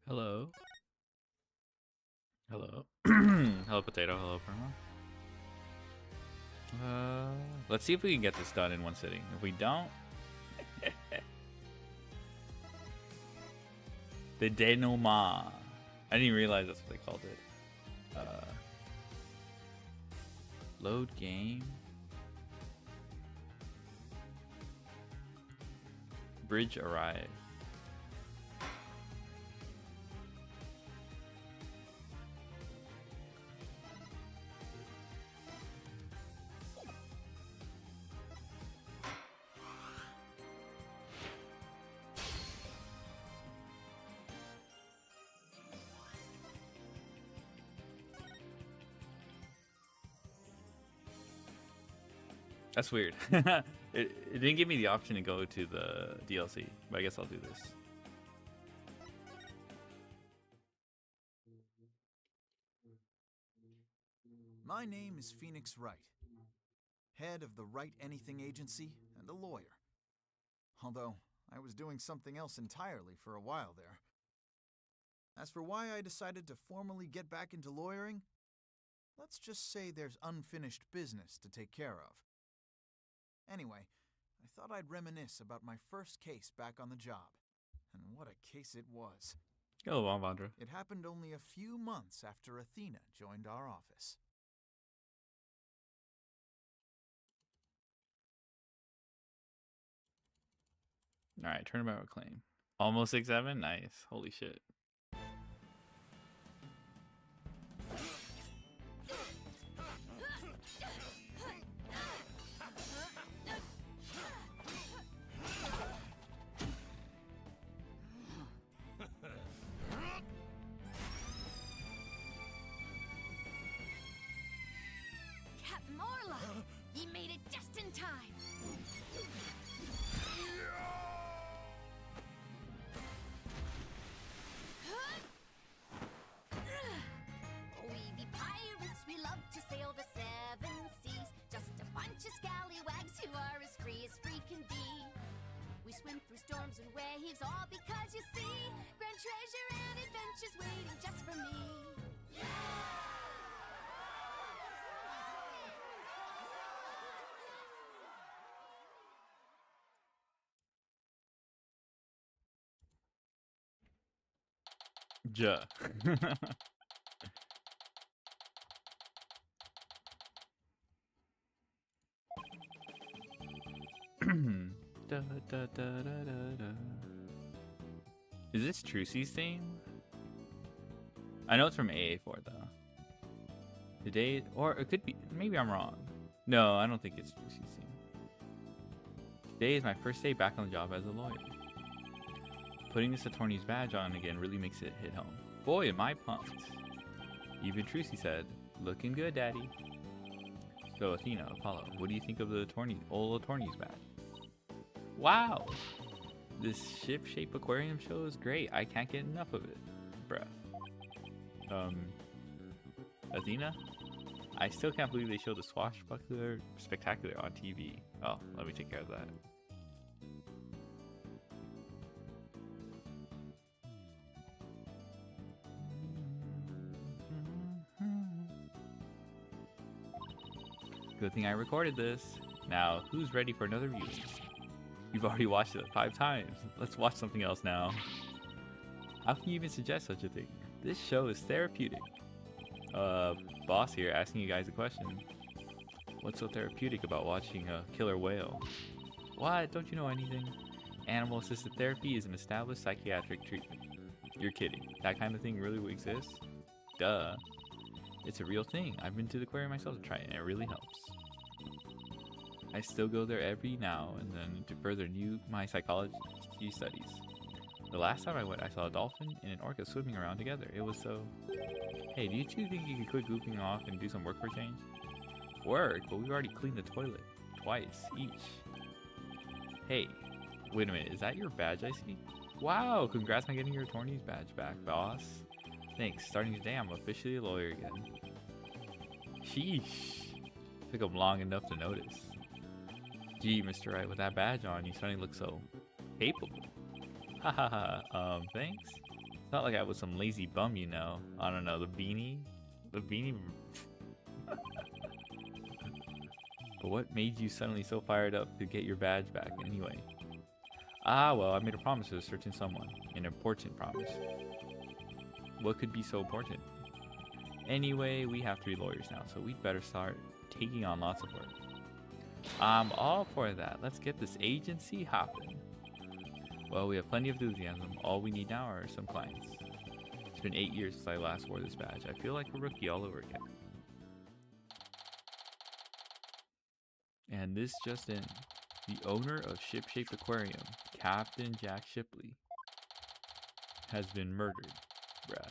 Hello. Hello. Hello, potato. Hello, Perma. Let's see if we can get this done in one sitting. If we don't, the denouement. I didn't even realize that's what they called it. Load game. Bridge arrive. That's weird. it didn't give me the option to go to the DLC, but I guess I'll do this. My name is Phoenix Wright, head of the Wright Anything Agency and a lawyer. Although, I was doing something else entirely for a while there. As for why I decided to formally get back into lawyering, let's just say there's unfinished business to take care of. Anyway, I thought I'd reminisce about my first case back on the job. And what a case it was. Hello, Vandra. It happened only a few months after Athena joined our office. Alright, turnabout claim. Almost 6-7? Nice. Holy shit. He made it just in time. We be pirates, we love to sail the seven seas. Just a bunch of scallywags who are as free can be. We swim through storms and waves, all because you see grand treasure and adventures waiting just for me. Ja. Da, da, da, da, da. Is this Trucy's theme? I know it's from AA5 though. Today, or it could be, maybe I'm wrong. No, I don't think it's Trucy's theme. Today is my first day back on the job as a lawyer. Putting this attorney's badge on again really makes it hit home. Boy, am I pumped. Even Trucy said, looking good, daddy. So Athena, Apollo, what do you think of the old attorney's badge? Wow! This ship-shaped aquarium show is great. I can't get enough of it. Bruh. Athena? I still can't believe they showed the swashbuckler spectacular on TV. Oh, let me take care of that. Good thing I recorded this. Now, who's ready for another viewing? You've already watched it 5 times. Let's watch something else now. How can you even suggest such a thing? This show is therapeutic. Boss here asking you guys a question. What's so therapeutic about watching a killer whale? What? Don't you know anything? Animal-assisted therapy is an established psychiatric treatment. You're kidding. That kind of thing really exists? Duh. It's a real thing. I've been to the aquarium myself to try it, and it really helps. I still go there every now and then to further my psychology studies. The last time I went, I saw a dolphin and an orca swimming around together. It was so... Hey, do you two think you could quit goofing off and do some work for a change? Work? But we've already cleaned the toilet. Twice, each. Hey, wait a minute. Is that your badge I see? Wow, congrats on getting your attorney's badge back, boss. Thanks. Starting today, I'm officially a lawyer again. Sheesh. Took him long enough to notice. Gee, Mr. Wright, with that badge on, you suddenly look so capable. Ha ha ha. Thanks. It's not like I was some lazy bum, you know. I don't know, the beanie? The beanie... But what made you suddenly so fired up to get your badge back anyway? Ah, well, I made a promise to a certain someone. An important promise. What could be so important? Anyway, we have 3 lawyers now, so we'd better start taking on lots of work. I'm all for that. Let's get this agency hopping. Well, we have plenty of enthusiasm. All we need now are some clients. It's been 8 years since I last wore this badge. I feel like a rookie all over again. And this just in. The owner of Ship-Shaped Aquarium, Captain Jack Shipley, has been murdered. Bruh.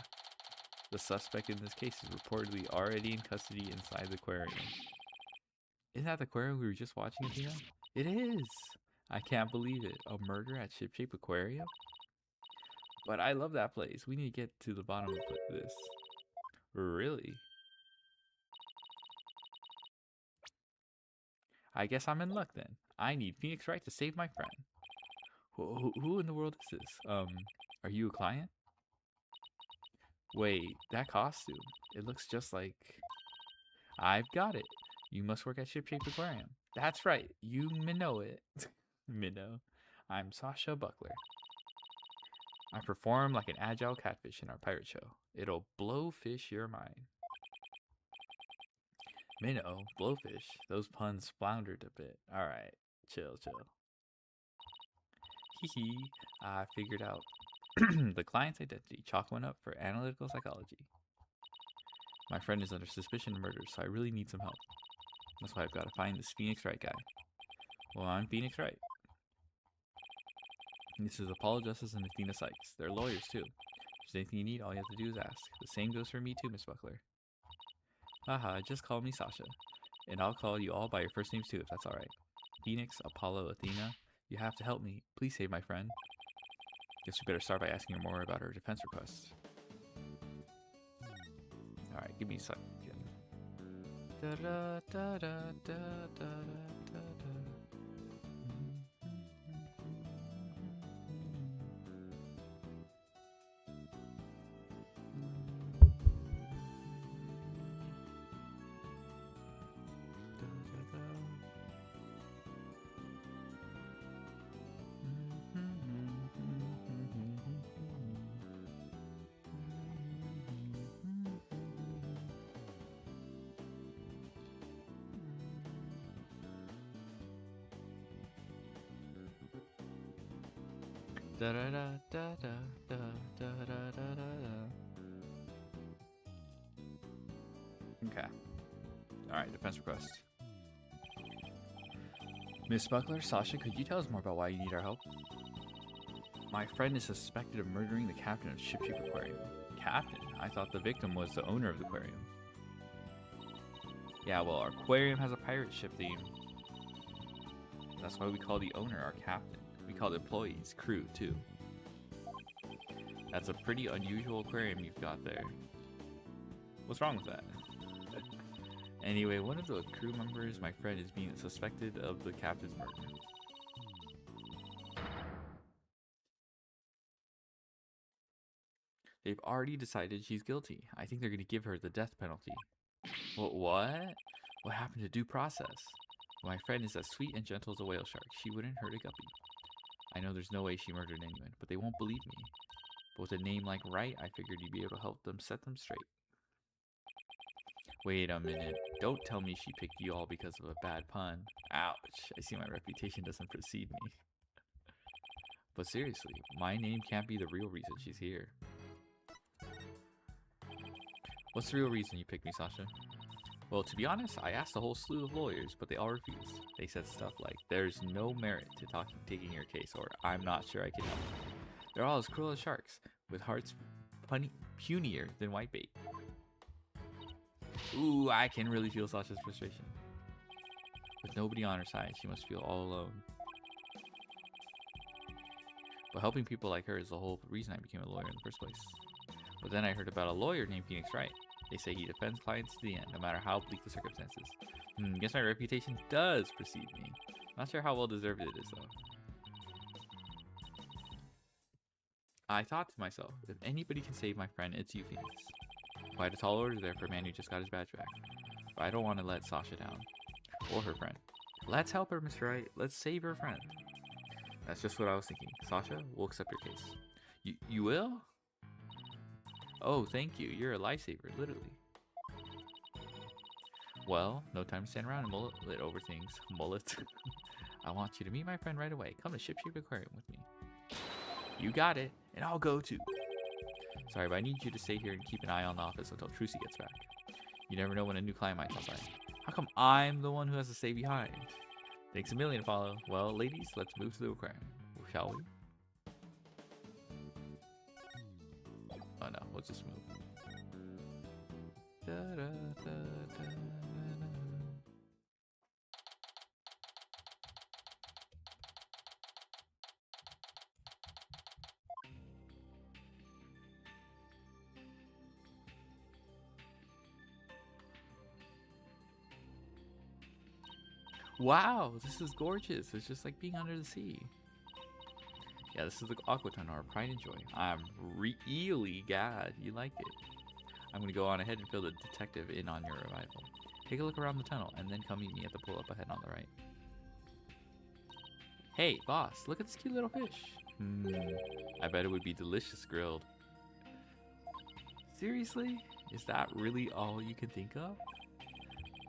The suspect in this case is reportedly already in custody inside the aquarium. Isn't that the aquarium we were just watching, Athena? It is! I can't believe it. A murder at Ship-Shaped Aquarium? But I love that place. We need to get to the bottom of this. Really? I guess I'm in luck then. I need Phoenix Wright to save my friend. Who in the world is this? Are you a client? Wait, that costume. It looks just like... I've got it. You must work at Ship-Shaped Aquarium. That's right. You minnow it. Minnow. I'm Sasha Buckler. I perform like an agile catfish in our pirate show. It'll blowfish your mind. Minnow, blowfish. Those puns floundered a bit. Alright, chill. Hee hee. I figured out the client's identity. Chalk one up for analytical psychology. My friend is under suspicion of murder, so I really need some help. That's why I've got to find this Phoenix Wright guy. Well, I'm Phoenix Wright. This is Apollo Justice and Athena Sykes. They're lawyers, too. If there's anything you need, all you have to do is ask. The same goes for me, too, Miss Buckler. Haha, just call me Sasha. And I'll call you all by your first names, too, if that's alright. Phoenix, Apollo, Athena. You have to help me. Please save my friend. Guess we better start by asking her more about her defense requests. Alright, give me a second. Okay. Alright, defense request. Miss Buckler, Sasha, could you tell us more about why you need our help? My friend is suspected of murdering the captain of Ship-Shaped Aquarium. Captain? I thought the victim was the owner of the aquarium. Yeah, well, our aquarium has a pirate ship theme. That's why we call the owner our captain. We call the employees crew, too. That's a pretty unusual aquarium you've got there. What's wrong with that? Anyway, one of the crew members, my friend, is being suspected of the captain's murder. They've already decided she's guilty. I think they're going to give her the death penalty. What? What happened to due process? My friend is as sweet and gentle as a whale shark. She wouldn't hurt a guppy. I know there's no way she murdered anyone, but they won't believe me. But with a name like Wright, I figured you'd be able to help them set them straight. Wait a minute. Don't tell me she picked you all because of a bad pun. Ouch. I see my reputation doesn't precede me. But seriously, my name can't be the real reason she's here. What's the real reason you picked me, Sasha? Well, to be honest, I asked a whole slew of lawyers, but they all refused. They said stuff like, there's no merit to taking your case, or I'm not sure I can help. They're all as cruel as sharks, with hearts punier than whitebait. Ooh, I can really feel Sasha's frustration. With nobody on her side, she must feel all alone. But helping people like her is the whole reason I became a lawyer in the first place. But then I heard about a lawyer named Phoenix Wright. They say he defends clients to the end, no matter how bleak the circumstances. Guess my reputation does precede me. Not sure how well deserved it is, though. I thought to myself, if anybody can save my friend, it's you, Phoenix. Quite a tall order there for a man who just got his badge back. But I don't want to let Sasha down. Or her friend. Let's help her, Mr. Wright. Let's save her friend. That's just what I was thinking. Sasha, we'll accept your case. You will? Oh, thank you. You're a lifesaver, literally. Well, no time to stand around and mullet over things. Mullet. I want you to meet my friend right away. Come to Shipshape Aquarium with me. You got it, and I'll go too. Sorry, but I need you to stay here and keep an eye on the office until Trucy gets back. You never know when a new client might come by. How come I'm the one who has to stay behind? Thanks a million, Apollo. Well, ladies, let's move to the aquarium, shall we? Oh no, let's just move. Da, da, da, da, da. Wow, this is gorgeous. It's just like being under the sea. Yeah, this is the Aqua Tunnel, our pride and joy. I'm really glad you like it. I'm going to go on ahead and fill the detective in on your arrival. Take a look around the tunnel, and then come meet me at the pull-up ahead on the right. Hey, boss, look at this cute little fish. I bet it would be delicious grilled. Seriously? Is that really all you can think of?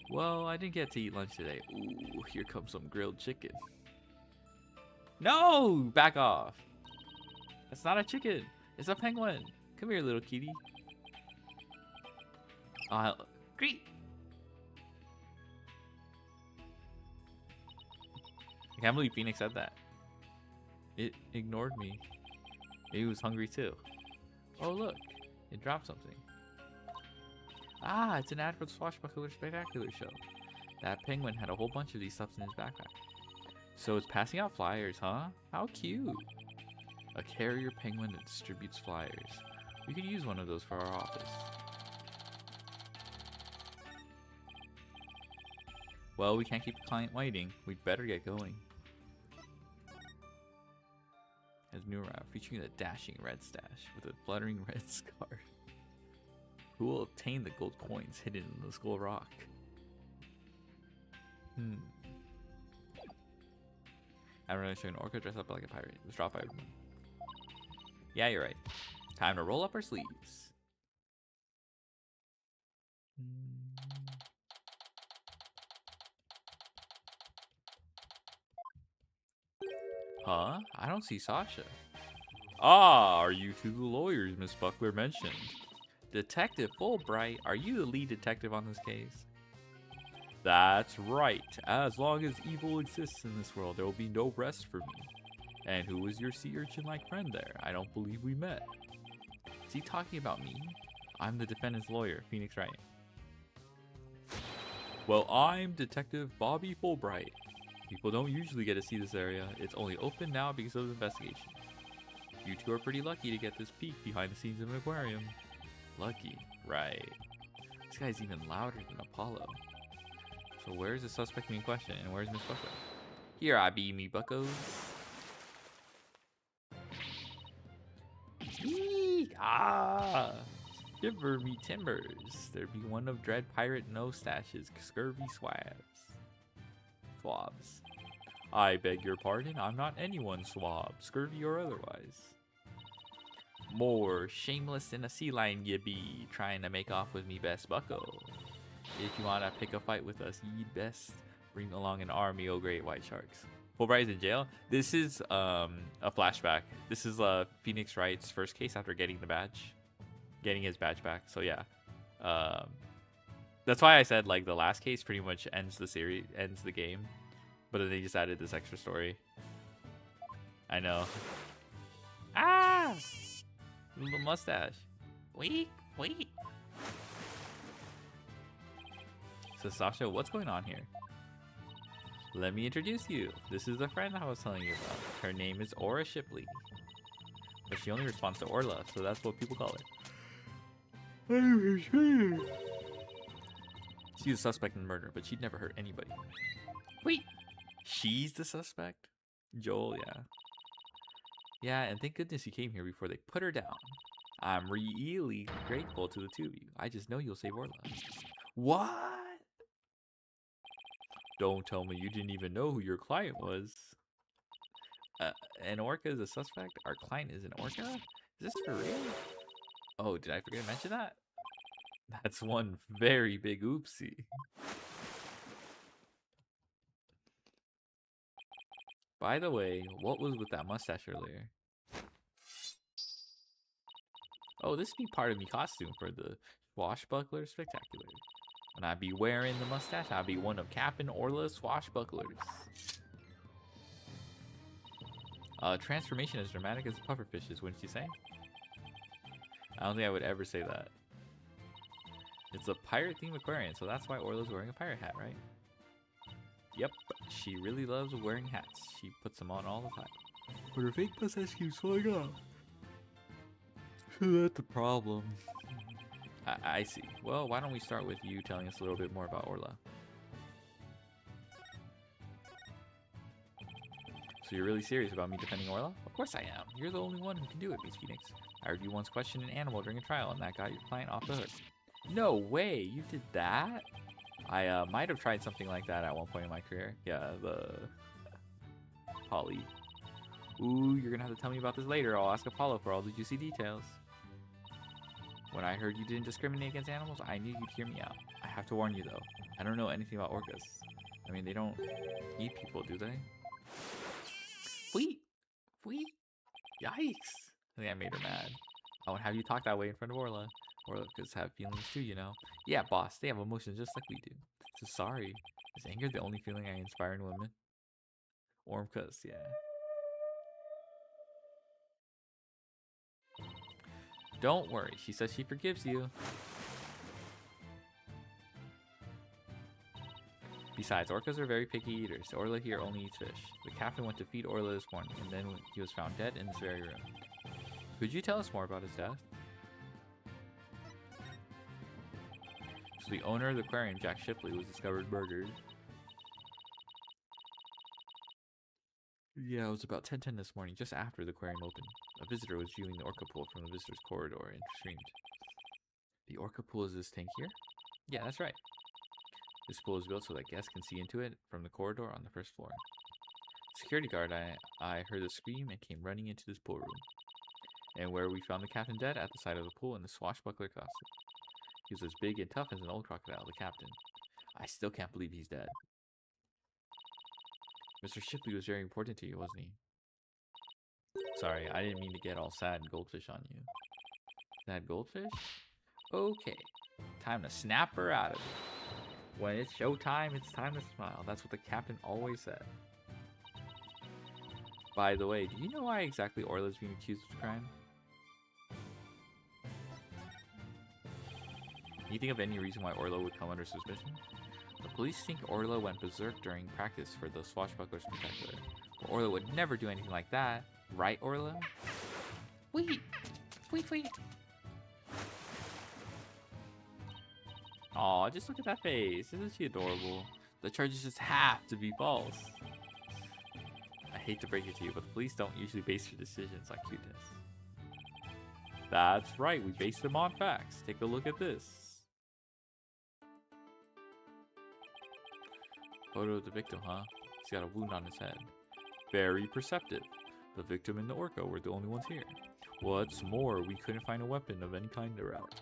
Well, I didn't get to eat lunch today. Ooh, here comes some grilled chicken. No! Back off. That's not a chicken. It's a penguin. Come here, little kitty. Greet. I can't believe Phoenix said that. It ignored me. It was hungry too. Oh, look. It dropped something. Ah, it's an ad for the Swashbuckler Spectacular Show. That penguin had a whole bunch of these stuff in his backpack. So it's passing out flyers, huh? How cute. A carrier penguin that distributes flyers. We could use one of those for our office. Well, we can't keep the client waiting. We'd better get going. As new route featuring the dashing red stash with a fluttering red scarf. Who will obtain the gold coins hidden in the skull rock? I'm really showing an orca dressed up like a pirate. Let's drop by. Yeah, you're right. Time to roll up our sleeves. Huh? I don't see Sasha. Ah, are you two the lawyers Miss Buckler mentioned? Detective Fulbright, are you the lead detective on this case? That's right. As long as evil exists in this world, there will be no rest for me. And who was your sea urchin-like friend there? I don't believe we met. Is he talking about me? I'm the defendant's lawyer, Phoenix Wright. Well, I'm Detective Bobby Fulbright. People don't usually get to see this area. It's only open now because of the investigation. You two are pretty lucky to get this peek behind the scenes of an aquarium. Lucky, right. This guy's even louder than Apollo. So where's the suspect being questioned and where's Miss Bucko? Here I be, me buckos. Eek! Ah! Shiver me timbers. There be one of dread pirate no stashes, scurvy swabs. I beg your pardon, I'm not anyone's swab, scurvy or otherwise. More shameless than a sea lion ye be, trying to make off with me best bucko. If you wanna pick a fight with us, ye'd best bring along an army o' great white sharks. Fulbright's in jail. This is a flashback. This is Phoenix Wright's first case after getting the badge, getting his badge back. So yeah, that's why I said like the last case pretty much ends the series, ends the game, but then they just added this extra story. I know. Ah, little mustache. Wait. So Sasha, what's going on here? Let me introduce you. This is the friend I was telling you about. Her name is Aura Shipley. But she only responds to Orla, so that's what people call her. She's a suspect in murder, but she'd never hurt anybody. Wait, she's the suspect? Joel, yeah. Yeah, and thank goodness you came here before they put her down. I'm really grateful to the two of you. I just know you'll save Orla. What? Don't tell me you didn't even know who your client was. An orca is a suspect? Our client is an orca? Is this for real? Oh, did I forget to mention that? That's one very big oopsie. By the way, what was with that mustache earlier? Oh, this be part of me costume for the Swashbuckler Spectacular. When I be wearing the mustache, I be one of Captain Orla's swashbucklers. Transformation as dramatic as a pufferfish's, wouldn't you say? I don't think I would ever say that. It's a pirate-themed aquarium, so that's why Orla's wearing a pirate hat, right? Yep, she really loves wearing hats. She puts them on all the time. But her fake mustache keeps falling off. So that's the problem. I see. Well, why don't we start with you telling us a little bit more about Orla? So you're really serious about me defending Orla? Of course I am. You're the only one who can do it, Miss Phoenix. I heard you once questioned an animal during a trial, and that got your client off the hook. No way! You did that? I might have tried something like that at one point in my career. Yeah, the Polly. Ooh, you're gonna have to tell me about this later. I'll ask Apollo for all the juicy details. When I heard you didn't discriminate against animals, I knew you'd hear me out. I have to warn you though, I don't know anything about orcas. I mean, they don't eat people, do they? Wait! Yikes! I think I made her mad. I won't have you talk that way in front of Orla. Orcas have feelings too, you know. Yeah, boss, they have emotions just like we do. So sorry. Is anger the only feeling I inspire in women? Orcas, yeah. Don't worry, she says she forgives you. Besides, orcas are very picky eaters. Orla here only eats fish. The captain went to feed Orla this morning, and then he was found dead in this very room. Could you tell us more about his death? So the owner of the aquarium, Jack Shipley, was discovered murdered. Yeah, it was about 10:10 this morning, just after the aquarium opened. A visitor was viewing the orca pool from the visitor's corridor and screamed. The orca pool is this tank here? Yeah, that's right. This pool is built so that guests can see into it from the corridor on the first floor. Security guard, I heard a scream and came running into this pool room. And where we found the captain dead at the side of the pool in the swashbuckler costume. He was as big and tough as an old crocodile, the captain. I still can't believe he's dead. Mr. Shipley was very important to you, wasn't he? Sorry, I didn't mean to get all sad and goldfish on you. Sad goldfish? Okay, time to snap her out of it. When it's showtime, it's time to smile. That's what the captain always said. By the way, do you know why exactly Orla's being accused of the crime? Can you think of any reason why Orla would come under suspicion? The police think Orla went berserk during practice for the Swashbuckler Spectacular. But Orla would never do anything like that. Right, Orla? Wait! Aw, just look at that face. Isn't she adorable? The charges just have to be false. I hate to break it to you, but the police don't usually base their decisions on cuteness. That's right, we base them on facts. Take a look at this. Photo of the victim, huh? He's got a wound on his head. Very perceptive. The victim and the orca were the only ones here. What's more, we couldn't find a weapon of any kind around.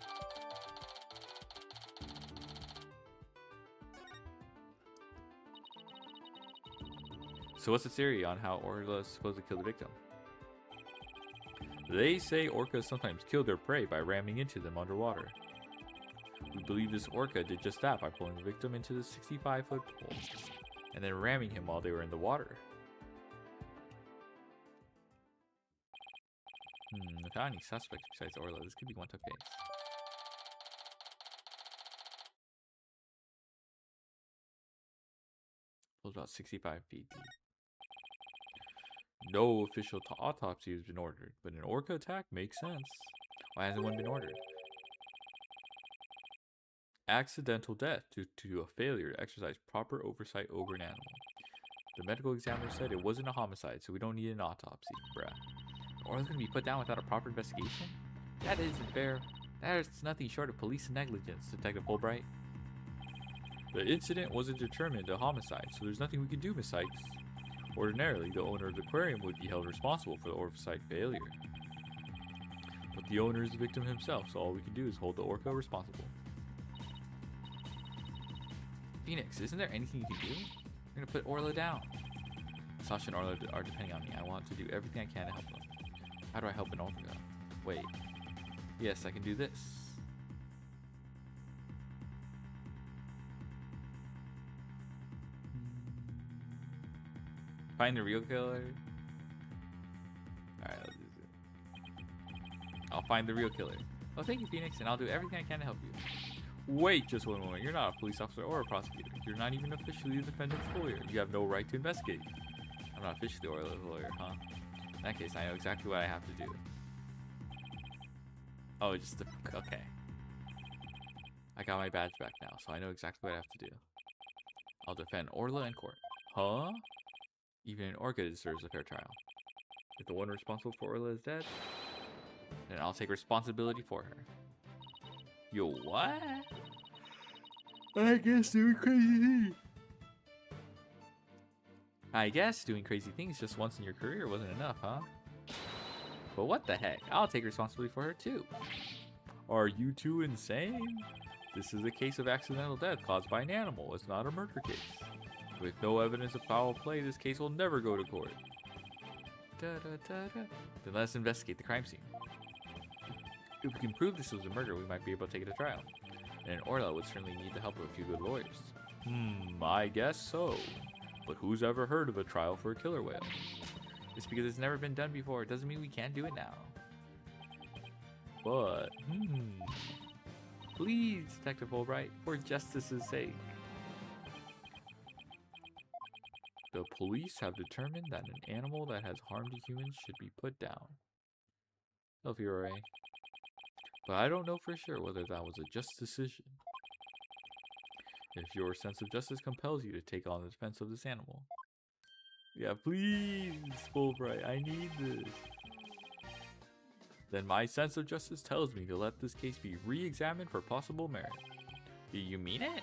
So what's the theory on how Orla is supposed to kill the victim? They say orcas sometimes kill their prey by ramming into them underwater. We believe this orca did just that by pulling the victim into the 65-foot pool, and then ramming him while they were in the water. Without any suspects besides Orla, this could be one tough case. Pool's about 65 feet deep. No official autopsy has been ordered, but an orca attack makes sense. Why hasn't one been ordered? Accidental death due to a failure to exercise proper oversight over an animal. The medical examiner said it wasn't a homicide, so we don't need an autopsy, bruh. Orla's gonna be put down without a proper investigation? That isn't fair. That is nothing short of police negligence, Detective Fulbright. The incident wasn't determined a homicide, so there's nothing we can do, Miss Sykes. Ordinarily, the owner of the aquarium would be held responsible for the oversight failure. But the owner is the victim himself, so all we can do is hold the orca responsible. Phoenix, isn't there anything you can do? We're gonna put Orla down. Sasha and Orla are depending on me. I want to do everything I can to help them. How do I help an orca? Wait. Yes, I can do this. Find the real killer. Alright, let's do it. I'll find the real killer. Oh, thank you, Phoenix, and I'll do everything I can to help you. Wait just one moment. You're not a police officer or a prosecutor. You're not even officially the defendant's lawyer. You have no right to investigate. I'm not officially Orla's lawyer, huh? In that case, I know exactly what I have to do. Oh, just the... Okay. I got my badge back now, so I know exactly what I have to do. I'll defend Orla in court. Huh? Even an orca deserves a fair trial. If the one responsible for Orla is dead, then I'll take responsibility for her. Yo, what? I guess doing crazy things. I guess doing crazy things just once in your career wasn't enough, huh? But what the heck? I'll take responsibility for her too. Are you two insane? This is a case of accidental death caused by an animal. It's not a murder case. With no evidence of foul play, this case will never go to court. Then let's investigate the crime scene. If we can prove this was a murder, we might be able to take it to trial. And Orla would certainly need the help of a few good lawyers. I guess so. But who's ever heard of a trial for a killer whale? Just because it's never been done before, it doesn't mean we can't do it now. But, please, Detective Fulbright, for justice's sake. The police have determined that an animal that has harmed a human should be put down. Elfiore. But I don't know for sure whether that was a just decision. If your sense of justice compels you to take on the defense of this animal. Yeah, please, Fulbright, I need this. Then my sense of justice tells me to let this case be re-examined for possible merit. Do you mean it?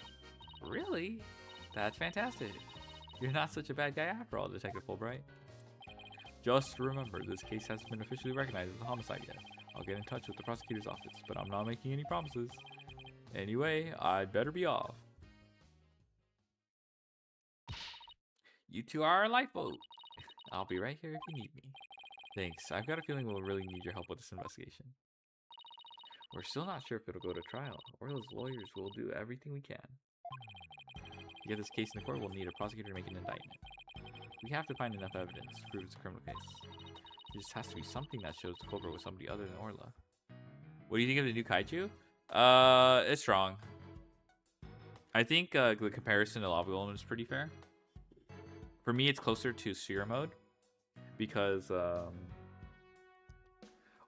Really? That's fantastic. You're not such a bad guy after all, Detective Fulbright. Just remember, this case hasn't been officially recognized as a homicide yet. I'll get in touch with the prosecutor's office, but I'm not making any promises. Anyway, I'd better be off. You two are our lifeboat. I'll be right here if you need me. Thanks. I've got a feeling we'll really need your help with this investigation. We're still not sure if it'll go to trial. Orla's lawyers will do everything we can. To get this case in the court, we'll need a prosecutor to make an indictment. We have to find enough evidence to prove it's a criminal case. There just has to be something that shows the culprit was somebody other than Orla. What do you think of the new kaiju? It's strong. I think the comparison to Lava Golem is pretty fair. For me, it's closer to Sphere mode. Because,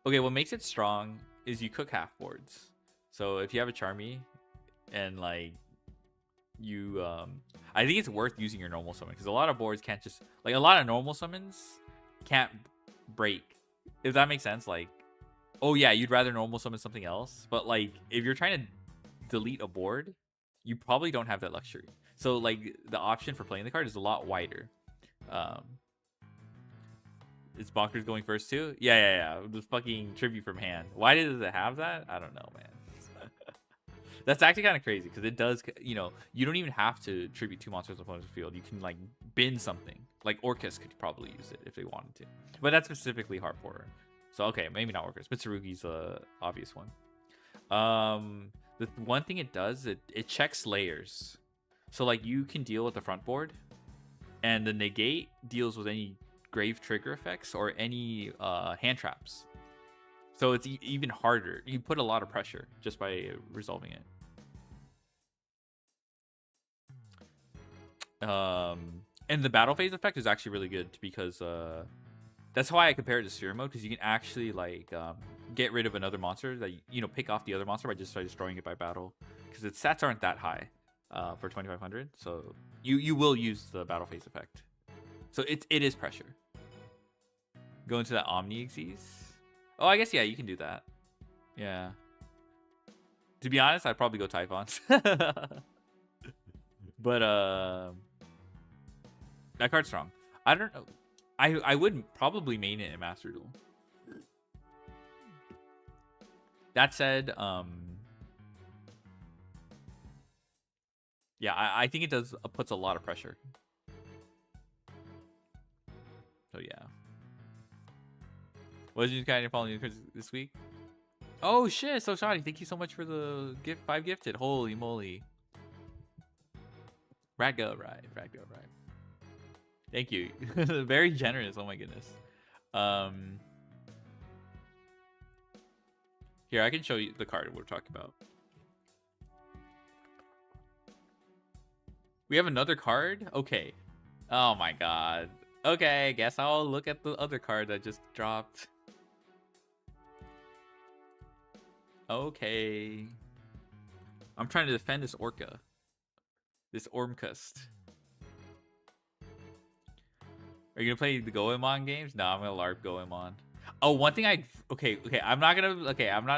okay, what makes it strong is you cook half boards. So if you have a Charmy and, like, you, I think it's worth using your normal summon. Because a lot of boards can't just, like, a lot of normal summons can't break. If that makes sense, like, oh yeah, you'd rather normal summon something else. But, like, if you're trying to delete a board, you probably don't have that luxury. So, like, the option for playing the card is a lot wider. Is Bonkers going first too? Yeah. The fucking tribute from hand. Why does it have that? I don't know, man. That's actually kind of crazy because it does, you know, you don't even have to tribute 2 monsters on opponent's field. You can, like, bin something. Like, Orcus could probably use it if they wanted to. But that's specifically hard for her. So, okay, maybe not Orcus, but Tsurugi's the obvious one. The one thing it does, it checks layers. So, like, you can deal with the front board, and the negate deals with any grave trigger effects or any hand traps. So it's even harder. You put a lot of pressure just by resolving it. And the battle phase effect is actually really good because that's why I compare it to Sphere mode, because you can actually, like, get rid of another monster that, you know, pick off the other monster by just destroying it by battle, because its stats aren't that high for 2500. So you will use the battle phase effect. So it is pressure. Go into the Omni Xyz. Oh, I guess, yeah, you can do that. Yeah. To be honest, I'd probably go Typhons. But, that card's strong. I don't know. I would probably main it in Master Duel. That said, yeah, I think it does puts a lot of pressure. So yeah. What did you kind of follow this week? Oh shit! So shoddy. Thank you so much for the gift. 5 gifted. Holy moly. Raggo, right? Raggo, right? Thank you. Very generous. Oh my goodness. Here, I can show you the card we're talking about. We have another card? Okay. Oh my god. Okay, guess I'll look at the other card that just dropped. Okay. I'm trying to defend this Orca. This Ormcust. Are you gonna play the Goemon games? No, I'm gonna LARP Goemon. Oh, one thing okay, I'm not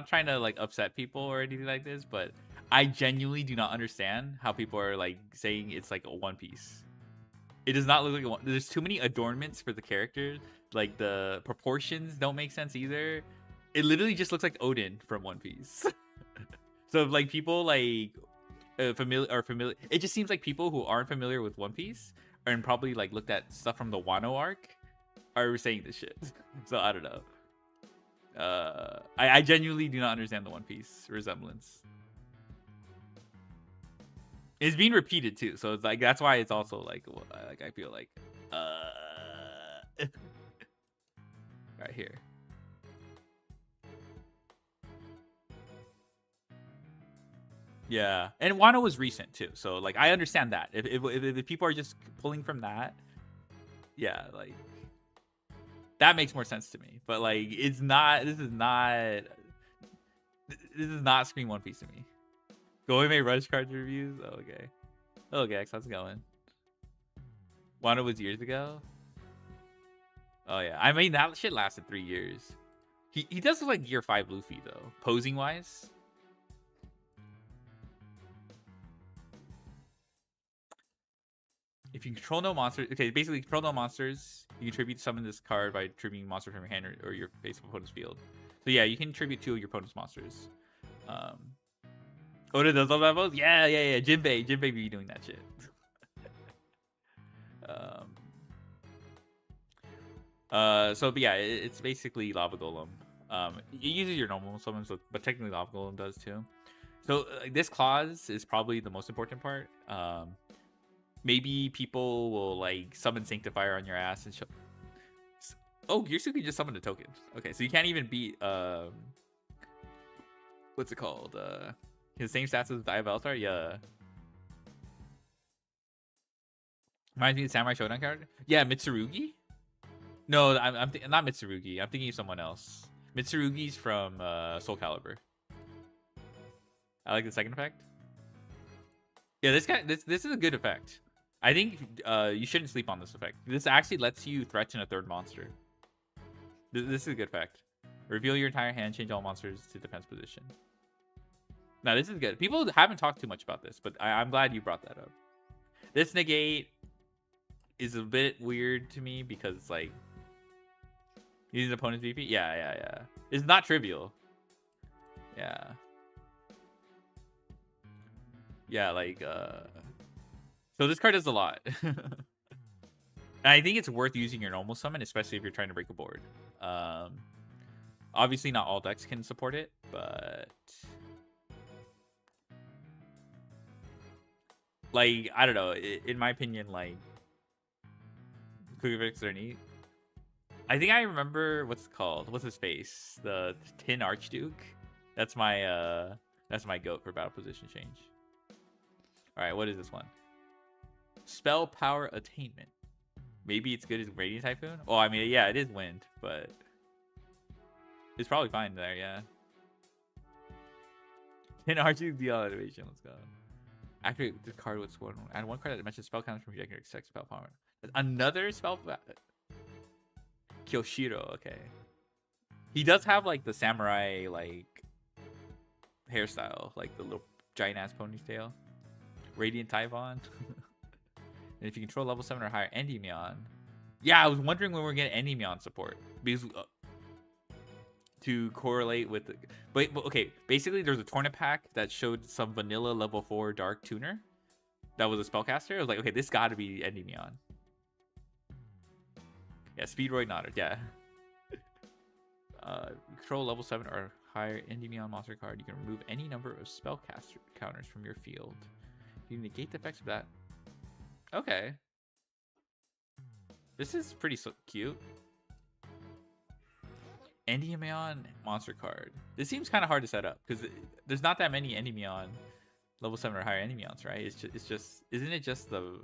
trying to like upset people or anything like this, but I genuinely do not understand how people are like saying it's like a One Piece. It does not look like a one. There's too many adornments for the characters. Like the proportions don't make sense either. It literally just looks like Odin from One Piece. So if like people like familiar, it just seems like people who aren't familiar with One Piece and probably like looked at stuff from the Wano arc are saying this shit. So I don't know. I genuinely do not understand the One Piece resemblance. It's being repeated too, so it's like that's why it's also like I feel like right here. Yeah, and Wano was recent too, so like I understand that if people are just pulling from that, yeah, like that makes more sense to me. But like it's not. This is not Scream One Piece to me. Going May Rush cards reviews. Oh, okay. Okay, how's it going? Wano was years ago. Oh yeah, I mean that shit lasted 3 years. He does look like Year 5 Luffy though, posing wise. If you control no monsters, okay, basically control no monsters, you can tribute summon this card by tributing monster from your hand or your face opponent's field. So yeah, you can tribute 2 of your opponent's monsters. Oda does all levels? Yeah. Jinbei be doing that shit. But yeah, it's basically Lava Golem. It uses your normal summons, but technically Lava Golem does too. So this clause is probably the most important part. Maybe people will like summon Sanctifier on your ass and show. Oh, Girsu just summoned a token. Okay, so you can't even beat what's it called? His same stats as Diabellstar? Yeah. Reminds me of the Samurai Shodown card? Yeah, Mitsurugi? No, I'm not Mitsurugi. I'm thinking of someone else. Mitsurugi's from Soul Calibur. I like the second effect. Yeah, this is a good effect. I think you shouldn't sleep on this effect. This actually lets you threaten a third monster. This is a good effect. Reveal your entire hand, change all monsters to defense position. Now, this is good. People haven't talked too much about this, but I'm glad you brought that up. This negate is a bit weird to me because, like, using opponent's VP? Yeah. It's not trivial. Yeah. Yeah, like, so this card does a lot. And I think it's worth using your normal summon, especially if you're trying to break a board. Obviously, not all decks can support it, but like, I don't know. In my opinion, like, quick effects are neat. I think I remember what's it called. What's his face? The Tin Archduke. That's my goat for battle position change. All right, what is this one? Spell Power Attainment. Maybe it's good as Radiant Typhoon. Oh, I mean, yeah, it is wind, but it's probably fine there. Yeah. Tin Archduke deal animation. Let's go. Activate the card with one. Add one card that mentions spell counters from projecting except spell power. Another spell. Kyoshiro, okay. He does have like the samurai like hairstyle, like the little giant ass ponytail. Radiant Typhon. And if you control level 7 or higher Endymion. Yeah, I was wondering when we're getting Endymion support. Because to correlate with the, but okay, basically there's a tournament pack that showed some vanilla level 4 dark tuner that was a spellcaster. I was like, okay, this gotta be Endymion. Yeah, Speedroid Nodder, yeah. Control level 7 or higher Endymion monster card. You can remove any number of spellcaster counters from your field. You negate the effects of that. Okay. This is pretty cute. Endymion monster card. This seems kind of hard to set up because there's not that many Endymion level 7 or higher Endymions, right? It's just isn't it just the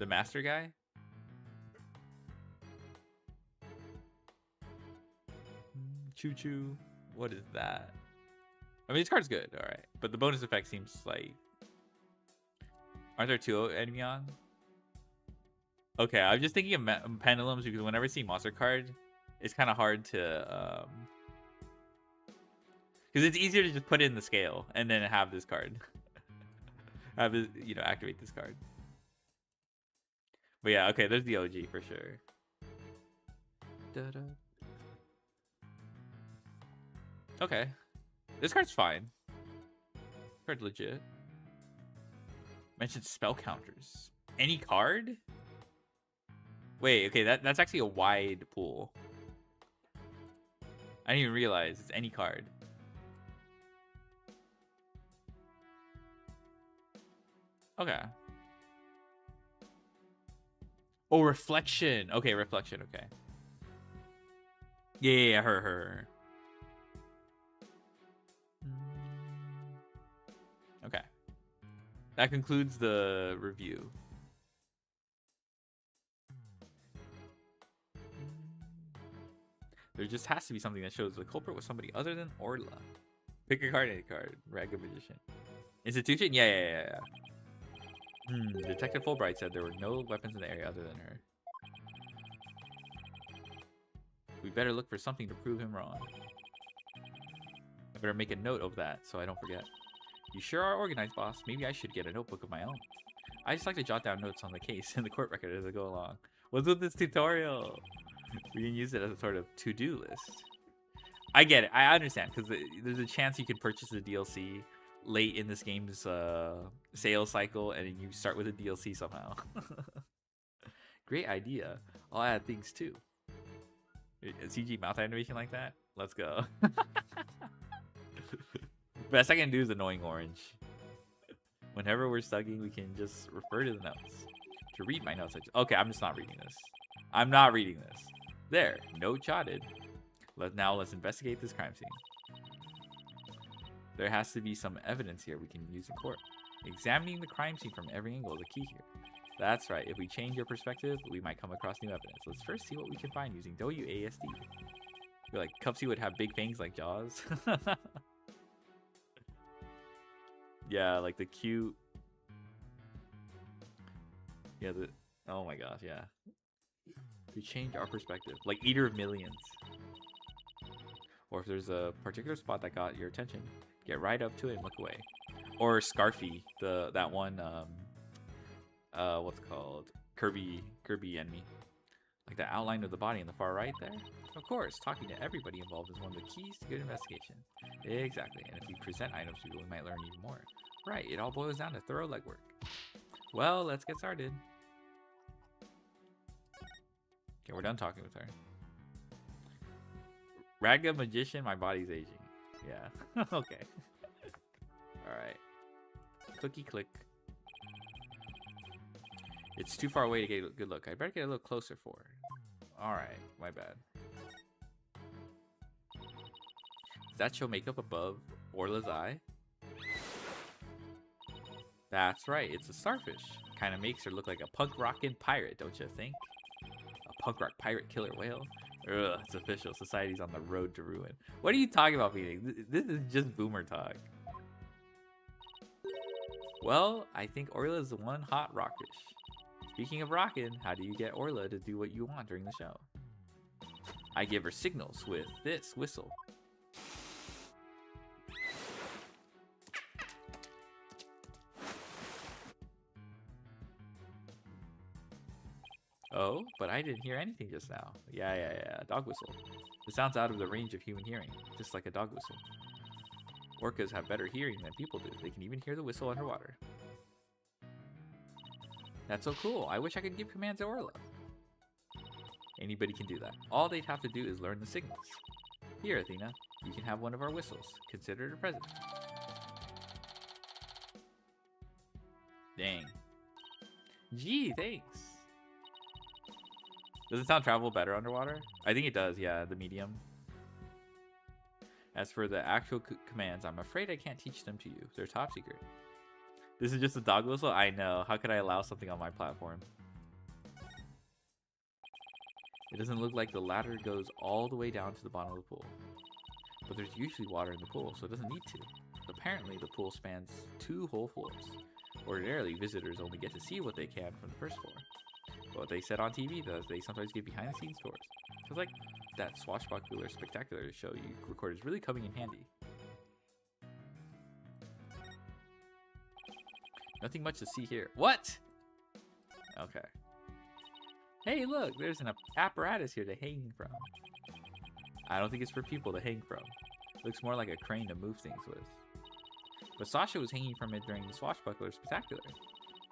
master guy? Choo choo. What is that? I mean, this card's good, all right, but the bonus effect seems like. Aren't there 2 Endymion? Okay, I'm just thinking of pendulums because whenever I see monster card, it's kind of hard to because it's easier to just put it in the scale and then have this card. Have it, you know, activate this card. But yeah, okay, there's the OG for sure. Da-da. Okay, this card's fine. Card's legit. Mentioned spell counters. Any card? Wait, okay, that's actually a wide pool. I didn't even realize it's any card. Okay. Oh, reflection. Okay, reflection. Okay. Yeah, her. Okay. That concludes the review. There just has to be something that shows the culprit was somebody other than Orla. Pick a card, any card. Raga Magician. Institution? Yeah. Detective Fulbright said there were no weapons in the area other than her. We better look for something to prove him wrong. I better make a note of that so I don't forget. You sure are organized, boss. Maybe I should get a notebook of my own. I just like to jot down notes on the case and the court record as I go along. What's with this tutorial? We can use it as a sort of to-do list. I get it. I understand because there's a chance you could purchase the DLC late in this game's sales cycle and you start with a DLC somehow. Great idea. I'll add things too. A CG mouth animation like that? Let's go. Best I can do is annoying orange. Whenever we're stugging, we can just refer to the notes. To read my notes, okay, I'm just not reading this. I'm not reading this. There, note jotted. Now let's investigate this crime scene. There has to be some evidence here we can use in court. Examining the crime scene from every angle is the key here. That's right, if we change your perspective, we might come across new evidence. Let's first see what we can find using WASD. You're like, Cupsy would have big fangs like Jaws. Yeah, like the cute. Yeah, oh my gosh, yeah. We change our perspective, like Eater of Millions. Or if there's a particular spot that got your attention, get right up to it and look away. Or Scarfy, that one, what's it called? Kirby enemy. Like the outline of the body on the far right there. Of course, talking to everybody involved is one of the keys to good investigation. Exactly, and if we present items to people, we might learn even more. Right, it all boils down to thorough legwork. Well, let's get started. Okay, we're done talking with her. Raga Magician, my body's aging. Yeah, okay. Alright. Clicky click. It's too far away to get a good look. I better get a little closer for her. Alright, my bad. Does that show makeup above Orla's eye? That's right, it's a starfish. Kind of makes her look like a punk rockin' pirate, don't you think? A punk rock pirate killer whale? Ugh, it's official. Society's on the road to ruin. What are you talking about, meeting? This is just boomer talk. Well, I think Orla's the one hot rockish. Speaking of rockin', how do you get Orla to do what you want during the show? I give her signals with this whistle. Oh, but I didn't hear anything just now. Yeah. Dog whistle. It sounds out of the range of human hearing, just like a dog whistle. Orcas have better hearing than people do. They can even hear the whistle underwater. That's so cool. I wish I could give commands to Orla. Anybody can do that. All they'd have to do is learn the signals. Here, Athena, you can have one of our whistles. Consider it a present. Dang. Gee, thanks. Does it sound travel better underwater? I think it does, yeah, the medium. As for the actual commands, I'm afraid I can't teach them to you. They're top secret. This is just a dog whistle? I know. How could I allow something on my platform? It doesn't look like the ladder goes all the way down to the bottom of the pool. But there's usually water in the pool, so it doesn't need to. Apparently, the pool spans 2 whole floors. Ordinarily, visitors only get to see what they can from the first floor. But what they said on TV does, they sometimes get behind-the-scenes tours. So it's like that swashbuckler spectacular show you record is really coming in handy. Nothing much to see here. What? Okay. Hey, look, there's an apparatus here to hang from. I don't think it's for people to hang from. Looks more like a crane to move things with. But Sasha was hanging from it during the swashbuckler spectacular.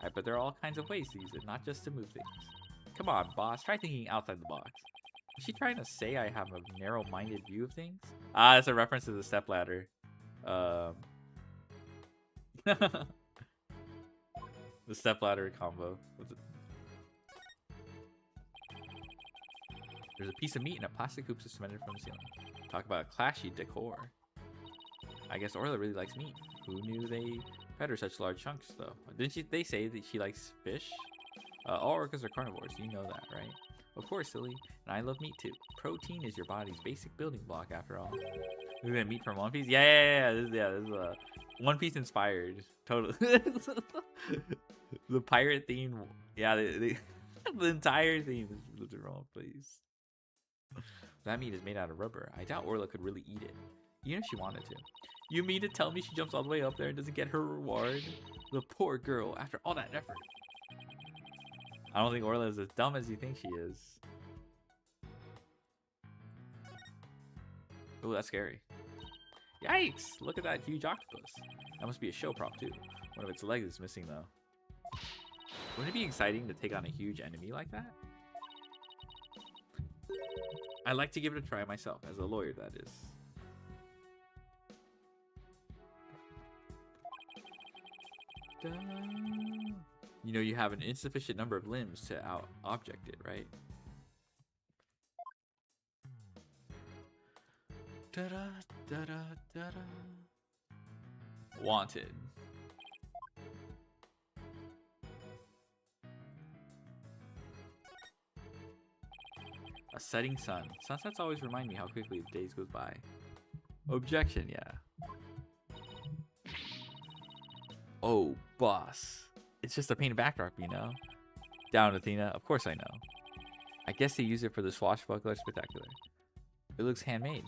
I bet there are all kinds of ways to use it, not just to move things. Come on, boss, try thinking outside the box. Is she trying to say I have a narrow-minded view of things? Ah, that's a reference to the stepladder. The stepladder combo. There's a piece of meat and a plastic hoop suspended from the ceiling. Talk about clashy decor. I guess Orla really likes meat. Who knew they fed her such large chunks, though? Didn't they say that she likes fish? All orcas are carnivores, you know that, right? Of course, silly. And I love meat too. Protein is your body's basic building block, after all. Look at that meat from One Piece? Yeah. This is One Piece inspired. Totally. The pirate theme. Yeah, the entire theme is from One Piece. That meat is made out of rubber. I doubt Orla could really eat it, even if she wanted to. You mean to tell me she jumps all the way up there and doesn't get her reward? The poor girl, after all that effort. I don't think Orla is as dumb as you think she is. Oh, that's scary. Yikes! Look at that huge octopus. That must be a show prop too. One of its legs is missing though. Wouldn't it be exciting to take on a huge enemy like that? I'd like to give it a try myself, as a lawyer that is. You know you have an insufficient number of limbs to out-object it, right? Wanted. A setting sun. Sunsets always remind me how quickly the days goes by. Objection, yeah. Oh, boss. It's just a painted backdrop, you know? Down, Athena. Of course I know. I guess they use it for the swashbuckler spectacular. It looks handmade.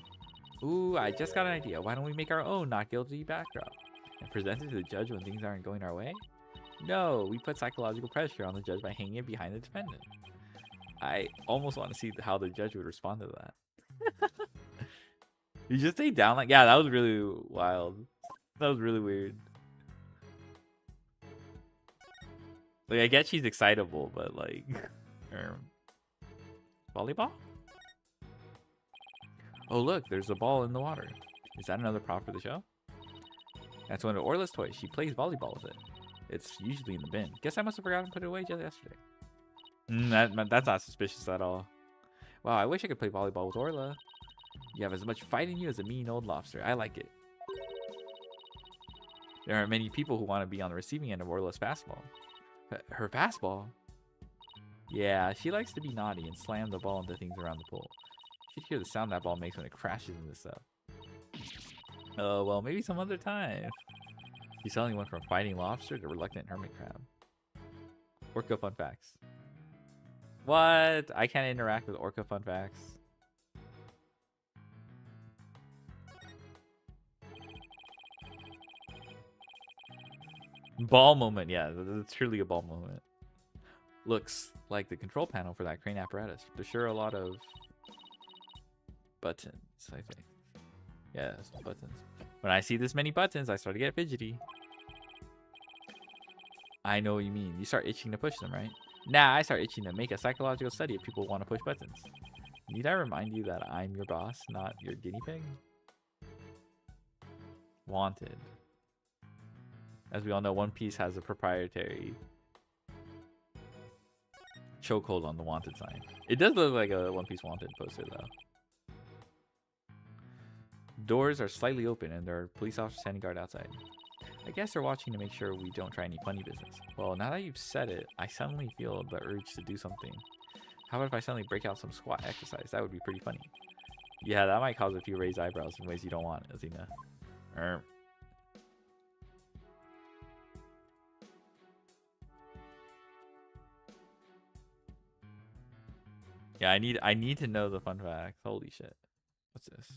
Ooh, I just got an idea. Why don't we make our own not guilty backdrop? And present it to the judge when things aren't going our way? No, we put psychological pressure on the judge by hanging it behind the defendant. I almost want to see how the judge would respond to that. You just stay down like... Yeah, that was really wild. That was really weird. Like, I get she's excitable, but like... Volleyball? Oh, look, there's a ball in the water. Is that another prop for the show? That's one of Orla's toys. She plays volleyball with it. It's usually in the bin. Guess I must have forgotten to put it away just yesterday. That's not suspicious at all. Wow, I wish I could play volleyball with Orla. You have as much fight in you as a mean old lobster. I like it. There aren't many people who want to be on the receiving end of Orla's fastball. Her fastball? Yeah, she likes to be naughty and slam the ball into things around the pool. You should hear the sound that ball makes when it crashes into stuff. Oh, well, maybe some other time. She's suddenly went from fighting lobster to reluctant hermit crab. Orca fun facts. What? I can't interact with Orca fun facts. Ball moment. Yeah, that's truly a ball moment. Looks like the control panel for that crane apparatus. There's sure a lot of buttons, I think. Yes, buttons. When I see this many buttons, I start to get fidgety. I know what you mean. You start itching to push them, right? Nah, I start itching to make a psychological study if people want to push buttons. Need I remind you that I'm your boss, not your guinea pig? Wanted. As we all know, One Piece has a proprietary chokehold on the wanted sign. It does look like a One Piece wanted poster, though. Doors are slightly open, and there are police officers standing guard outside. I guess they're watching to make sure we don't try any funny business. Well, now that you've said it, I suddenly feel the urge to do something. How about if I suddenly break out some squat exercise? That would be pretty funny. Yeah, that might cause a few raised eyebrows in ways you don't want, Azina. Yeah, I need to know the fun facts. Holy shit. What's this?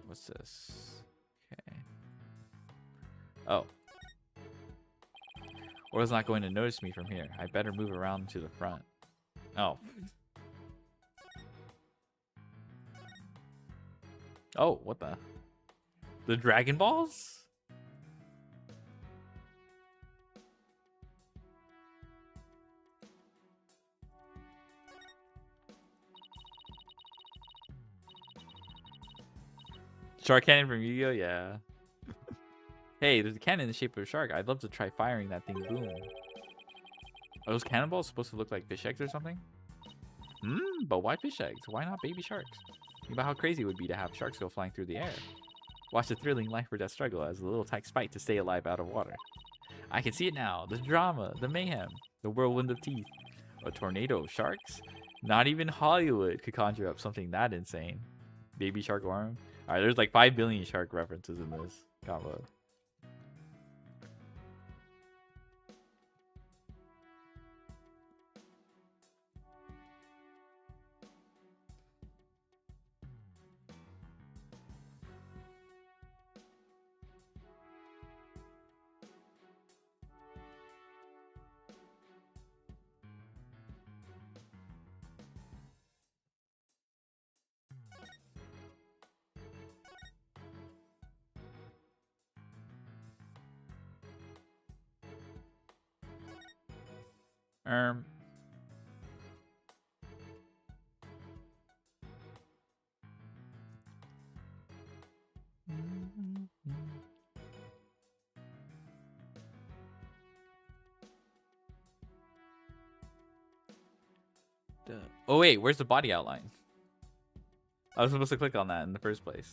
What's this? Okay. Oh. Orla's not going to notice me from here. I better move around to the front. Oh. Oh, what the? The Dragon Balls? Shark cannon from Yu-Gi-Oh? Yeah. Hey, there's a cannon in the shape of a shark. I'd love to try firing that thing. Boom. Are those cannonballs supposed to look like fish eggs or something? But why fish eggs? Why not baby sharks? Think about how crazy it would be to have sharks go flying through the air. Watch the thrilling life or death struggle as the little tyke fight to stay alive out of water. I can see it now. The drama, the mayhem, the whirlwind of teeth. A tornado of sharks? Not even Hollywood could conjure up something that insane. Baby shark arm? Alright, there's like 5 billion shark references in this combo. Oh wait, where's the body outline? I was supposed to click on that in the first place.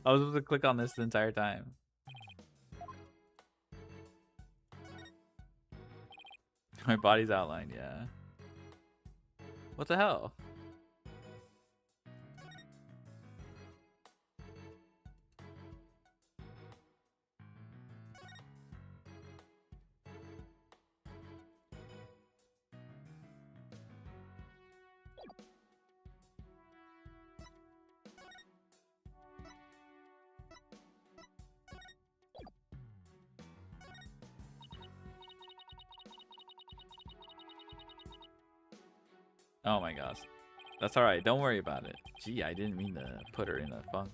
I was supposed to click on this the entire time. My body's outlined, yeah. What the hell? Oh my gosh. That's alright, don't worry about it. Gee, I didn't mean to put her in a funk.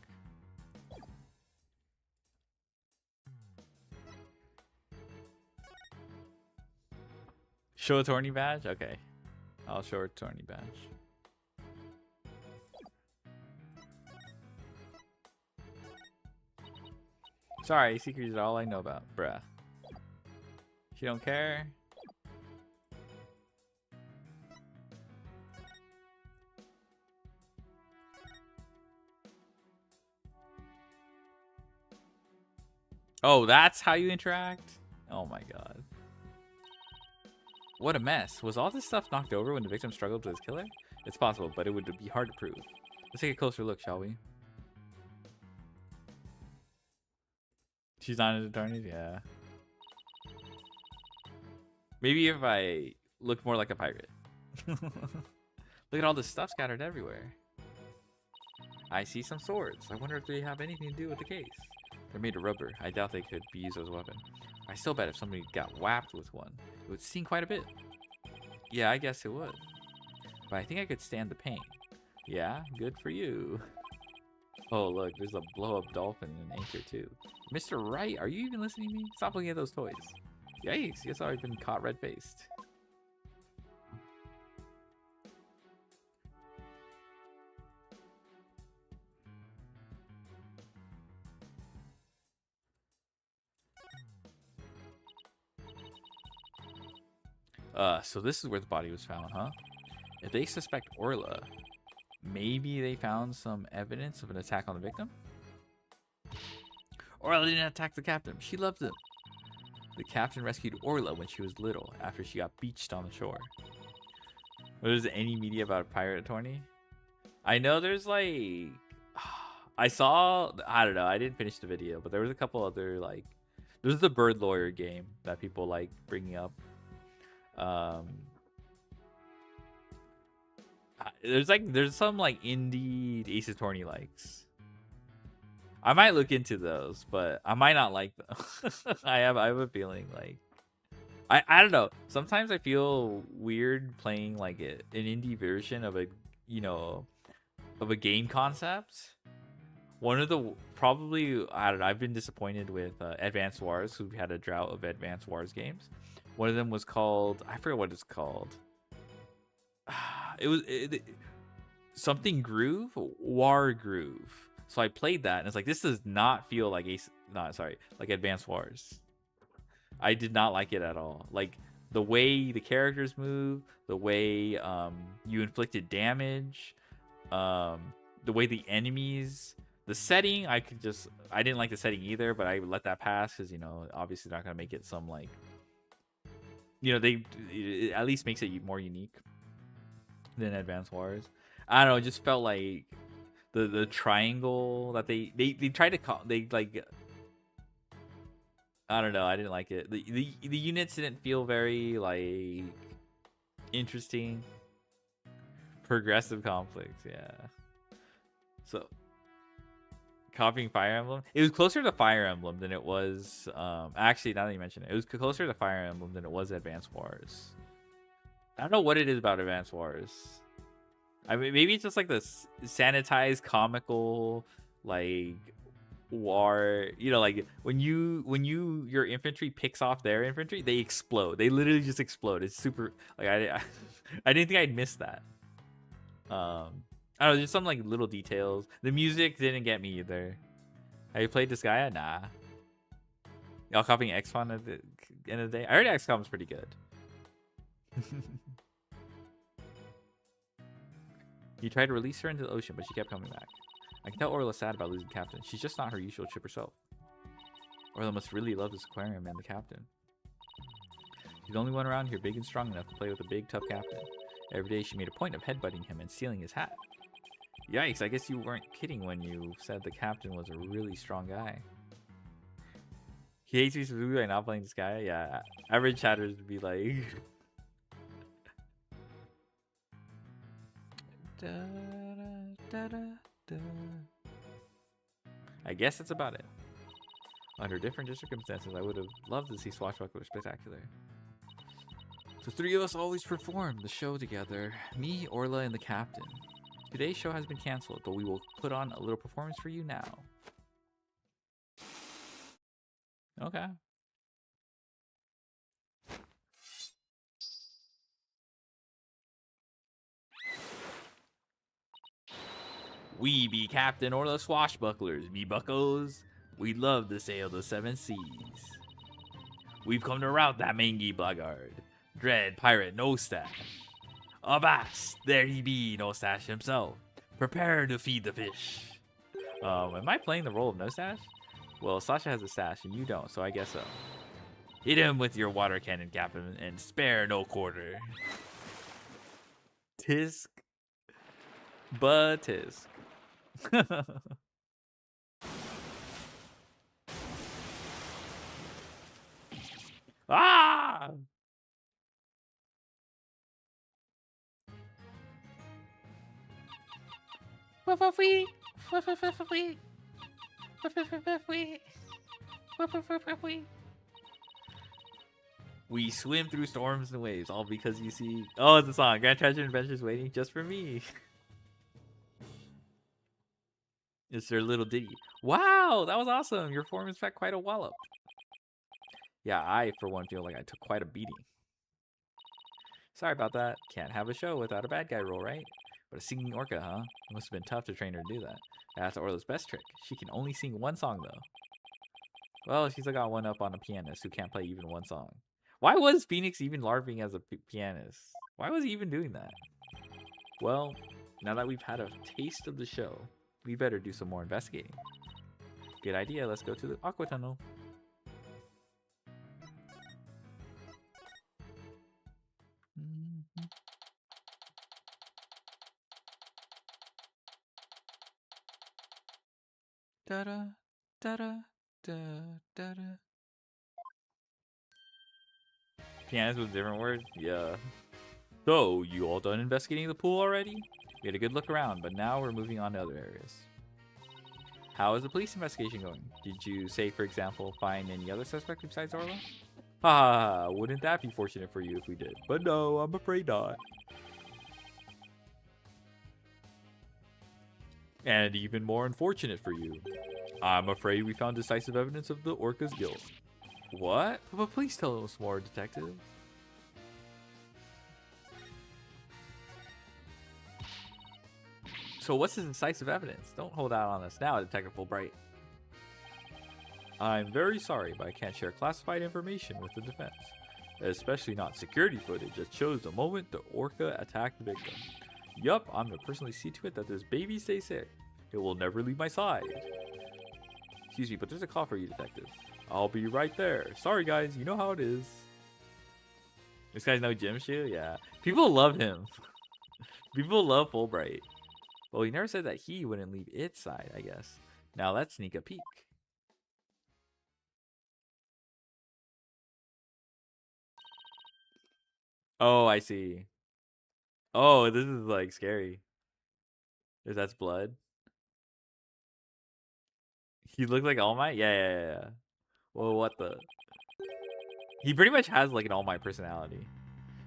Show a tourney badge? Okay. I'll show her a tourney badge. Sorry, secrets are all I know about, bruh. She don't care. Oh, that's how you interact? Oh my god. What a mess. Was all this stuff knocked over when the victim struggled with his killer? It's possible, but it would be hard to prove. Let's take a closer look, shall we? She's not into attorneys? Yeah. Maybe if I look more like a pirate. Look at all this stuff scattered everywhere. I see some swords. I wonder if they have anything to do with the case. They're made of rubber. I doubt they could be used as a weapon. I still bet if somebody got whacked with one, it would sting quite a bit. Yeah, I guess it would. But I think I could stand the pain. Yeah, good for you. Oh, look, there's a blow-up dolphin and an anchor, too. Mr. Wright, are you even listening to me? Stop looking at those toys. Yikes, guess I've been caught red-faced. So this is where the body was found, huh? If they suspect Orla, maybe they found some evidence of an attack on the victim? Orla didn't attack the captain. She loved him. The captain rescued Orla when she was little, after she got beached on the shore. There's any media about a pirate attorney? I know there's like... I don't know, I didn't finish the video, but there was a couple other like... There's the bird lawyer game that people like bringing up. There's some like indie Ace Attorney likes. I might look into those, but I might not like them. I have a feeling like I don't know. Sometimes I feel weird playing like an indie version of a of a game concept. One of the probably I don't know. I've been disappointed with Advance Wars, who had a drought of Advance Wars games. One of them was called, I forget what it's called. It was something Groove, War Groove. So I played that and it's like, this does not feel like like Advance Wars. I did not like it at all. Like the way the characters move, the way you inflicted damage, the way the enemies, the setting, I didn't like the setting either, but I let that pass because obviously not gonna make it some like. It at least makes it more unique than Advance Wars. I don't know, it just felt like the triangle that they tried to call, they like, I don't know, I didn't like it. The units didn't feel very like interesting. Progressive conflicts, yeah. So copying Fire Emblem, it was closer to Fire Emblem than it was actually, now that you mention it, it was closer to Fire Emblem than it was Advance Wars. I don't know what it is about Advance Wars. I mean, maybe it's just like this sanitized comical like war, like when your infantry picks off their infantry, they explode. They literally just explode. It's super like I didn't think I'd miss that. I don't know, just some like little details. The music didn't get me either. Have you played Disgaea? Nah. Y'all copying XCOM at the end of the day? I heard XCOM's pretty good. You tried to release her into the ocean, but she kept coming back. I can tell Orla's sad about losing Captain. She's just not her usual chipper self. Orla must really love this aquarium and the Captain. She's the only one around here big and strong enough to play with a big, tough Captain. Every day she made a point of headbutting him and stealing his hat. Yikes, I guess you weren't kidding when you said the Captain was a really strong guy. He hates me specifically by not playing this guy? Yeah, average chatters would be like... I guess that's about it. Under different circumstances, I would have loved to see Swashbuckler Spectacular. The three of us always perform the show together. Me, Orla, and the Captain. Today's show has been cancelled, but we will put on a little performance for you now. Okay. We be Captain Orla Swashbucklers, me buckos. We love to sail the seven seas. We've come to rout that mangy blackguard, dread pirate No Stash. Avast, there he be, No Stash himself. Prepare to feed the fish. Am I playing the role of No Stash? Well, Sasha has a stash and you don't, so I guess so. Hit him with your water cannon, Captain, and spare no quarter. Tisk. Tisk. Ah! We swim through storms and waves, all because you see. Oh, it's a song. Grand Treasure Adventures waiting just for me. It's their little ditty. Wow, that was awesome. Your performance packed quite a wallop. Yeah, I, for one, feel like I took quite a beating. Sorry about that. Can't have a show without a bad guy role, right? But a singing orca, huh? It must have been tough to train her to do that. That's Orla's best trick. She can only sing one song, though. Well, she's got one up on a pianist who can't play even one song. Why was Phoenix even larping as a pianist? Why was he even doing that? Well, now that we've had a taste of the show, we better do some more investigating. Good idea. Let's go to the Aqua Tunnel. Da-da, da-da, da-da. Pianist with different words? Yeah. So, you all done investigating the pool already? We had a good look around, but now we're moving on to other areas. How is the police investigation going? Did you, say, for example, find any other suspect besides Orla? Ha! Wouldn't that be fortunate for you if we did? But no, I'm afraid not. And even more unfortunate for you. I'm afraid we found decisive evidence of the Orca's guilt. What? But please tell us more, Detective. So what's the decisive evidence? Don't hold out on us now, Detective Fulbright. I'm very sorry, but I can't share classified information with the defense. Especially not security footage that shows the moment the Orca attacked the victim. Yup, I'm gonna personally see to it that this baby stays safe. It will never leave my side. Excuse me, but there's a call for you, Detective. I'll be right there. Sorry, guys. You know how it is. This guy's no gym shoe? Yeah. People love him. People love Fulbright. Well, he never said that he wouldn't leave its side, I guess. Now let's sneak a peek. Oh, I see. Oh, this is like scary. If that's blood. He looked like All Might? Yeah. Well, what the? He pretty much has like an All Might personality.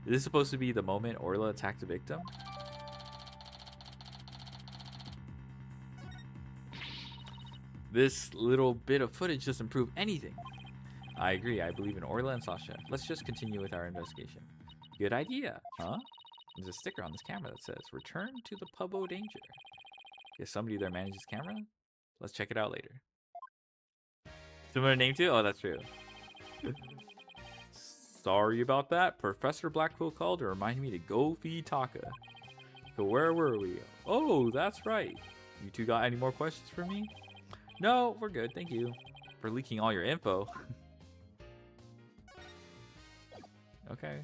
Is this supposed to be the moment Orla attacked the victim? This little bit of footage doesn't prove anything. I agree. I believe in Orla and Sasha. Let's just continue with our investigation. Good idea, huh? There's a sticker on this camera that says, "Return to the Pubbo Danger." Is somebody there manages camera? Let's check it out later. Similar name too? Oh, that's true. Sorry about that. Professor Blackpool called to remind me to go feed Taka. So where were we? Oh, that's right. You two got any more questions for me? No, we're good. Thank you for leaking all your info. Okay.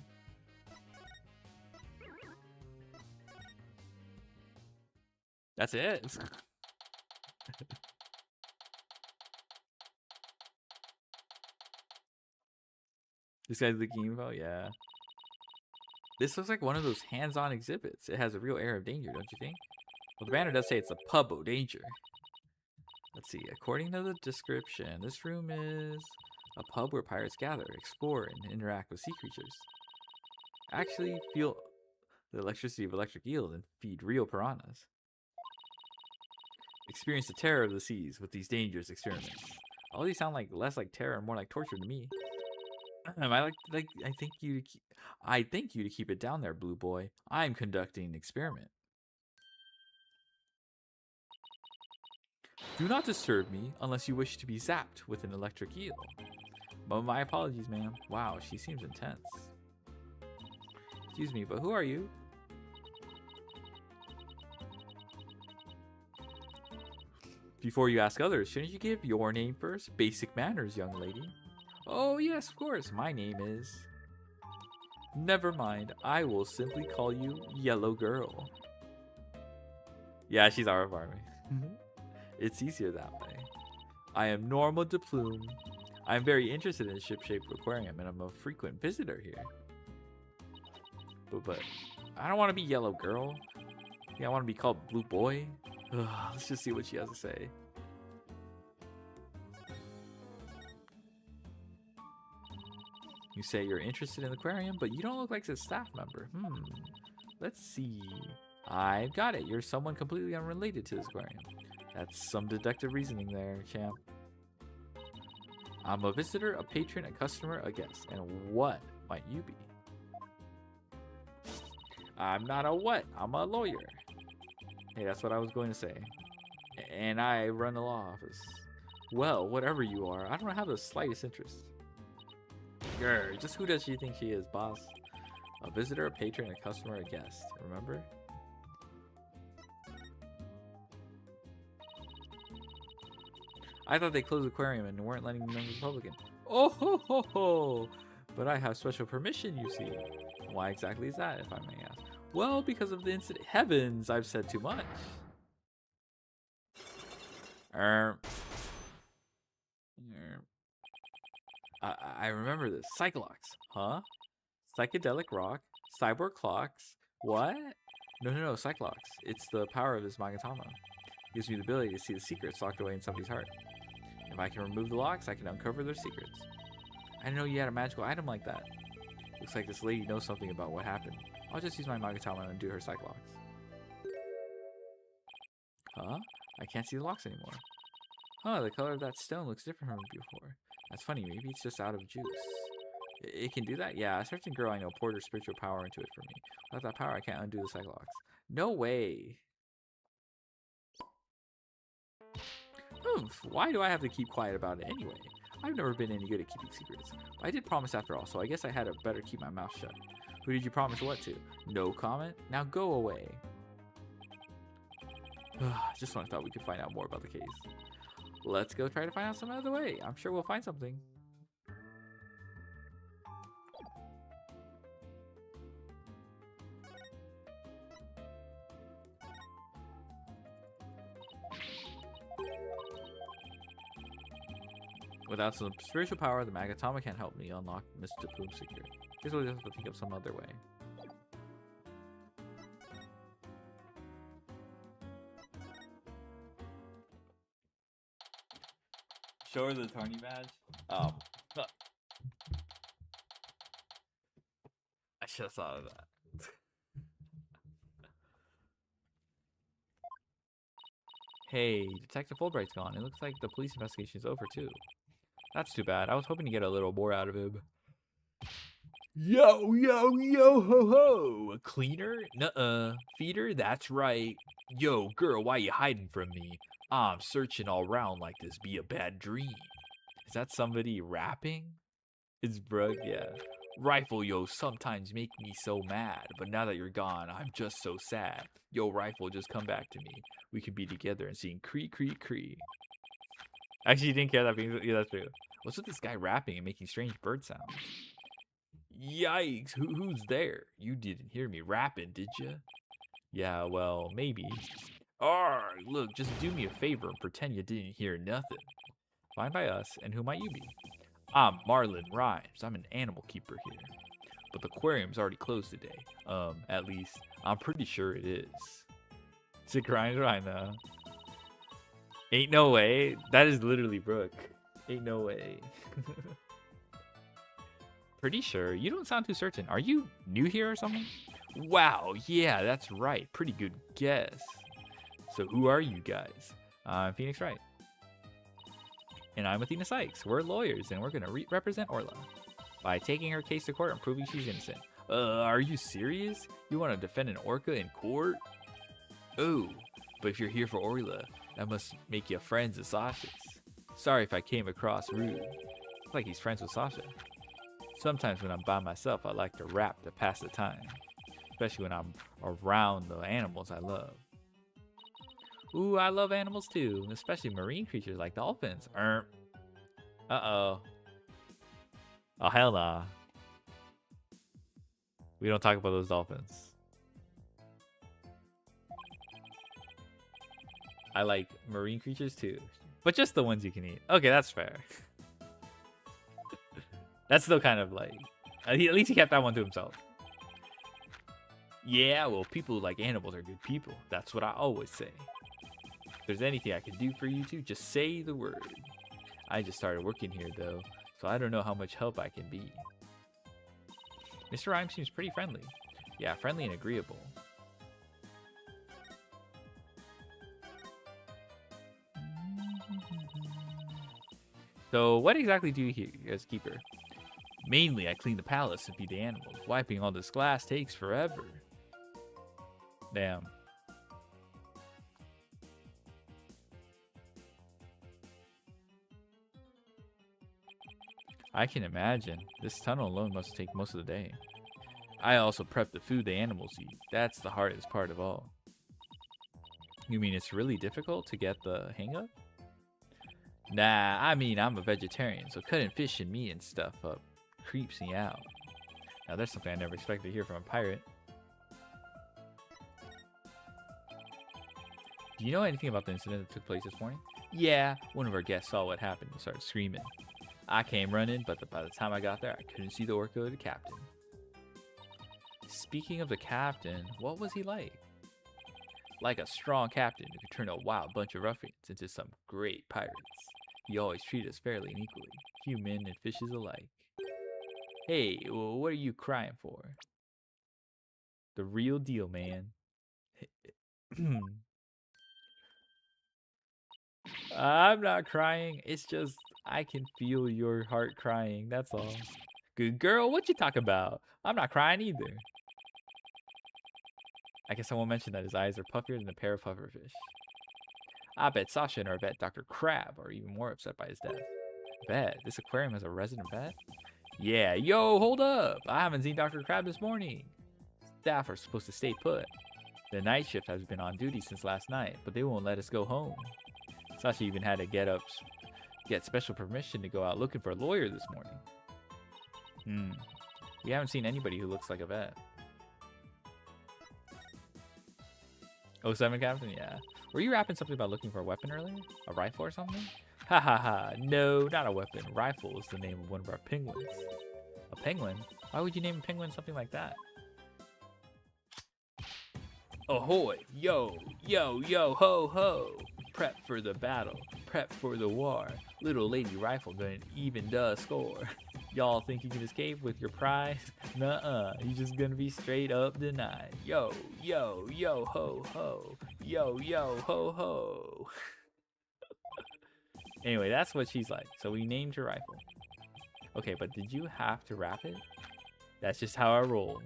That's it. This guy's leaking info? Yeah. This looks like one of those hands-on exhibits. It has a real air of danger, don't you think? Well, the banner does say it's a Pubbo Danger. Let's see. According to the description, this room is a pub where pirates gather, explore, and interact with sea creatures. Actually, feel the electricity of electric eels and feed real piranhas. Experience the terror of the seas with these dangerous experiments. All these sound like less like terror and more like torture to me. I thank you to keep it down there, Blue Boy. I'm conducting an experiment. Do not disturb me unless you wish to be zapped with an electric eel. But my apologies, ma'am. Wow, she seems intense. Excuse me, but who are you? Before you ask others, shouldn't you give your name first? Basic manners, young lady. Oh, yes, of course. My name is... Never mind. I will simply call you Yellow Girl. Yeah, she's our farmer. It's easier that way. I am Norma de Plume. I am very interested in ship-shaped aquarium, and I'm a frequent visitor here. But I don't want to be Yellow Girl. Yeah, I want to be called Blue Boy. Let's just see what she has to say. You say you're interested in the aquarium, but you don't look like a staff member. Let's see. I've got it. You're someone completely unrelated to this aquarium. That's some deductive reasoning there, champ. I'm a visitor, a patron, a customer, a guest. And what might you be? I'm not a what? I'm a lawyer. Hey, that's what I was going to say. And I run the law office. Well, whatever you are, I don't have the slightest interest. Grr, just who does she think she is, boss? A visitor, a patron, a customer, a guest. Remember? I thought they closed the aquarium and weren't letting members of the public in. Oh ho ho ho! But I have special permission, you see. Why exactly is that, if I may ask? Well, because of the incident. Heavens, I've said too much. I remember this. Cyclops. Huh? Psychedelic rock. Cyborg clocks. What? No, Cyclops. It's the power of this Magatama. It gives me the ability to see the secrets locked away in somebody's heart. If I can remove the locks, I can uncover their secrets. I didn't know you had a magical item like that. Looks like this lady knows something about what happened. I'll just use my Magatama and undo her Cyclops. Huh? I can't see the locks anymore. Huh, the color of that stone looks different from before. That's funny, maybe it's just out of juice. It can do that? Yeah, a certain girl I know poured her spiritual power into it for me. Without that power, I can't undo the Cyclops. No way! Why do I have to keep quiet about it anyway? I've never been any good at keeping secrets. But I did promise after all, so I guess I had to better keep my mouth shut. Who did you promise what to? No comment? Now go away. Just when I thought we could find out more about the case. Let's go try to find out some other way. I'm sure we'll find something. Without some spiritual power, the Magatama can't help me unlock Mr. Plume's secret. Guess we'll just have to think of some other way. Show her the Tarny badge. Fuck. I should have thought of that. Hey, Detective Fulbright's gone. It looks like the police investigation is over too. That's too bad. I was hoping to get a little more out of him. Yo, ho, ho. A cleaner? Nuh-uh. Feeder? That's right. Yo, girl, why you hiding from me? I'm searching all around like this be a bad dream. Is that somebody rapping? It's Brooke, yeah. Rifle, yo, sometimes make me so mad, but now that you're gone, I'm just so sad. Yo, Rifle, just come back to me. We can be together and sing cree, cree, cree. Actually, you didn't care that being, yeah, that's true. What's with this guy rapping and making strange bird sounds? Yikes, who's there? You didn't hear me rapping, did you? Yeah, well, maybe. Arr, look, just do me a favor and pretend you didn't hear nothing. Fine by us, and who might you be? I'm Marlon Rhymes. I'm an animal keeper here. But the aquarium's already closed today. At least, I'm pretty sure it is. It's a grind right now. Ain't no way. That is literally Brooke. Ain't no way. Pretty sure. You don't sound too certain. Are you new here or something? Wow, yeah, that's right. Pretty good guess. So who are you guys? I'm Phoenix Wright. And I'm Athena Sykes. We're lawyers, and we're going to represent Orla by taking her case to court and proving she's innocent. Are you serious? You want to defend an orca in court? Oh, but if you're here for Orla, that must make you friends with Sasha's. Sorry if I came across rude. It's like he's friends with Sasha. Sometimes when I'm by myself, I like to rap to pass the time. Especially when I'm around the animals I love. Ooh, I love animals too, especially marine creatures like dolphins. Uh-oh. Oh, hell nah. We don't talk about those dolphins. I like marine creatures too, but just the ones you can eat. Okay, that's fair. That's still kind of like... At least he kept that one to himself. Yeah, well, people who like animals are good people. That's what I always say. If there's anything I can do for you two, just say the word. I just started working here, though, so I don't know how much help I can be. Mr. Rhyme seems pretty friendly. Yeah, friendly and agreeable. So, what exactly do you here as keeper? Mainly, I clean the palace and feed the animals. Wiping all this glass takes forever. Damn. I can imagine. This tunnel alone must take most of the day. I also prep the food the animals eat. That's the hardest part of all. You mean it's really difficult to get the hang of? Nah, I mean I'm a vegetarian, so cutting fish and meat and stuff up creeps me out. Now there's something I never expected to hear from a pirate. Do you know anything about the incident that took place this morning? Yeah, one of our guests saw what happened and started screaming. I came running, but by the time I got there, I couldn't see the orca or the captain. Speaking of the captain, what was he like? Like a strong captain who could turn a wild bunch of ruffians into some great pirates. He always treated us fairly and equally, human and fishes alike. Hey, well, what are you crying for? The real deal, man. I'm not crying. It's just I can feel your heart crying. That's all. Good girl, what you talk about? I'm not crying either. I guess I won't mention that his eyes are puffier than a pair of pufferfish. I bet Sasha and our vet, Dr. Crab, are even more upset by his death. Vet? This aquarium has a resident vet? Yeah, yo, hold up! I haven't seen Dr. Crab this morning. Staff are supposed to stay put. The night shift has been on duty since last night, but they won't let us go home. Sasha even had to get special permission to go out looking for a lawyer this morning. We haven't seen anybody who looks like a vet. 07 Captain? Yeah. Were you rapping something about looking for a weapon earlier? A rifle or something? Ha ha ha. No, not a weapon. Rifle is the name of one of our penguins. A penguin? Why would you name a penguin something like that? Ahoy! Yo! Yo! Yo! Ho! Ho! Prep for the battle. Prep for the war. Little lady rifle gun even does score. Y'all think you can escape with your prize? Nuh-uh. You just gonna be straight up denied. Yo! Yo! Yo! Ho! Ho! Yo! Yo! Ho! Ho! Anyway, that's what she's like. So we named her rifle. Okay, but did you have to wrap it? That's just how I roll.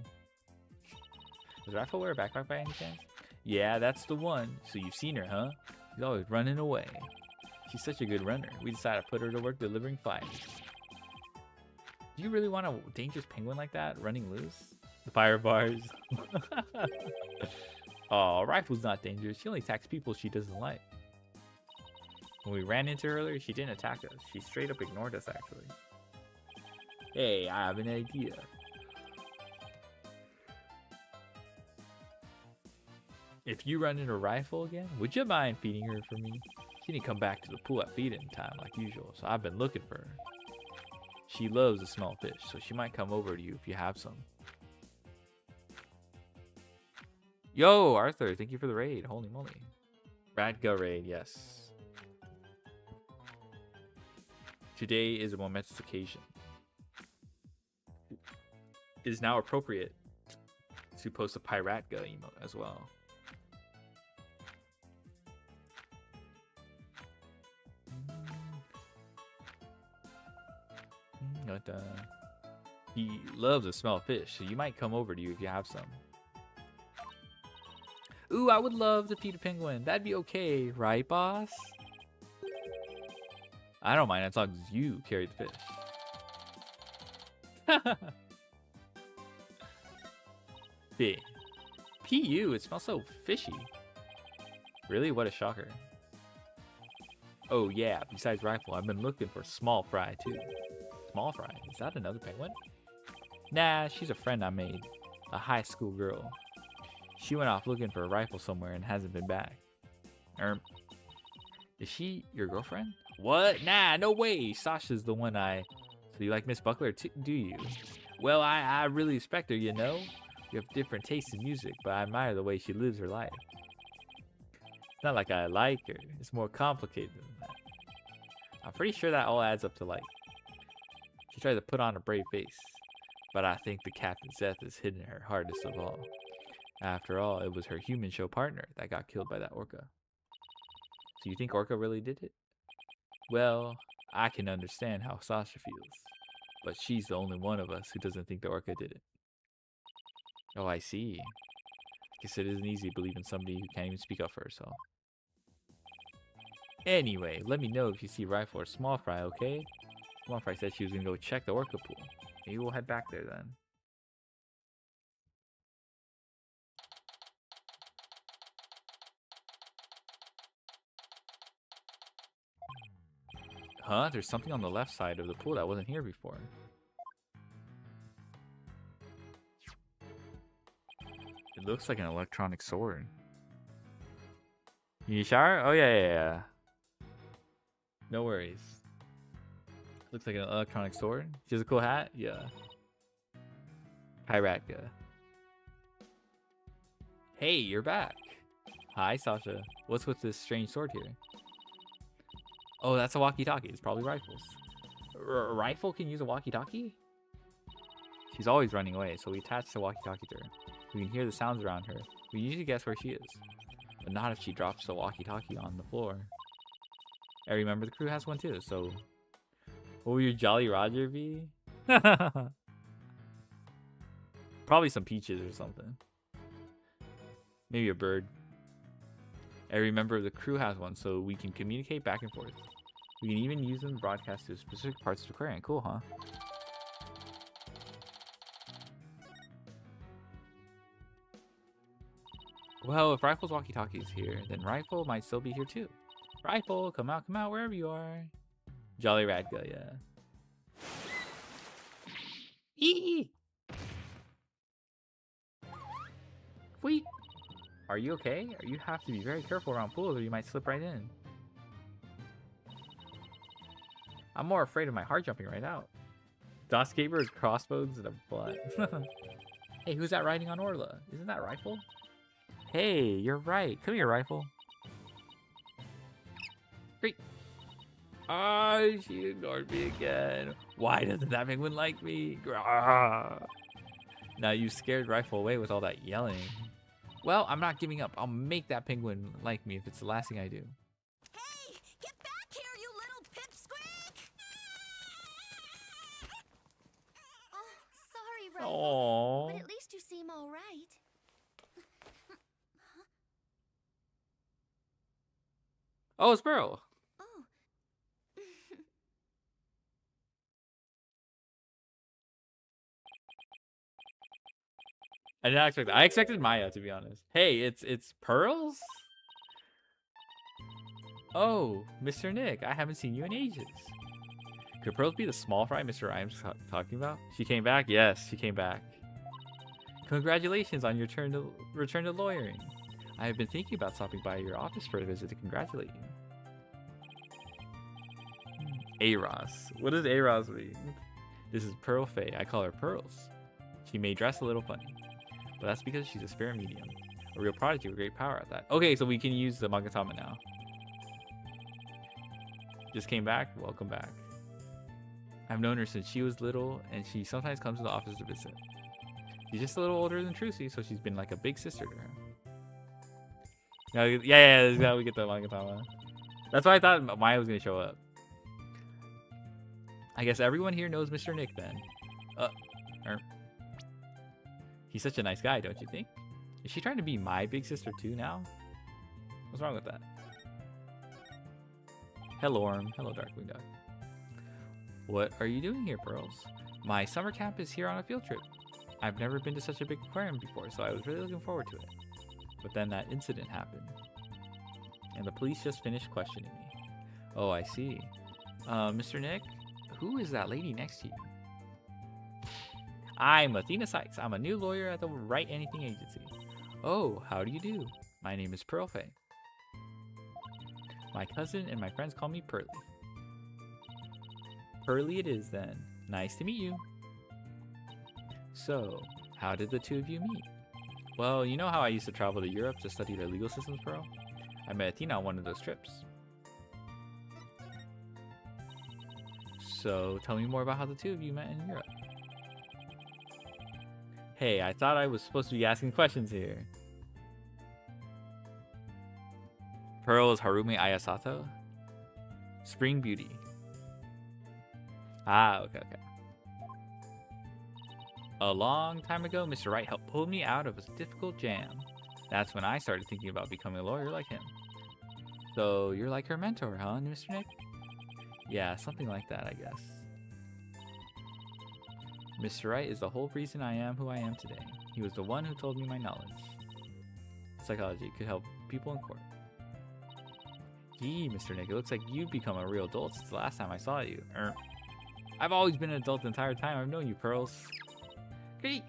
Does Rifle wear a backpack by any chance? Yeah, that's the one. So you've seen her, huh? She's always running away. She's such a good runner. We decided to put her to work delivering fires. Do you really want a dangerous penguin like that running loose? The fire bars. Oh, Rifle's not dangerous. She only attacks people she doesn't like. When we ran into her earlier, she didn't attack us. She straight up ignored us, actually. Hey, I have an idea. If you run into Rifle again, would you mind feeding her for me? She didn't come back to the pool at feeding time like usual, so I've been looking for her. She loves to smell fish, so she might come over to you if you have some. Yo, Arthur, thank you for the raid. Holy moly. Radga raid, yes. Today is a momentous occasion. It is now appropriate to post a Piratka emote as well. He loves to smell fish, so you might come over to you if you have some. Ooh, I would love to feed a penguin. That'd be okay, right, boss? I don't mind as long as you carry the fish. Fish. PU, it smells so fishy. Really? What a shocker. Oh yeah, besides Rifle, I've been looking for Small Fry too. Small Fry? Is that another penguin? Nah, she's a friend I made. A high school girl. She went off looking for a rifle somewhere and hasn't been back. Is she your girlfriend? What? Nah, no way. Sasha's the one So you like Miss Buckler too, do you? Well, I really respect her, you know? We have different tastes in music, but I admire the way she lives her life. It's not like I like her. It's more complicated than that. I'm pretty sure that all adds up to like. She tried to put on a brave face, but I think the captain's death is hidden her hardest of all. After all, it was her human show partner that got killed by that orca. So you think Orca really did it? Well, I can understand how Sasha feels, but she's the only one of us who doesn't think the Orca did it. Oh, I see. Guess it isn't easy to believe in somebody who can't even speak up for herself. Anyway, let me know if you see Rifle or Small Fry, okay? Small Fry said she was gonna go check the orca pool. Maybe we'll head back there then. Huh? There's something on the left side of the pool that wasn't here before. It looks like an electronic sword. You need a shower? Oh, yeah. No worries. Looks like an electronic sword. She has a cool hat? Yeah. Pyratka. Hey, you're back. Hi, Sasha. What's with this strange sword here? Oh, that's a walkie-talkie. It's probably Rifle's. Rifle can use a walkie-talkie? She's always running away, so we attach the walkie-talkie to her. We can hear the sounds around her. We usually guess where she is. But not if she drops the walkie-talkie on the floor. I remember the crew has one too, so... What will your Jolly Roger be? Probably some peaches or something. Maybe a bird. Every member of the crew has one, so we can communicate back and forth. We can even use them to broadcast to specific parts of the aquarium. Cool, huh? Well, if Rifle's walkie-talkie is here, then Rifle might still be here too. Rifle, come out, wherever you are. Jolly Radga, yeah. Eee! Wait. Are you okay? You have to be very careful around pools or you might slip right in. I'm more afraid of my heart jumping right out. Das Gaber's crossbows and a butt. Hey, who's that riding on Orla? Isn't that Rifle? Hey, you're right. Come here, Rifle. Great. Ah, she ignored me again. Why doesn't that penguin like me? Grah. Now you scared Rifle away with all that yelling. Well, I'm not giving up. I'll make that penguin like me if it's the last thing I do. Hey, get back here, you little pipsqueak! Oh, sorry, Rifle. Aww. But at least you seem all right. Oh, it's Pearl. Oh. I did not expect that. I expected Maya, to be honest. Hey, it's Pearls? Oh, Mr. Nick, I haven't seen you in ages. Could Pearls be the small fry Mr. Rhymes talking about? She came back? Yes, she came back. Congratulations on your return to lawyering. I have been thinking about stopping by your office for a visit to congratulate you. A-Ross. What does A-Ross mean? This is Pearl Faye. I call her Pearls. She may dress a little funny, but that's because she's a spirit medium. A real prodigy with great power at that. Okay, so we can use the Magatama now. Just came back? Welcome back. I've known her since she was little, and she sometimes comes to the office to visit. She's just a little older than Trucy, so she's been like a big sister to her. Yeah, this is how we get the Magatama. That's why I thought Maya was going to show up. I guess everyone here knows Mr. Nick then. He's such a nice guy, don't you think? Is she trying to be my big sister too now? What's wrong with that? Hello, Orm. Hello, Darkwing Duck. What are you doing here, Pearls? My summer camp is here on a field trip. I've never been to such a big aquarium before, so I was really looking forward to it. But then that incident happened. And the police just finished questioning me. Oh, I see. Mr. Nick? Who is that lady next to you? I'm Athena Sykes. I'm a new lawyer at the Write Anything Agency. Oh, how do you do? My name is Pearl Faye. My cousin and my friends call me Pearly. Pearly it is then. Nice to meet you. So, how did the two of you meet? Well, you know how I used to travel to Europe to study their legal systems, Pearl? I met Athena on one of those trips. So, tell me more about how the two of you met in Europe. Hey, I thought I was supposed to be asking questions here. Pearl is Harume Ayasato. Spring Beauty. Ah, okay. A long time ago, Mr. Wright helped pull me out of a difficult jam. That's when I started thinking about becoming a lawyer like him. So, you're like her mentor, huh, Mr. Nick? Yeah, something like that, I guess. Mr. Wright is the whole reason I am who I am today. He was the one who told me my knowledge. Psychology could help people in court. Gee, Mr. Nick, it looks like you've become a real adult since the last time I saw you. I've always been an adult the entire time I've known you, Pearls. Great!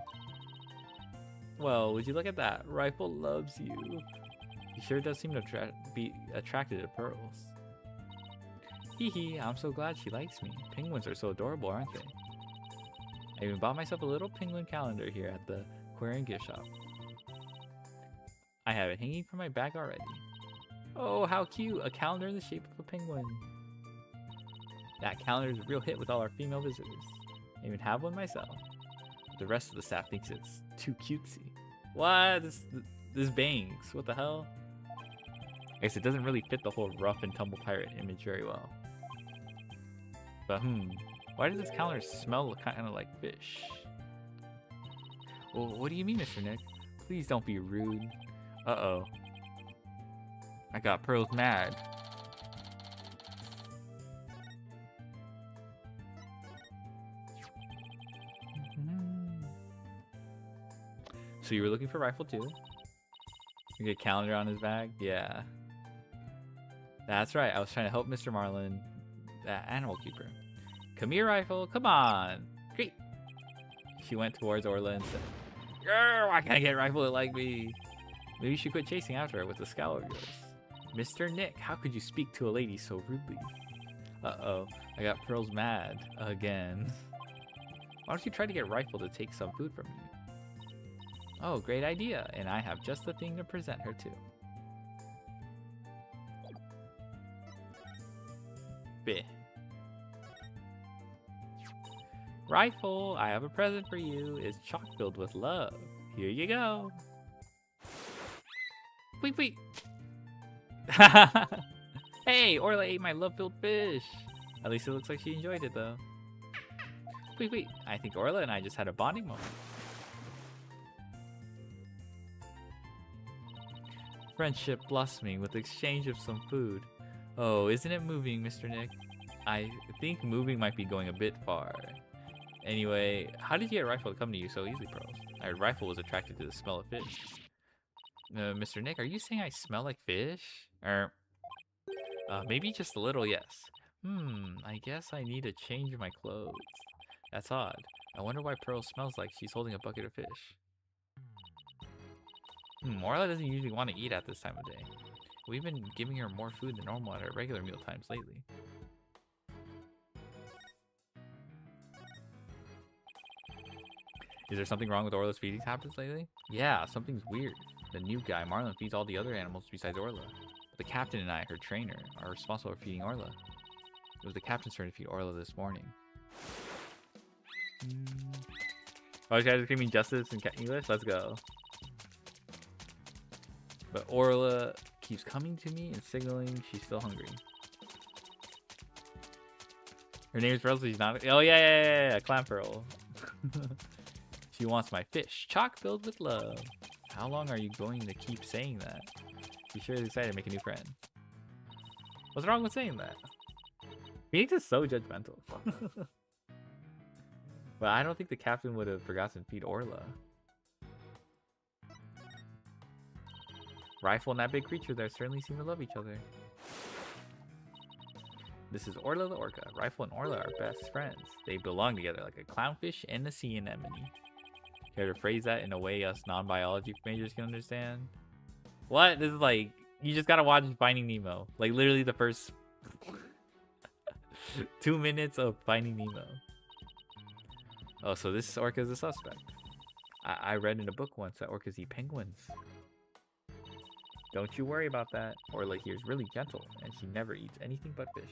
Well, would you look at that? Rifle loves you. He sure does seem to be attracted to Pearls. Hee hee, I'm so glad she likes me. Penguins are so adorable, aren't they? I even bought myself a little penguin calendar here at the Aquarium gift shop. I have it hanging from my bag already. Oh, how cute! A calendar in the shape of a penguin. That calendar is a real hit with all our female visitors. I even have one myself. The rest of the staff thinks it's too cutesy. What? This bangs. What the hell? I guess it doesn't really fit the whole rough and tumble pirate image very well. But why does this calendar smell kind of like fish? Well, what do you mean, Mr. Nick? Please don't be rude. Uh-oh. I got Pearls mad. So you were looking for Rifle too? You get a calendar on his bag? Yeah. That's right. I was trying to help Mr. Marlin, that animal keeper. Come here, Rifle. Come on. Great. She went towards Orla and said, why can't I get Rifle to like me? Maybe you should quit chasing after her with the scowl of yours. Mr. Nick, how could you speak to a lady so rudely? Uh-oh. I got Pearls mad. Again. Why don't you try to get Rifle to take some food from you? Oh, great idea. And I have just the thing to present her to. Bleh. Rifle, I have a present for you. It's chock filled with love. Here you go. Wait. Hey, Orla ate my love-filled fish. At least it looks like she enjoyed it, though. Wait. I think Orla and I just had a bonding moment. Friendship blossoming with the exchange of some food. Oh, isn't it moving, Mr. Nick? I think moving might be going a bit far. Anyway, how did you get Rifle to come to you so easily, Pearls? I heard Rifle was attracted to the smell of fish. Mr. Nick, are you saying I smell like fish? Maybe just a little, yes. I guess I need to change my clothes. That's odd. I wonder why Pearl smells like she's holding a bucket of fish. Orla doesn't usually want to eat at this time of day. We've been giving her more food than normal at our regular meal times lately. Is there something wrong with Orla's feeding habits lately? Yeah, something's weird. The new guy, Marlin, feeds all the other animals besides Orla. But the captain and I, her trainer, are responsible for feeding Orla. It was the captain's turn to feed Orla this morning. Oh, you guys are screaming justice in English? Let's go. But Orla keeps coming to me and signaling she's still hungry. Her name is Pearl, so she's not. Oh, yeah. Clam Pearl. She wants my fish, chock filled with love. How long are you going to keep saying that? She sure is excited to make a new friend. What's wrong with saying that? Phoenix is so judgmental. But I don't think the captain would have forgotten to feed Orla. Rifle and that big creature there certainly seem to love each other. This is Orla the Orca. Rifle and Orla are best friends. They belong together like a clownfish and a sea anemone. Care to phrase that in a way us non-biology majors can understand? What? This is like, you just gotta watch Finding Nemo. Like literally the first 2 minutes of Finding Nemo. Oh, so this orca is a suspect. I read in a book once that orcas eat penguins. Don't you worry about that. Orla here's really gentle, and she never eats anything but fish.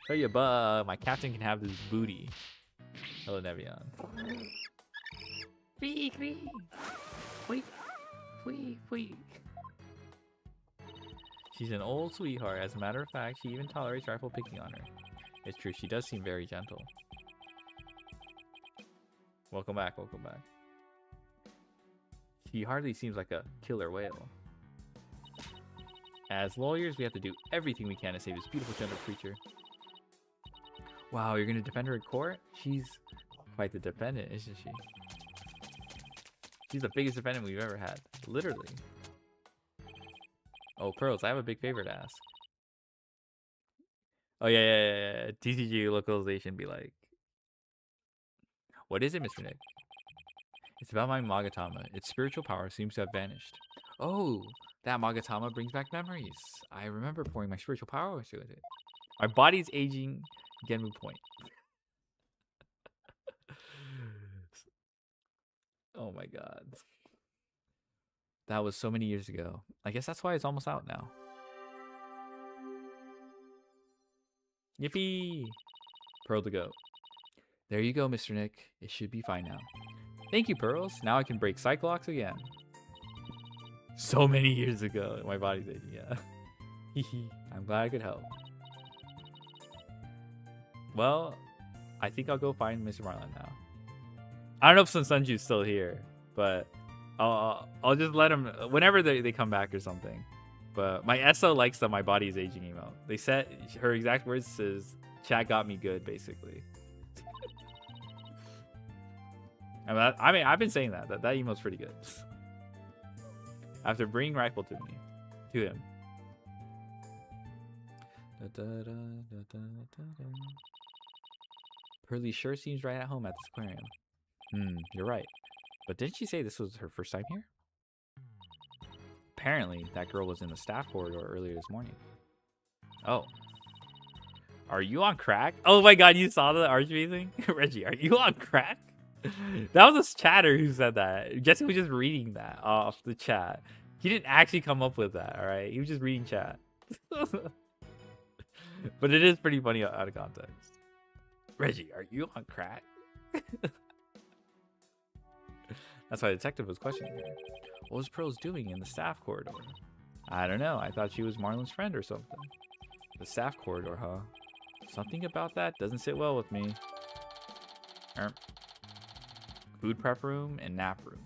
Show you, my captain can have this booty. Hello, Nevian. She's an old sweetheart. As a matter of fact, she even tolerates Rifle picking on her. It's true, she does seem very gentle. Welcome back, welcome back. She hardly seems like a killer whale. As lawyers, we have to do everything we can to save this beautiful, gentle creature. Wow, you're gonna defend her in court? She's quite the defendant, isn't she? She's the biggest defendant we've ever had. Literally. Oh, Pearls, I have a big favor to ask. Oh, yeah. TCG localization be like. What is it, Mr. Nick? It's about my Magatama. Its spiritual power seems to have vanished. Oh, that Magatama brings back memories. I remember pouring my spiritual power into it. My body's aging. Genmu point. Oh my god. That was so many years ago. I guess that's why it's almost out now. Yippee! Pearl to go. There you go, Mr. Nick. It should be fine now. Thank you, Pearls. Now I can break Cyclocks again. So many years ago. My body's aging, yeah. I'm glad I could help. Well, I think I'll go find Mr. Marlin now. I don't know if Sunju's still here, but I'll just let him whenever they come back or something. But my SO likes the my body is aging email. They said her exact words is chat got me good, basically. I mean I've been saying that emote's pretty good. After bringing Rifle to him. Pearly sure seems right at home at this aquarium. You're right. But didn't she say this was her first time here? Apparently, that girl was in the staff corridor earlier this morning. Oh. Are you on crack? Oh my god, you saw the Archie thing? Reggie, are you on crack? That was a chatter who said that. Jesse was just reading that off the chat. He didn't actually come up with that, alright? He was just reading chat. But it is pretty funny out of context. Reggie, are you on crack? That's why the detective was questioning her. What was Pearls doing in the staff corridor? I don't know. I thought she was Marlon's friend or something. The staff corridor, huh? Something about that doesn't sit well with me. Food prep room and nap room.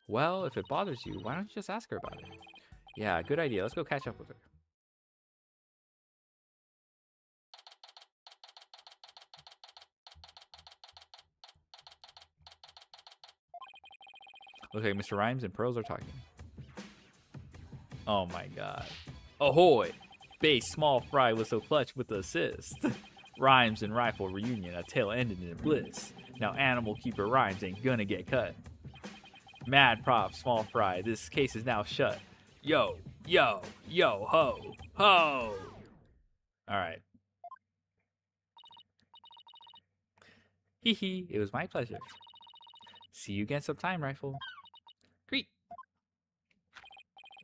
Well, if it bothers you, why don't you just ask her about it? Yeah, good idea. Let's go catch up with her. Looks like Mr. Rhymes and Pearls are talking. Oh my god. Ahoy! Base small fry was so clutch with the assist. Rhymes and Rifle reunion, a tale ended in bliss. Now Animal Keeper Rhymes ain't gonna get cut. Mad prop, small fry, this case is now shut. Yo, yo, yo, ho, ho! Alright. Hee hee, it was my pleasure. See you again sometime, Rifle. Greet.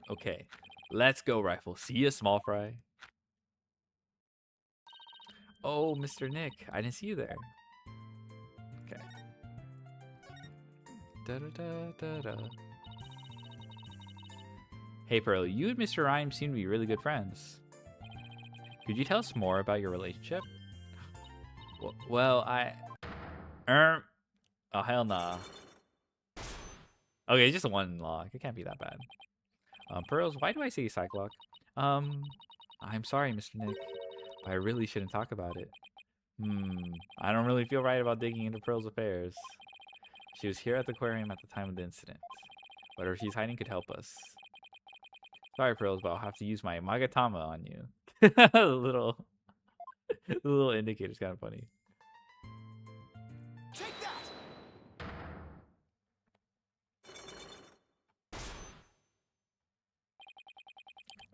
Okay, let's go, Rifle. See ya, small fry. Oh, Mr. Nick, I didn't see you there. Okay. Da-da-da-da-da. Hey, Pearl, you and Mr. Rhymes seem to be really good friends. Could you tell us more about your relationship? Well, oh, hell nah. Okay, just one log. It can't be that bad. Pearls, why do I say Cyclock? I'm sorry, Mr. Nick, but I really shouldn't talk about it. I don't really feel right about digging into Pearl's affairs. She was here at the aquarium at the time of the incident. Whatever she's hiding could help us. Sorry, Pearls, but I'll have to use my Magatama on you. the little indicator's kind of funny. Take that!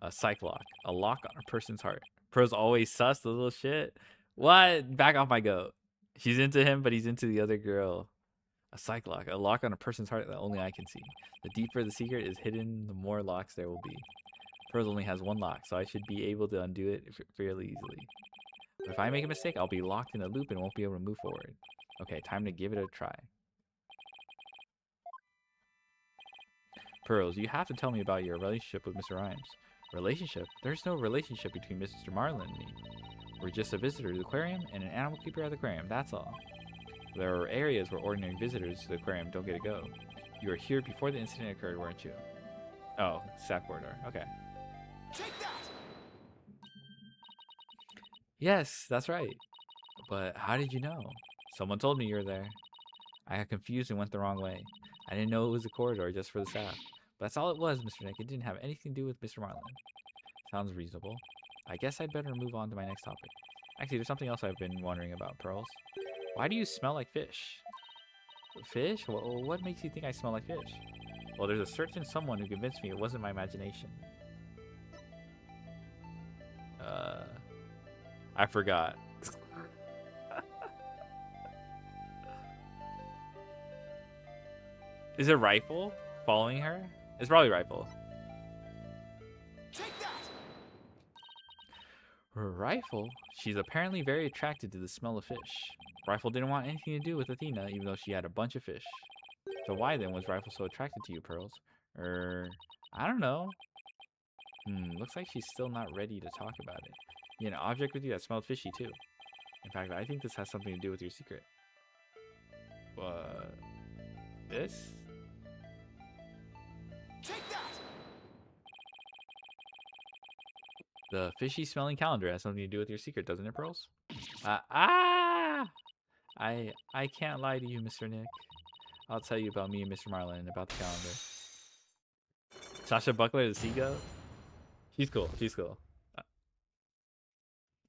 A Cyclock. A lock on a person's heart. Pearl's always sus, the little shit. What? Back off my goat. She's into him, but he's into the other girl. A psych lock. A lock on a person's heart that only I can see. The deeper the secret is hidden, the more locks there will be. Pearls only has one lock, so I should be able to undo it fairly easily. But if I make a mistake, I'll be locked in a loop and won't be able to move forward. Okay, time to give it a try. Pearls, you have to tell me about your relationship with Mr. Rhymes. Relationship? There's no relationship between Mr. Marlin and me. We're just a visitor to the aquarium and an animal keeper at the aquarium, that's all. There are areas where ordinary visitors to the aquarium don't get to go. You were here before the incident occurred, weren't you? Oh, staff corridor. Okay. Take that! Yes, that's right. But how did you know? Someone told me you were there. I got confused and went the wrong way. I didn't know it was a corridor just for the staff. But that's all it was, Mr. Nick. It didn't have anything to do with Mr. Marlin. Sounds reasonable. I guess I'd better move on to my next topic. Actually, there's something else I've been wondering about, Pearls. Why do you smell like fish? Fish? What makes you think I smell like fish? Well, there's a certain someone who convinced me it wasn't my imagination. I forgot. Is it Rifle following her? It's probably Rifle. Take that! Rifle? She's apparently very attracted to the smell of fish. Rifle didn't want anything to do with Athena, even though she had a bunch of fish. So why then was Rifle so attracted to you, Pearls? I don't know. Looks like she's still not ready to talk about it. You had an object with you that smelled fishy too. In fact, I think this has something to do with your secret. This? Take that! The fishy smelling calendar has something to do with your secret, doesn't it, Pearls? I can't lie to you, Mr. Nick. I'll tell you about me and Mr. Marlin and about the calendar. Sasha Buckler, the seagull? She's cool. She's cool.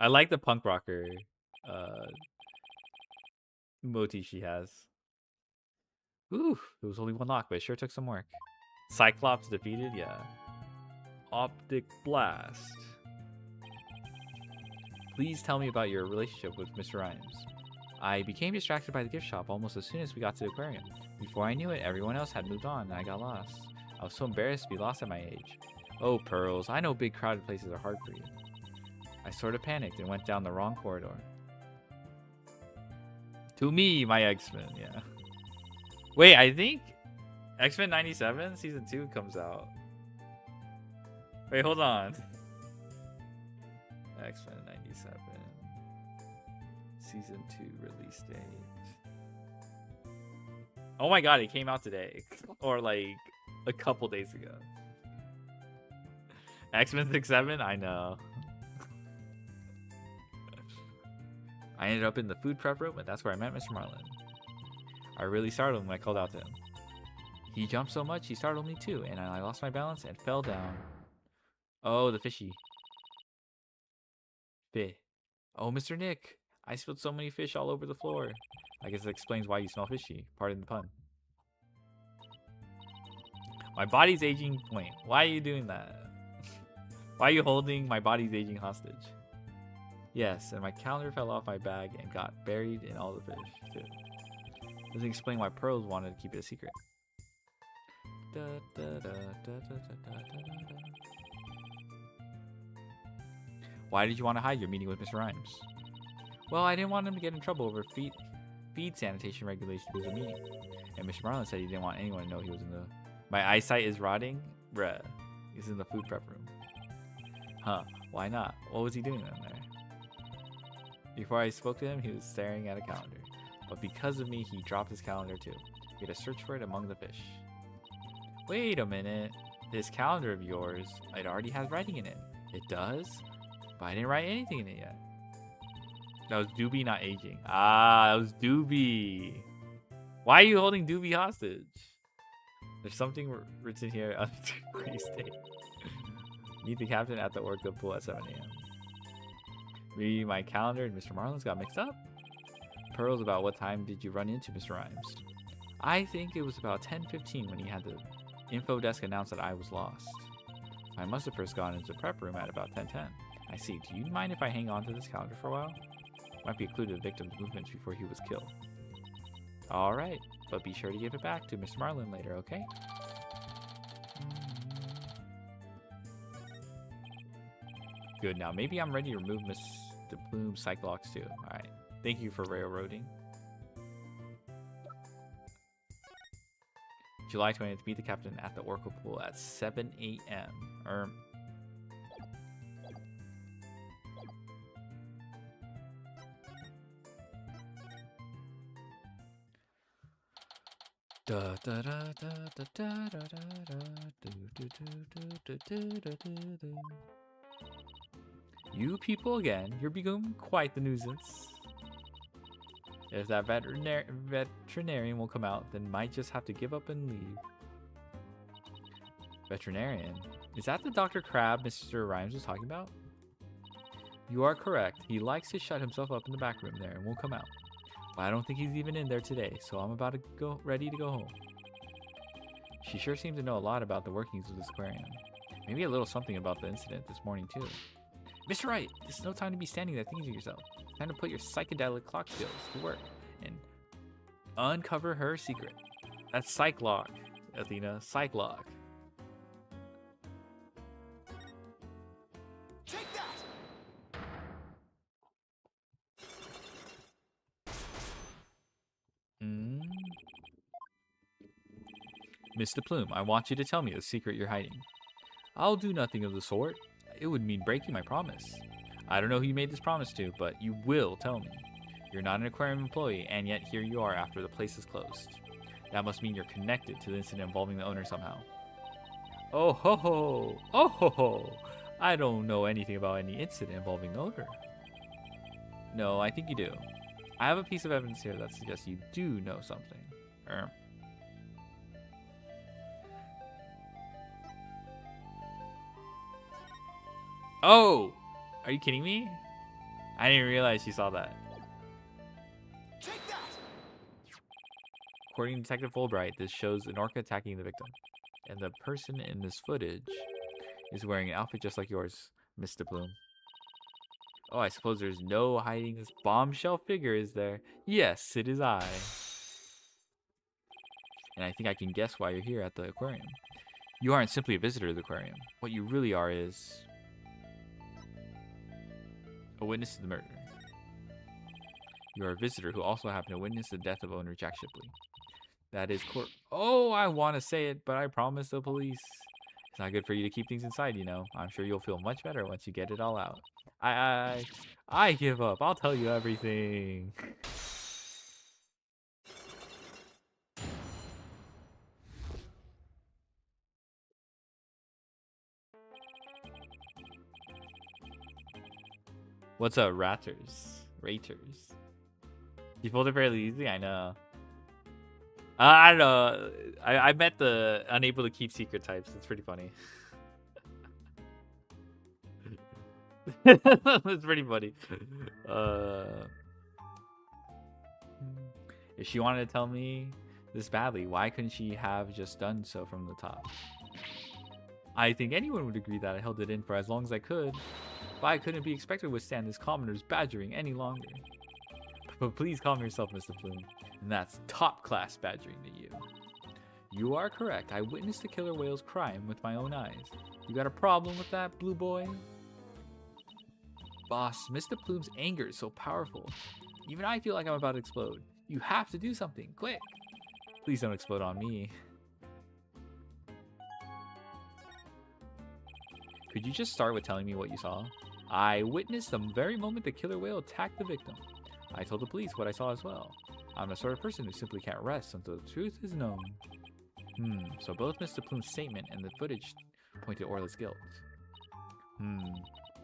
I like the punk rocker motif she has. Ooh, there was only one lock, but it sure took some work. Cyclops defeated? Yeah. Optic Blast. Please tell me about your relationship with Mr. Rhymes. I became distracted by the gift shop almost as soon as we got to the aquarium. Before I knew it, everyone else had moved on and I got lost. I was so embarrassed to be lost at my age. Oh, Pearls, I know big crowded places are hard for you. I sort of panicked and went down the wrong corridor. To me, my X-Men, yeah. Wait, I think X-Men 97 season 2 comes out. Wait, hold on. X-Men 97 season 2 release date. Oh my god, it came out today. Or like a couple days ago. X-Men 67? I know. I ended up in the food prep room, and that's where I met Mr. Marlin. I really startled him when I called out to him. He jumped so much, he startled me too, and I lost my balance and fell down. Oh, the fishy. Fish. Oh, Mr. Nick. I spilled so many fish all over the floor. I guess that explains why you smell fishy. Pardon the pun. My body's aging. Wait, why are you doing that? Why are you holding my body's aging hostage? Yes, and my calendar fell off my bag and got buried in all the fish, too. Doesn't explain why Pearls wanted to keep it a secret. Why did you want to hide your meeting with Mr. Rhymes? Well, I didn't want him to get in trouble over feed sanitation regulations with the meeting. And Mr. Marlin said he didn't want anyone to know he was in the... My eyesight is rotting? Bruh. He's in the food prep room. Huh. Why not? What was he doing in there? Before I spoke to him, he was staring at a calendar. But because of me, he dropped his calendar too. We had to search for it among the fish. Wait a minute. This calendar of yours, it already has writing in it. It does? But I didn't write anything in it yet. That was Doobie not aging. Ah, that was Doobie. Why are you holding Doobie hostage? There's something written here on the state. Meet the captain at the Orca pool at 7 a.m. Reading my calendar and Mr. Marlin's got mixed up. Pearls, about what time did you run into Mr. Rhymes? I think it was about 10:15 when he had the info desk announce that I was lost. I must have first gone into the prep room at about 10:10. I see. Do you mind if I hang on to this calendar for a while? Might be a clue to the victim's movements before he was killed. Alright. but be sure to give it back to Mr. Marlin later, okay? Good, now maybe I'm ready to remove Mr. Bloom's psych locks too. Alright, thank you for railroading. July 20th, meet the captain at the Oracle Pool at 7 a.m. You people again, you're becoming quite the nuisance. If that veterinarian will come out, then might just have to give up and leave. Veterinarian? Is that the Dr. Crab Mr. Rhymes was talking about? You are correct. He likes to shut himself up in the back room there and won't come out. But I don't think he's even in there today, so I'm about to go ready to go home. She sure seems to know a lot about the workings of this aquarium. Maybe a little something about the incident this morning too. Mr. Wright, this is no time to be standing there thinking to yourself. Time to put your psychedelic clock skills to work and uncover her secret. That's psych lock, Athena. Psych lock. Take that! Mr. Plume, I want you to tell me the secret you're hiding. I'll do nothing of the sort. It would mean breaking my promise. I don't know who you made this promise to, but you will tell me. You're not an aquarium employee, and yet here you are after the place is closed. That must mean you're connected to the incident involving the owner somehow. Oh ho ho! Oh ho ho! I don't know anything about any incident involving the owner. No, I think you do. I have a piece of evidence here that suggests you do know something. Oh! Are you kidding me? I didn't realize you saw that. Take that! According to Detective Fulbright, this shows an orca attacking the victim. And the person in this footage is wearing an outfit just like yours, Mr. Plume. Oh, I suppose there's no hiding this bombshell figure, is there? Yes, it is I. And I think I can guess why you're here at the aquarium. You aren't simply a visitor to the aquarium. What you really are is a witness to the murder. You are a visitor who also happened to witness the death of owner Jack Shipley. That is Oh, I want to say it, but I promise the police. It's not good for you to keep things inside, you know. I'm sure you'll feel much better once you get it all out. I give up. I'll tell you everything. What's up, Raters? You pulled it fairly easy, I know. I don't know. I met the unable to keep secret types. It's pretty funny. It's pretty funny. If she wanted to tell me this badly, why couldn't she have just done so from the top? I think anyone would agree that I held it in for as long as I could, but I couldn't be expected to withstand this commoner's badgering any longer. But please calm yourself, Mr. Plume. And that's top-class badgering to you. You are correct. I witnessed the killer whale's crime with my own eyes. You got a problem with that, Blue Boy? Boss, Mr. Plume's anger is so powerful. Even I feel like I'm about to explode. You have to do something, quick. Please don't explode on me. Could you just start with telling me what you saw? I witnessed the very moment the killer whale attacked the victim. I told the police what I saw as well. I'm the sort of person who simply can't rest until the truth is known. So both Mr. Plume's statement and the footage point to Orla's guilt.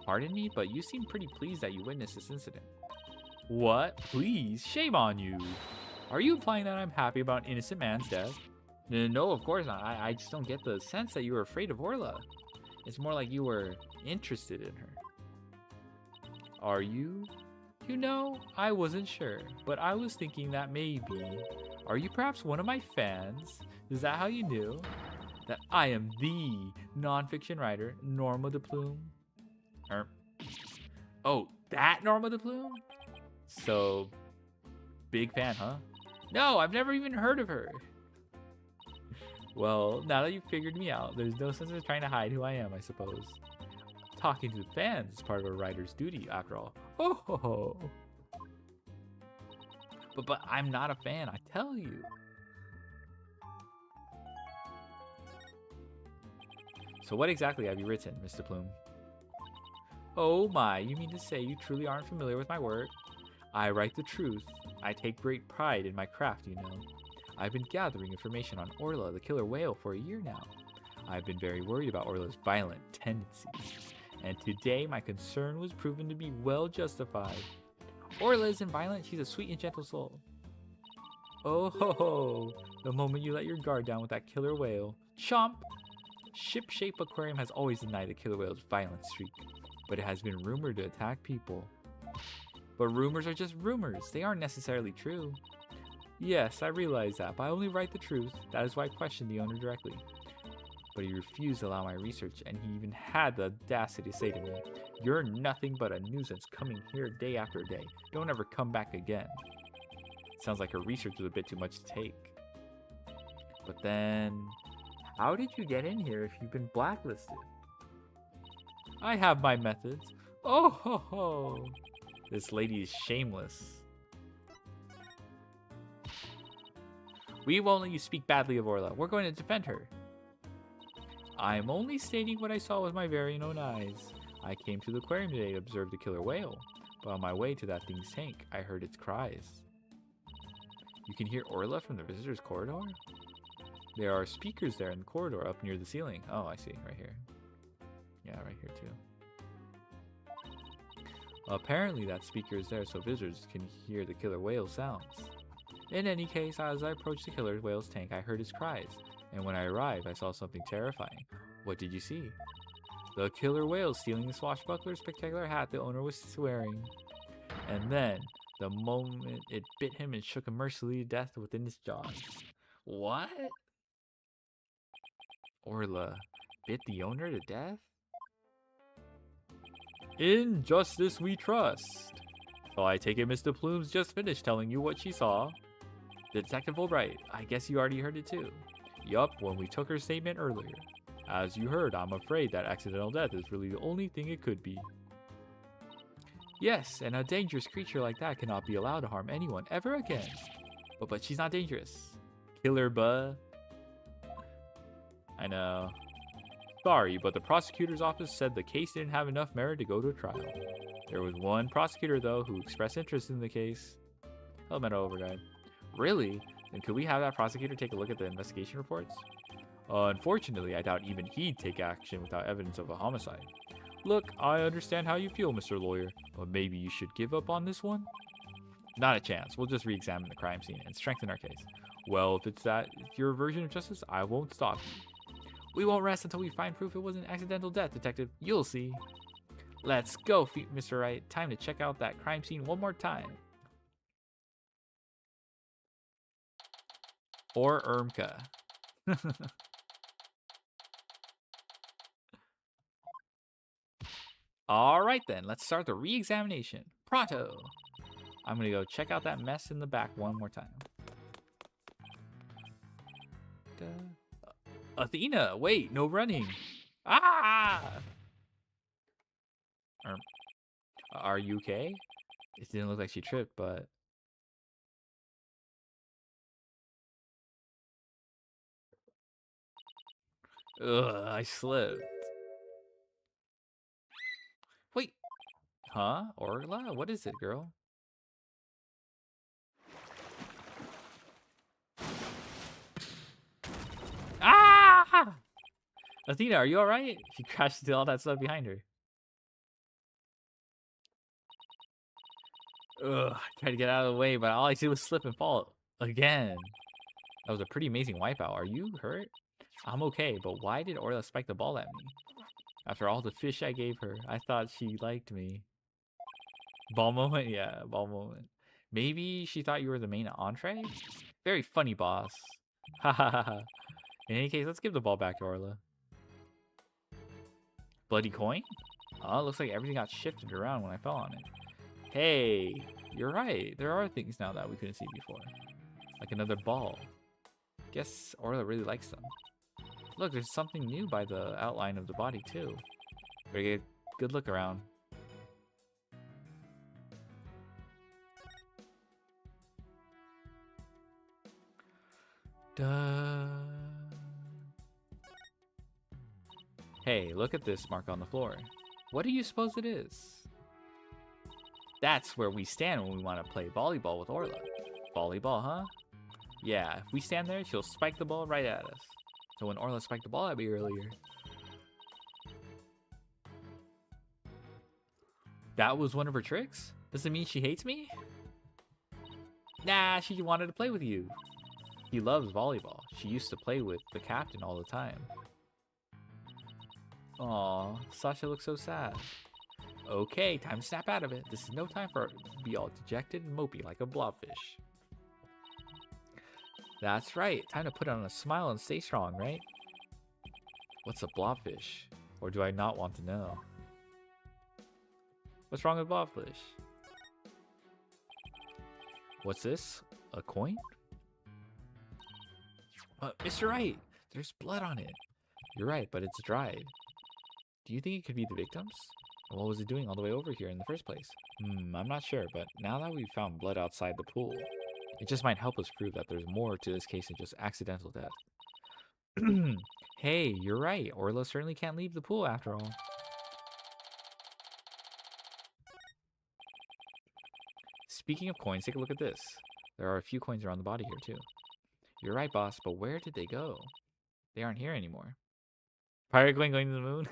Pardon me, but you seem pretty pleased that you witnessed this incident. What? Please? Shame on you. Are you implying that I'm happy about an innocent man's death? No, of course not. I just don't get the sense that you were afraid of Orla. It's more like you were interested in her. Are you? You know, I wasn't sure, but I was thinking that maybe. Are you perhaps one of my fans? Is that how you knew? That I am the non-fiction writer, Norma de Plume? Oh, that Norma de Plume? So, big fan, huh? No, I've never even heard of her. Well, now that you've figured me out, there's no sense of trying to hide who I am, I suppose. Talking to the fans is part of a writer's duty, after all. Oh ho ho. But I'm not a fan, I tell you. So what exactly have you written, Mr. Plume? Oh my, you mean to say you truly aren't familiar with my work? I write the truth. I take great pride in my craft, you know. I've been gathering information on Orla, the killer whale, for a year now. I've been very worried about Orla's violent tendencies, and today my concern was proven to be well justified. Orla isn't violent, she's a sweet and gentle soul. Oh ho ho, the moment you let your guard down with that killer whale. Chomp! Ship-Shape Aquarium has always denied the killer whale's violent streak, but it has been rumored to attack people. But rumors are just rumors, they aren't necessarily true. Yes, I realize that, but I only write the truth. That is why I questioned the owner directly. But he refused to allow my research, and he even had the audacity to say to me, "You're nothing but a nuisance coming here day after day. Don't ever come back again." Sounds like her research was a bit too much to take. But then, how did you get in here if you've been blacklisted? I have my methods. Oh ho ho! This lady is shameless. We won't let you speak badly of Orla. We're going to defend her. I'm only stating what I saw with my very own eyes. I came to the aquarium today to observe the killer whale, but on my way to that thing's tank, I heard its cries. You can hear Orla from the visitor's corridor? There are speakers there in the corridor up near the ceiling. Oh, I see. Right here. Yeah, right here too. Apparently that speaker is there so visitors can hear the killer whale sounds. In any case, as I approached the killer whale's tank, I heard his cries, and when I arrived, I saw something terrifying. What did you see? The killer whale stealing the swashbuckler spectacular hat the owner was wearing. And then, the moment it bit him and shook him mercilessly to death within its jaws. What? Orla bit the owner to death? In justice we trust. So I take it Mr. Plume's just finished telling you what she saw. Detective Albright, I guess you already heard it too. Yup, when we took her statement earlier. As you heard, I'm afraid that accidental death is really the only thing it could be. Yes, and a dangerous creature like that cannot be allowed to harm anyone ever again. But she's not dangerous. Killer buh. I know. Sorry, but the prosecutor's office said the case didn't have enough merit to go to trial. There was one prosecutor, though, who expressed interest in the case. Elemental Overdrive. Really? Then could we have that prosecutor take a look at the investigation reports? Unfortunately, I doubt even he'd take action without evidence of a homicide. Look, I understand how you feel, Mr. Lawyer, but maybe you should give up on this one? Not a chance. We'll just re-examine the crime scene and strengthen our case. Well, if it's your version of justice, I won't stop you. We won't rest until we find proof it was an accidental death, Detective. You'll see. Let's go, Mr. Wright. Time to check out that crime scene one more time. Or Irmka. Alright then, let's start the re-examination. Pronto! I'm gonna go check out that mess in the back one more time. Athena, wait, no running. Ah! Are you okay? It didn't look like she tripped, but... Ugh, I slipped. Wait. Huh? Orla? What is it, girl? Ah! Athena, are you alright? She crashed into all that stuff behind her. Ugh, I tried to get out of the way, but all I did was slip and fall again. That was a pretty amazing wipeout. Are you hurt? I'm okay, but why did Orla spike the ball at me? After all the fish I gave her, I thought she liked me. Ball moment? Yeah, ball moment. Maybe she thought you were the main entree? Very funny, boss. Ha ha ha ha. In any case, let's give the ball back to Orla. Bloody coin? Oh, looks like everything got shifted around when I fell on it. Hey, you're right. There are things now that we couldn't see before. Like another ball. Guess Orla really likes them. Look, there's something new by the outline of the body, too. Better get a good look around. Duh. Hey, look at this mark on the floor. What do you suppose it is? That's where we stand when we want to play volleyball with Orla. Volleyball, huh? Yeah, if we stand there, she'll spike the ball right at us. So when Orla spiked the ball at me earlier... That was one of her tricks? Does it mean she hates me? Nah, she wanted to play with you. He loves volleyball. She used to play with the captain all the time. Aw, Sasha looks so sad. Okay, time to snap out of it. This is no time for her to be all dejected and mopey like a blobfish. That's right. Time to put on a smile and stay strong, right? What's a blobfish? Or do I not want to know? What's wrong with blobfish? What's this? A coin? Mr. Wright! There's blood on it. You're right, but it's dried. Do you think it could be the victims? And what was it doing all the way over here in the first place? I'm not sure, but now that we've found blood outside the pool, it just might help us prove that there's more to this case than just accidental death. Hey, you're right. Orla certainly can't leave the pool after all. Speaking of coins, take a look at this. There are a few coins around the body here, too. You're right, boss, but where did they go? They aren't here anymore. Pirate coin going to the moon?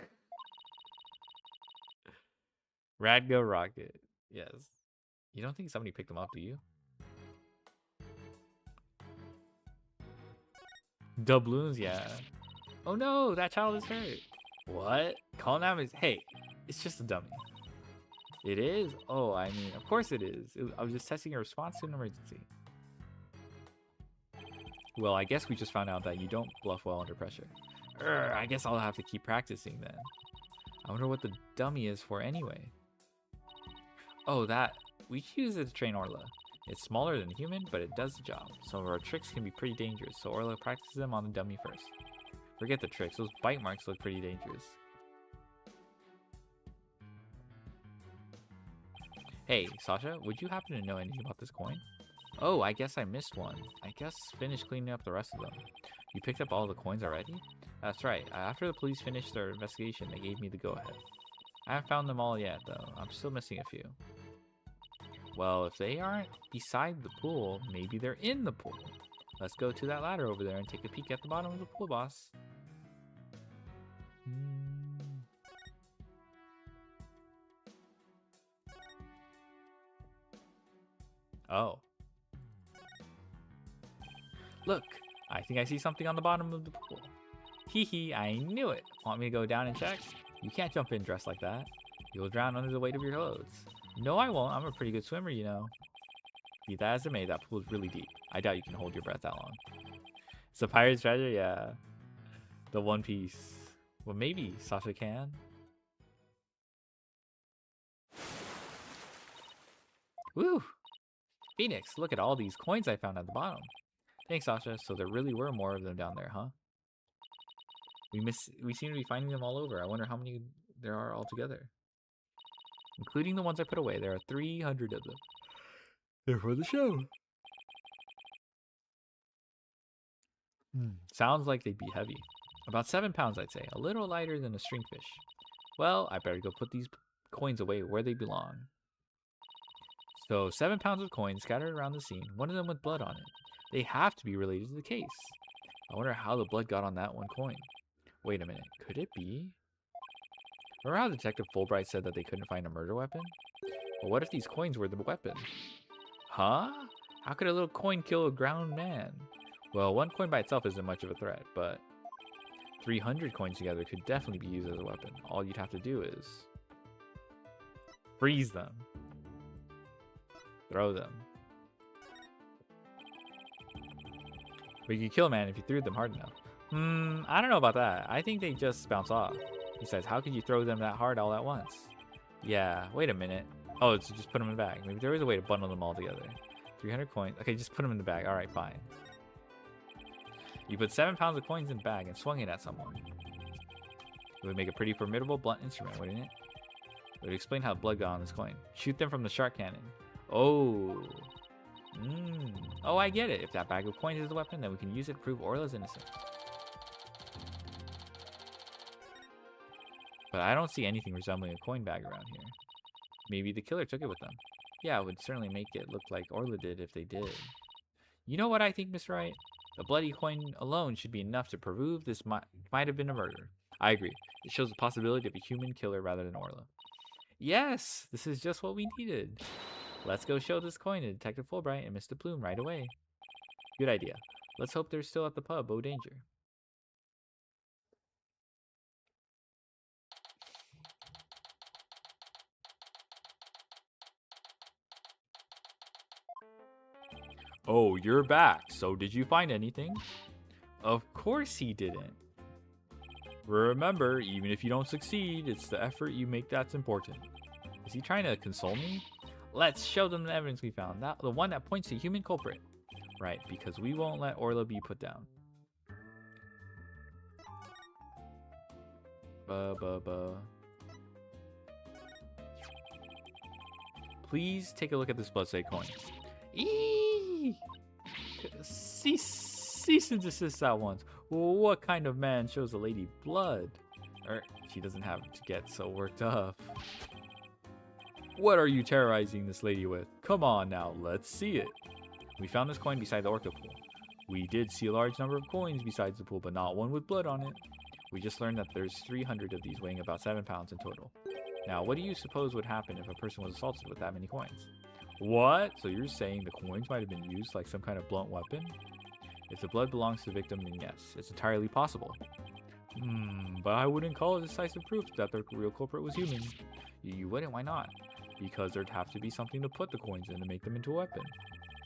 Radgo rocket. Yes. You don't think somebody picked them up, do you? Doubloons, yeah. Oh no, that child is hurt. What? Calling down is... Hey, it's just a dummy. It is? Oh, I mean, of course it is. I was just testing a response to an emergency. Well, I guess we just found out that you don't bluff well under pressure. I guess I'll have to keep practicing then. I wonder what the dummy is for anyway. Oh, that. We should use it to train Orla. It's smaller than a human, but it does the job. Some of our tricks can be pretty dangerous, so Orla practices them on the dummy first. Forget the tricks. Those bite marks look pretty dangerous. Hey, Sasha, would you happen to know anything about this coin? Oh, I guess I missed one. I guess finish cleaning up the rest of them. You picked up all the coins already? That's right. After the police finished their investigation, they gave me the go-ahead. I haven't found them all yet, though. I'm still missing a few. Well, if they aren't beside the pool, maybe they're in the pool. Let's go to that ladder over there and take a peek at the bottom of the pool, boss. Oh. Look, I think I see something on the bottom of the pool. Hee hee, I knew it. Want me to go down and check? You can't jump in dressed like that. You'll drown under the weight of your clothes. No, I won't. I'm a pretty good swimmer, you know. Be that as it may, that pool is really deep. I doubt you can hold your breath that long. It's a pirate's treasure? Yeah. The One Piece. Well, maybe Sasha can. Woo! Phoenix, look at all these coins I found at the bottom. Thanks, Sasha. So there really were more of them down there, huh? We seem to be finding them all over. I wonder how many there are altogether. Including the ones I put away. There are 300 of them. They're for the show. Sounds like they'd be heavy. About 7 pounds, I'd say. A little lighter than a stringfish. Well, I better go put these coins away where they belong. So, 7 pounds of coins scattered around the scene, one of them with blood on it. They have to be related to the case. I wonder how the blood got on that one coin. Wait a minute, could it be? Remember how Detective Fulbright said that they couldn't find a murder weapon? Well, what if these coins were the weapon? Huh? How could a little coin kill a ground man? Well, one coin by itself isn't much of a threat, but 300 coins together could definitely be used as a weapon. All you'd have to do is freeze them. Throw them. But you could kill a man if you threw them hard enough. I don't know about that. I think they just bounce off. Besides, how could you throw them that hard all at once? Yeah, wait a minute. Oh, it's just put them in a bag. Maybe there is a way to bundle them all together. 300 coins. Okay, just put them in the bag. Alright, fine. You put 7 pounds of coins in the bag and swung it at someone. It would make a pretty formidable blunt instrument, wouldn't it? It would explain how blood got on this coin. Shoot them from the shark cannon. Oh. Oh, I get it. If that bag of coins is the weapon, then we can use it to prove Orla's innocent. But I don't see anything resembling a coin bag around here. Maybe the killer took it with them. Yeah, it would certainly make it look like Orla did if they did. You know what I think, Miss Wright? The bloody coin alone should be enough to prove this might have been a murder. I agree. It shows the possibility of a human killer rather than Orla. Yes, this is just what we needed. Let's go show this coin to Detective Fulbright and Mr. Plume right away. Good idea. Let's hope they're still at the pub, Oh Danger. Oh, you're back. So did you find anything? Of course he didn't. Remember, even if you don't succeed, it's the effort you make that's important. Is he trying to console me? Let's show them the evidence we found. The one that points to human culprit. Right, because we won't let Orla be put down. Please take a look at this blood-stained coin. Eee! Cease and desist at once. What kind of man shows a lady blood? She doesn't have to get so worked up. What are you terrorizing this lady with? Come on now, let's see it. We found this coin beside the orca pool. We did see a large number of coins besides the pool, but not one with blood on it. We just learned that there's 300 of these weighing about 7 pounds in total. Now, what do you suppose would happen if a person was assaulted with that many coins? What? So you're saying the coins might have been used like some kind of blunt weapon? If the blood belongs to the victim, then yes, it's entirely possible. But I wouldn't call it decisive proof that the real culprit was human. You wouldn't? Why not? Because there'd have to be something to put the coins in to make them into a weapon.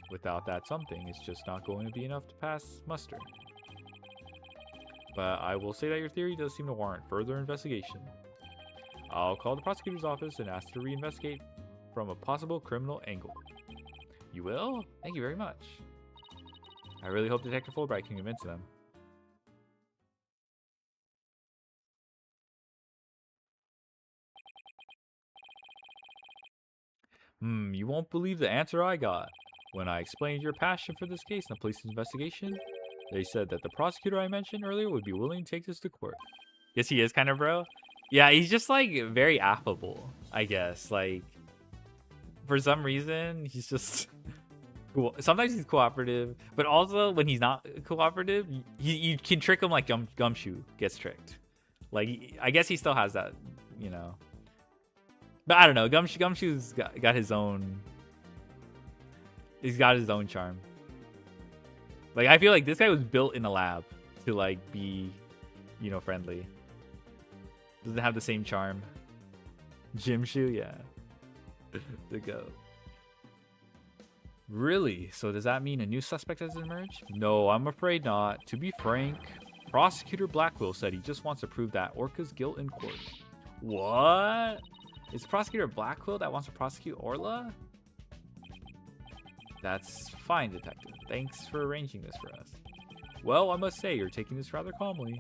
Without that something, it's just not going to be enough to pass muster. But I will say that your theory does seem to warrant further investigation. I'll call the prosecutor's office and ask to reinvestigate from a possible criminal angle. You will? Thank you very much. I really hope Detective Fulbright can convince them. You won't believe the answer I got. When I explained your passion for this case in the police investigation, they said that the prosecutor I mentioned earlier would be willing to take this to court. Yes, he is kind of, bro. Yeah, he's just like very affable, I guess. Like, for some reason, he's just cool. Sometimes he's cooperative, but also when he's not cooperative, you can trick him like Gumshoe gets tricked. Like, I guess he still has that, you know. But I don't know. Gumshoe's got his own. He's got his own charm. Like, I feel like this guy was built in a lab to like be, you know, friendly. Doesn't have the same charm. Gym shoe, yeah. The go. Really? So does that mean a new suspect has emerged? No, I'm afraid not. To be frank, Prosecutor Blackwell said he just wants to prove that Orca's guilt in court. What? It's Prosecutor Blackwell that wants to prosecute Orla? That's fine, Detective. Thanks for arranging this for us. Well, I must say, you're taking this rather calmly.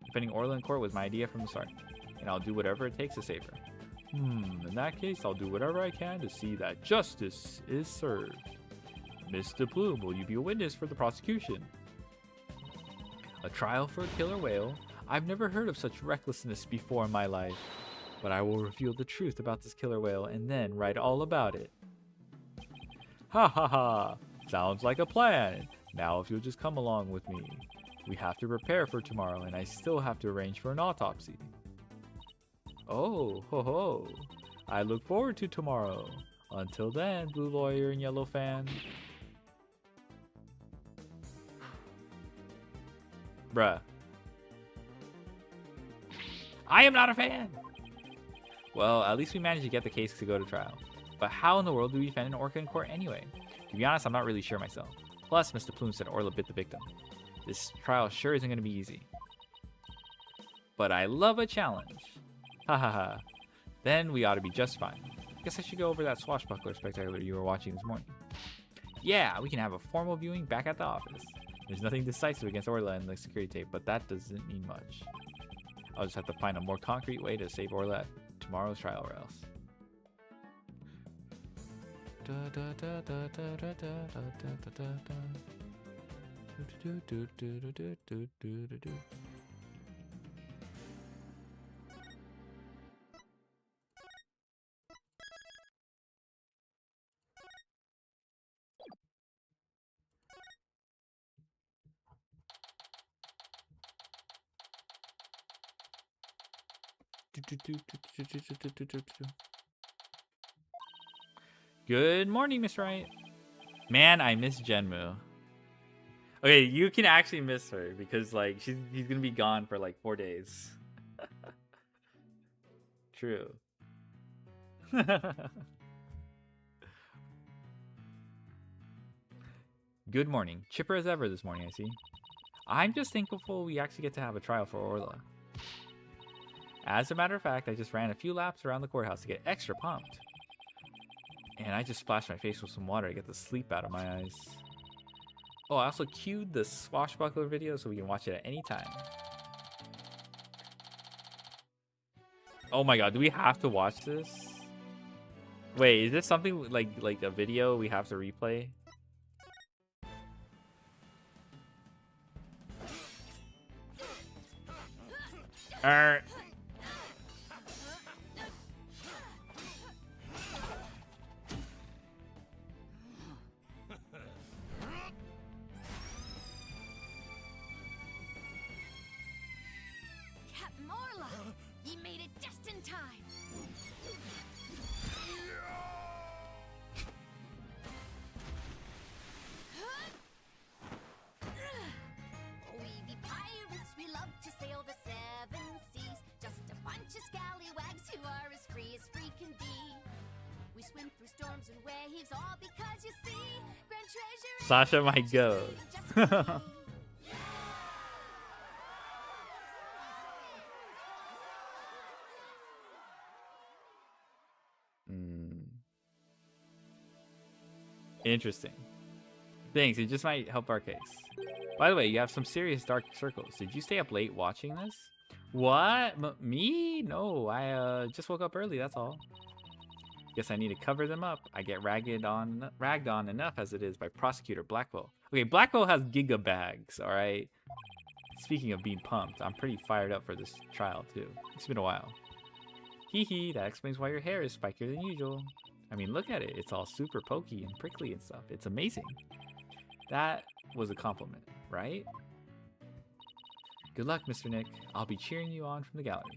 Defending Orla in court was my idea from the start, and I'll do whatever it takes to save her. In that case, I'll do whatever I can to see that justice is served. Mr. Plume, will you be a witness for the prosecution? A trial for a killer whale? I've never heard of such recklessness before in my life. But I will reveal the truth about this killer whale and then write all about it. Ha ha ha! Sounds like a plan. Now if you'll just come along with me. We have to prepare for tomorrow and I still have to arrange for an autopsy. Oh, ho ho. I look forward to tomorrow. Until then, Blue Lawyer and Yellow Fan. Bruh. I am not a fan! Well, at least we managed to get the case to go to trial. But how in the world do we defend an orca in court anyway? To be honest, I'm not really sure myself. Plus, Mr. Plume said Orla bit the victim. This trial sure isn't going to be easy. But I love a challenge. Ha ha ha. Then we ought to be just fine. Guess I should go over that swashbuckler spectacular you were watching this morning. Yeah, we can have a formal viewing back at the office. There's nothing decisive against Orla in the security tape, but that doesn't mean much. I'll just have to find a more concrete way to save Orla at tomorrow's trial or else. Good morning, Miss Wright. Man, I miss Jenmu. Okay, you can actually miss her because like he's gonna be gone for like 4 days. True. Good morning. Chipper as ever this morning, I see. I'm just thankful we actually get to have a trial for Orla. As a matter of fact, I just ran a few laps around the courthouse to get extra pumped. And I just splashed my face with some water to get the sleep out of my eyes. Oh, I also queued the swashbuckler video so we can watch it at any time. Oh my god, do we have to watch this? Wait, is this something like a video we have to replay? Captain Orla, ye made it just in time. We be pirates, we love to sail the 7 seas. Just a bunch of scallywags who are as free can be. We swim through storms and waves, all because you see, grand treasure. Sasha might go. Interesting. Thanks, it just might help our case. By the way, you have some serious dark circles. Did you stay up late watching this? What? Me? No, I just woke up early, that's all. Guess I need to cover them up. I get ragged on enough as it is by Prosecutor Blackwell. Okay, Blackwell has giga bags, alright? Speaking of being pumped, I'm pretty fired up for this trial, too. It's been a while. Hee hee, that explains why your hair is spikier than usual. I mean, look at it. It's all super pokey and prickly and stuff. It's amazing. That was a compliment, right? Good luck, Mr. Nick. I'll be cheering you on from the gallery.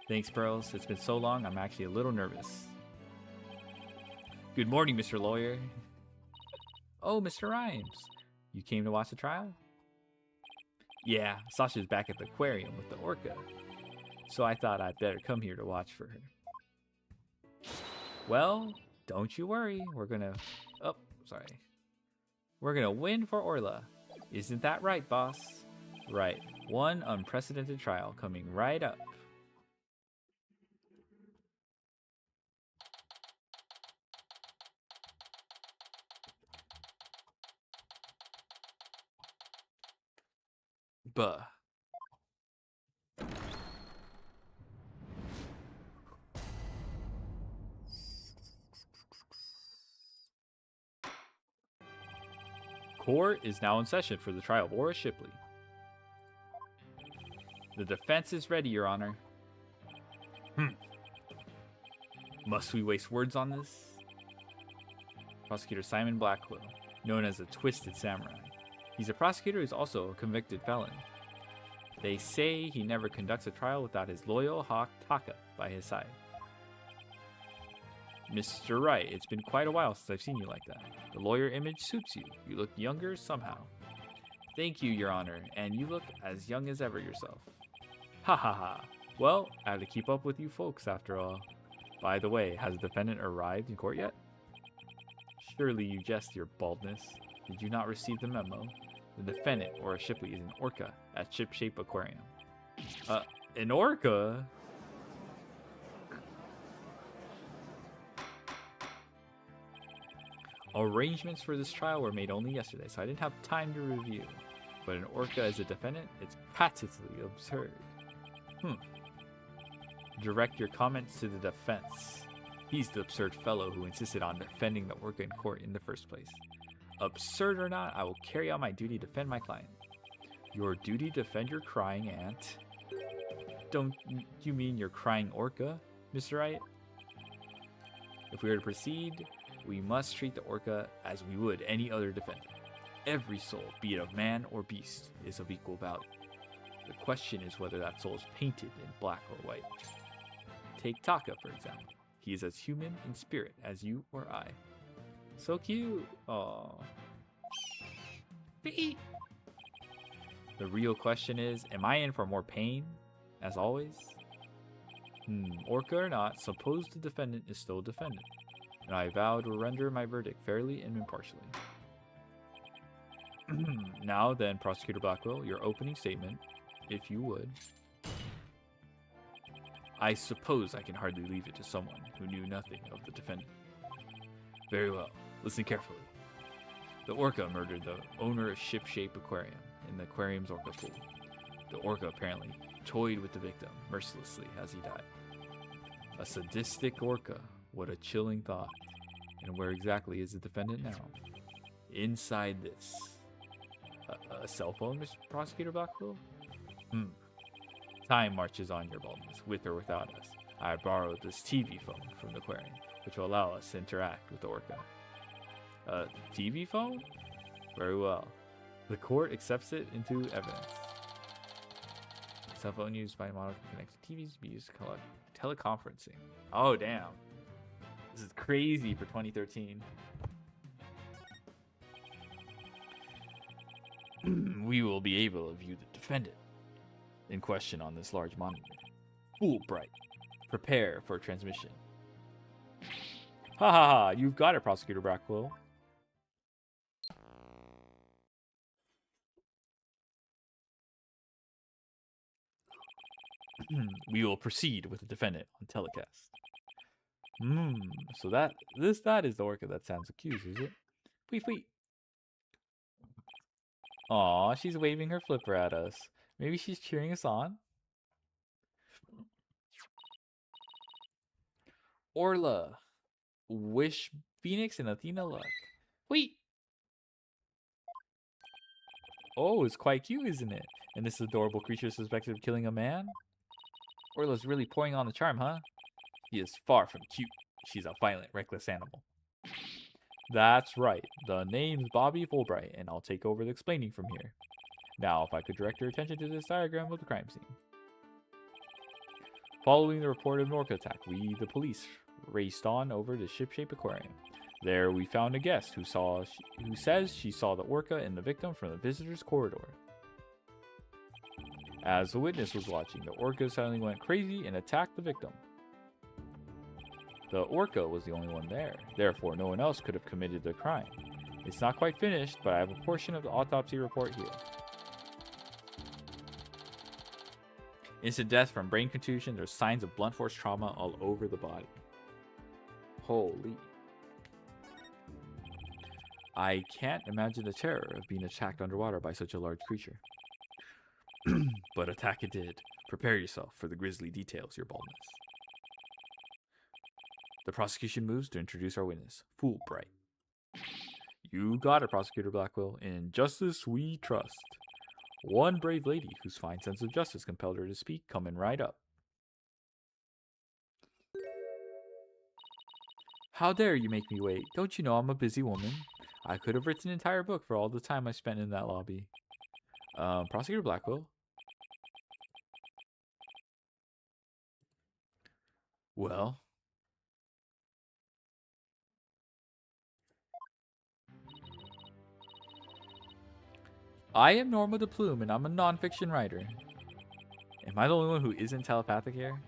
Thanks, Pearls. It's been so long, I'm actually a little nervous. Good morning, Mr. Lawyer. Oh, Mr. Rhymes. You came to watch the trial? Yeah, Sasha's back at the aquarium with the orca. So I thought I'd better come here to watch for her. Well, don't you worry. We're gonna win for Orla. Isn't that right, boss? Right. One unprecedented trial coming right up. Buh. Court is now in session for the trial of Horace Shipley. The defense is ready, Your Honor. Must we waste words on this? Prosecutor Simon Blackwell, known as the Twisted Samurai. He's a prosecutor who's also a convicted felon. They say he never conducts a trial without his loyal hawk Taka by his side. Mr. Wright, it's been quite a while since I've seen you like that. The lawyer image suits you. You look younger somehow. Thank you, Your Honor, and you look as young as ever yourself. Ha ha ha. Well, I have to keep up with you folks after all. By the way, has the defendant arrived in court yet? Surely you jest your baldness. Did you not receive the memo? The defendant, Horace Shipley, is an orca at Ship-Shape Aquarium. An orca? Arrangements for this trial were made only yesterday, so I didn't have time to review. But an orca as a defendant, it's patently absurd. Direct your comments to the defense. He's the absurd fellow who insisted on defending the orca in court in the first place. Absurd or not, I will carry out my duty to defend my client. Your duty to defend your crying ant? Don't you mean your crying orca, Mr. Wright? If we are to proceed, we must treat the orca as we would any other defendant. Every soul, be it of man or beast, is of equal value. The question is whether that soul is painted in black or white. Take Taka, for example. He is as human in spirit as you or I. So cute. Aww. The real question is, am I in for more pain? As always? Orca or not, suppose the defendant is still a defendant, and I vow to render my verdict fairly and impartially. Now then, Prosecutor Blackwell, your opening statement, if you would. I suppose I can hardly leave it to someone who knew nothing of the defendant. Very well, listen carefully. The orca murdered the owner of Ship-Shape Aquarium in the aquarium's orca pool. The orca apparently toyed with the victim mercilessly as he died. A sadistic orca, what a chilling thought. And where exactly is the defendant now? Inside this. A cell phone, Mr. Prosecutor Blackwell? Time marches on, your baldness, with or without us. I borrowed this TV phone from the aquarium, which will allow us to interact with the orca. A TV phone? Very well. The court accepts it into evidence. Cell phone used by model connected TVs to be used to collect teleconferencing. Oh, damn. This is crazy for 2013. We will be able to view the defendant in question on this large monitor. Fulbright. Prepare for transmission. Ha ha ha, you've got it, Prosecutor Blackwell. We will proceed with the defendant on telecast. So that is the orca that sounds accused, is it? Wait. Aw, she's waving her flipper at us. Maybe she's cheering us on? Orla. Wish Phoenix and Athena luck. Wait! Oh, it's quite cute, isn't it? And this adorable creature is suspected of killing a man? Orla's really pouring on the charm, huh? She is far from cute. She's a violent, reckless animal. That's right. The name's Bobby Fulbright, and I'll take over the explaining from here. Now, if I could direct your attention to this diagram of the crime scene. Following the report of an orca attack, we, the police, raced on over to Ship-Shape Aquarium. There, we found a guest who says she saw the orca and the victim from the visitor's corridor. As the witness was watching, the orca suddenly went crazy and attacked the victim. The orca was the only one there, therefore no one else could have committed the crime. It's not quite finished, but I have a portion of the autopsy report here. Instant death from brain contusion. There's signs of blunt force trauma all over the body. Holy. I can't imagine the terror of being attacked underwater by such a large creature. But attack it did. Prepare yourself for the grisly details, your baldness. The prosecution moves to introduce our witness, Fulbright. You got it, Prosecutor Blackwell. In justice we trust. One brave lady whose fine sense of justice compelled her to speak, coming right up. How dare you make me wait? Don't you know I'm a busy woman? I could have written an entire book for all the time I spent in that lobby. Prosecutor Blackwell? Well? I am Norma DePlume, and I'm a non-fiction writer. Am I the only one who isn't telepathic here?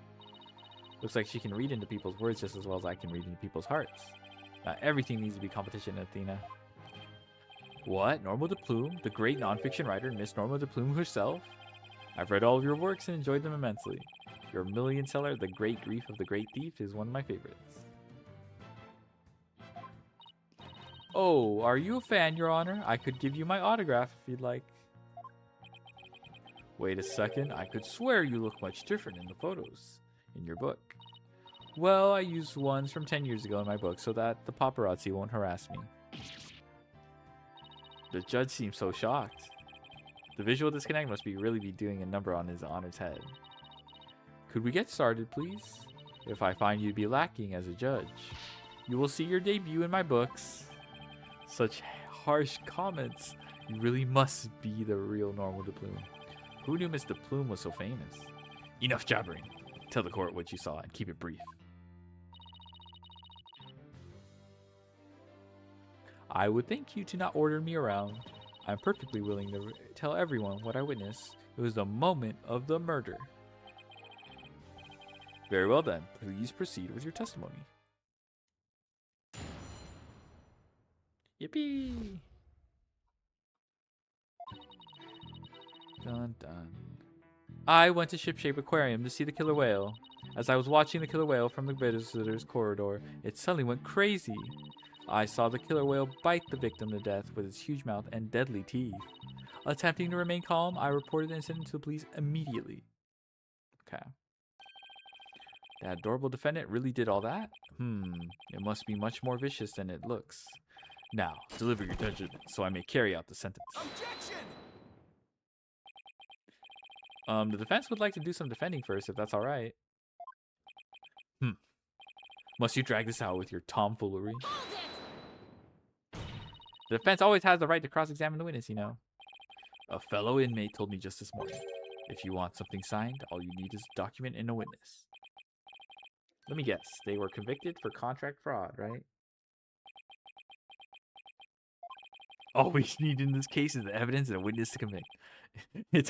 Looks like she can read into people's words just as well as I can read into people's hearts. Not everything needs to be competition, Athena. What? Norma DePlume? The great non-fiction writer, Miss Norma DePlume herself? I've read all of your works and enjoyed them immensely. Your million seller, The Great Grief of the Great Thief, is one of my favorites. Oh, are you a fan, Your Honor? I could give you my autograph if you'd like. Wait a second, I could swear you look much different in the photos in your book. Well, I used ones from 10 years ago in my book so that the paparazzi won't harass me. The judge seems so shocked. The visual disconnect must really be doing a number on his honor's head. Could we get started, please? If I find you to be lacking as a judge, you will see your debut in my books. Such harsh comments. You really must be the real Normal de Plume. Who knew Miss de Plume was so famous? Enough jabbering. Tell the court what you saw and keep it brief. I would thank you to not order me around. I'm perfectly willing to tell everyone what I witnessed. It was the moment of the murder. Very well then, please proceed with your testimony. Yippee! Dun dun. I went to Shipshape Aquarium to see the killer whale. As I was watching the killer whale from the visitor's corridor, it suddenly went crazy. I saw the killer whale bite the victim to death with its huge mouth and deadly teeth. Attempting to remain calm, I reported the incident to the police immediately. Okay. That adorable defendant really did all that? It must be much more vicious than it looks. Now, deliver your judgment so I may carry out the sentence. Objection! The defense would like to do some defending first, if that's alright. Must you drag this out with your tomfoolery? The defense always has the right to cross-examine the witness, you know. A fellow inmate told me just this morning. If you want something signed, all you need is a document and a witness. Let me guess. They were convicted for contract fraud, right? All we need in this case is the evidence and a witness to convict. He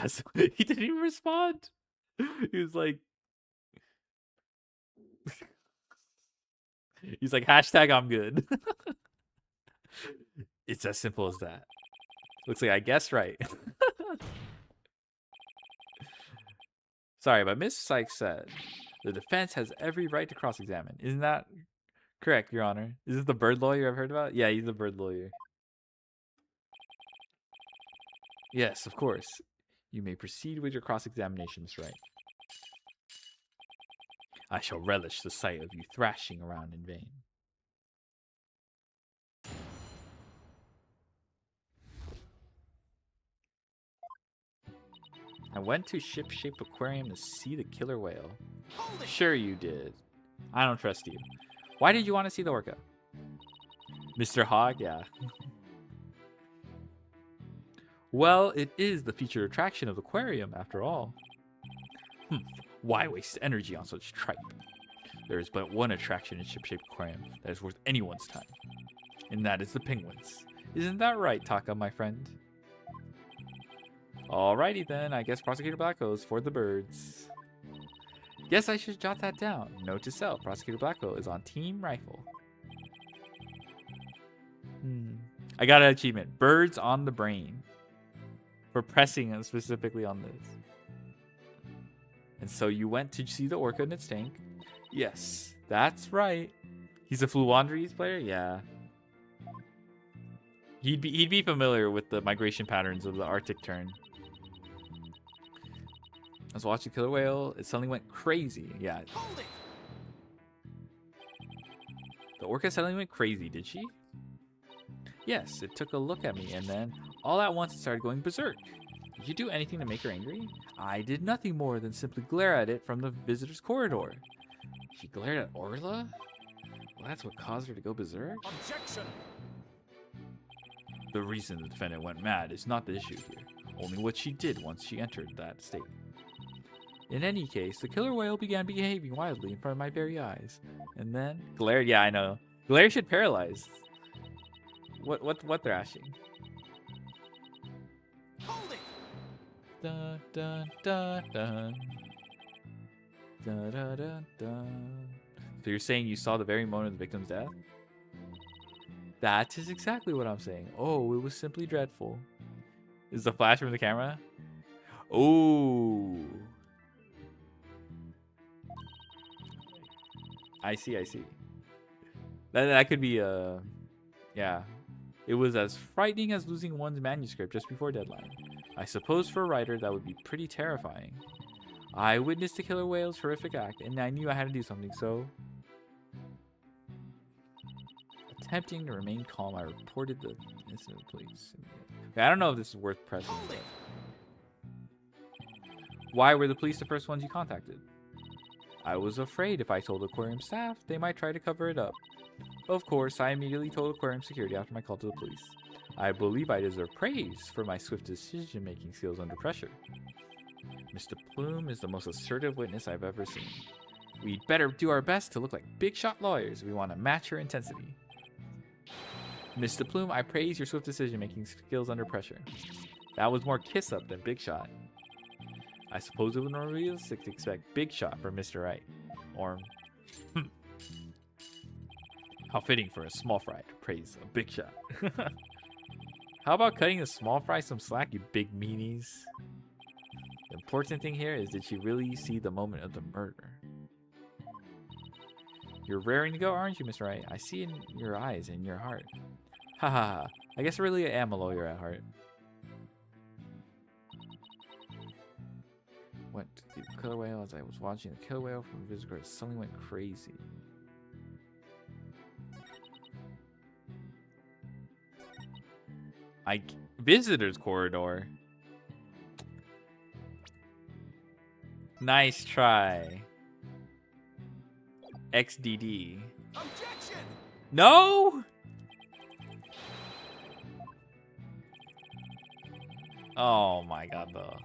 didn't even respond. He was like... He's like, hashtag I'm good. It's as simple as that. Looks like I guessed right. Sorry, but Miss Sykes said, the defense has every right to cross-examine. Isn't that correct, Your Honor? Is this the bird lawyer I've heard about? Yeah, he's a bird lawyer. Yes, of course. You may proceed with your cross-examination, Miss Wright. I shall relish the sight of you thrashing around in vain. I went to Shipshape Aquarium to see the killer whale. Sure you did. I don't trust you. Why did you want to see the orca? Mr. Hogg? Yeah. Well, it is the featured attraction of the aquarium, after all. Why waste energy on such tripe? There is but one attraction in Shipshape Aquarium that is worth anyone's time. And that is the penguins. Isn't that right, Taka, my friend? Alrighty then, I guess Prosecutor Blacko is for the birds. Guess I should jot that down. Note to self, Prosecutor Blacko is on Team Rifle. I got an achievement. Birds on the brain. For pressing specifically on this. And so you went to see the orca in its tank. Yes, that's right. He's a Fluandries player? Yeah. He'd be familiar with the migration patterns of the Arctic tern. I was watching killer whale. It suddenly went crazy. Yeah. The orca suddenly went crazy, did she? Yes, it took a look at me and then all at once it started going berserk. Did you do anything to make her angry? I did nothing more than simply glare at it from the visitor's corridor. She glared at Orla? Well, that's what caused her to go berserk? Objection! The reason the defendant went mad is not the issue here, only what she did once she entered that state. In any case, the killer whale began behaving wildly in front of my very eyes. And then... Glare? Yeah, I know. Glare should paralyze. What thrashing? Hold it! Dun dun dun dun. Dun dun dun dun. So you're saying you saw the very moment of the victim's death? That is exactly what I'm saying. Oh, it was simply dreadful. Is the flash from the camera? Oh. I see. That could be yeah. It was as frightening as losing one's manuscript just before deadline. I suppose for a writer that would be pretty terrifying. I witnessed the killer whale's horrific act, and I knew I had to do something, so... Attempting to remain calm, I reported the incident to police. I don't know if this is worth pressing. Why were the police the first ones you contacted? I was afraid if I told aquarium staff, they might try to cover it up. Of course, I immediately told aquarium security after my call to the police. I believe I deserve praise for my swift decision-making skills under pressure. Mr. Plume is the most assertive witness I've ever seen. We'd better do our best to look like big-shot lawyers if we want to match her intensity. Mr. Plume, I praise your swift decision-making skills under pressure. That was more kiss-up than big shot. I suppose it was more realistic to expect big shot from Mr. Wright. Or, how fitting for a small fry to praise a big shot. How about cutting the small fry some slack, you big meanies? The important thing here is, did she really see the moment of the murder? You're raring to go, aren't you, Mr. Wright? I see in your eyes and your heart. Ha ha ha. I guess I really am a lawyer at heart. Went to the killer whale as I was watching the killer whale from visitor. It suddenly went crazy. Visitor's corridor. Nice try. XDD. Objection! No! Oh my god, though.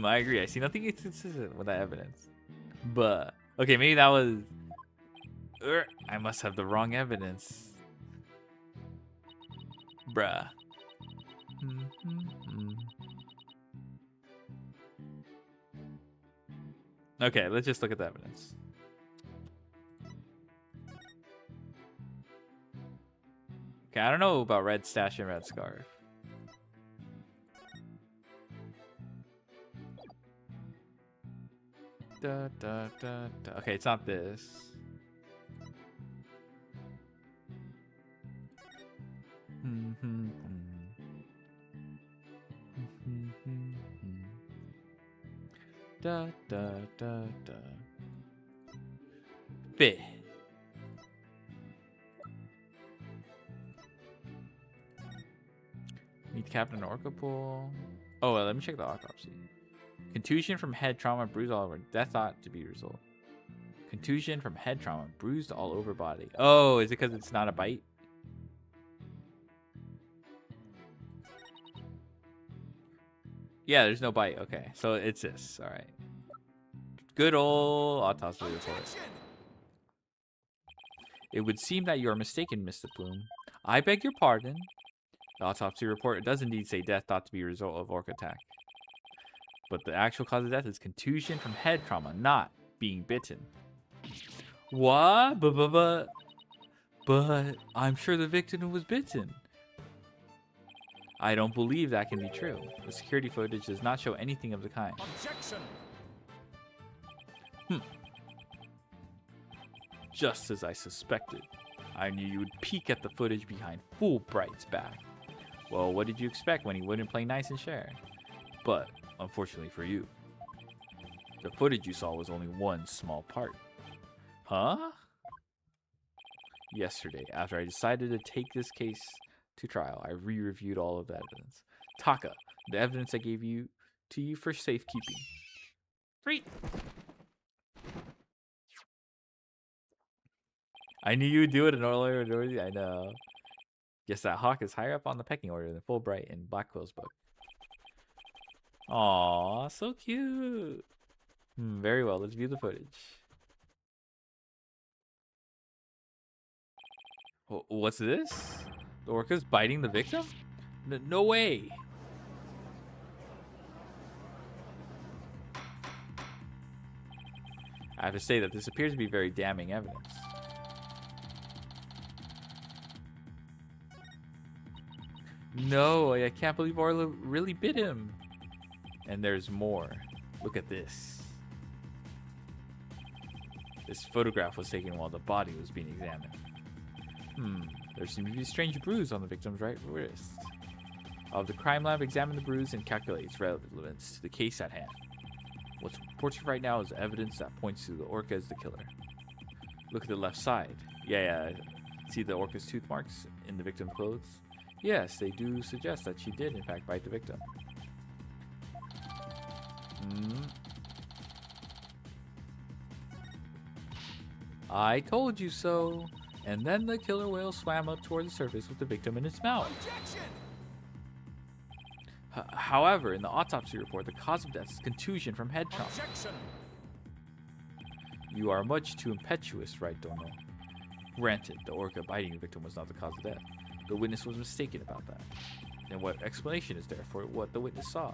I agree. I see nothing inconsistent with that evidence. But, okay, maybe that was... I must have the wrong evidence. Bruh. Okay, let's just look at the evidence. Okay, I don't know about red stash and red scarf. Da, da, da, da. Okay, it's not this. Da, da, da, da. Fit. Meet Captain Orca Pool. Oh, let me check the autopsy. Contusion from head trauma, bruised all over. Death thought to be result. Contusion from head trauma, bruised all over body. Oh, is it because it's not a bite? Yeah, there's no bite. Okay, so it's this. All right. Good old autopsy report. It would seem that you are mistaken, Mr. Plume. I beg your pardon. The autopsy report does indeed say death thought to be a result of orc attack. But the actual cause of death is contusion from head trauma, not being bitten. What? But I'm sure the victim was bitten. I don't believe that can be true. The security footage does not show anything of the kind. Objection! Just as I suspected. I knew you would peek at the footage behind Fulbright's back. Well, what did you expect when he wouldn't play nice and share? But, unfortunately for you, the footage you saw was only one small part. Huh? Yesterday, after I decided to take this case to trial, I re-reviewed all of the evidence. Taka, the evidence I gave you to you for safekeeping. Free. I knew you would do it in earlier. I know. Guess that hawk is higher up on the pecking order than Fulbright in Blackwell's book. Aw, so cute. Very well. Let's view the footage. What's this? The orca's biting the victim? No way. I have to say that this appears to be very damning evidence. No, I can't believe Orla really bit him. And there's more. Look at this. This photograph was taken while the body was being examined. There seemed to be a strange bruise on the victim's right wrist. The crime lab examined the bruise and calculates relevance to the case at hand. What's portrait right now is evidence that points to the orca as the killer. Look at the left side. Yeah. See the orca's tooth marks in the victim's clothes? Yes, they do suggest that she did, in fact, bite the victim. I told you so. And then the killer whale swam up toward the surface with the victim in its mouth. However, in the autopsy report, the cause of death is contusion from head trauma. You are much too impetuous, right, Dono? Granted, the orca biting the victim was not the cause of death. The witness was mistaken about that. And what explanation is there for what the witness saw?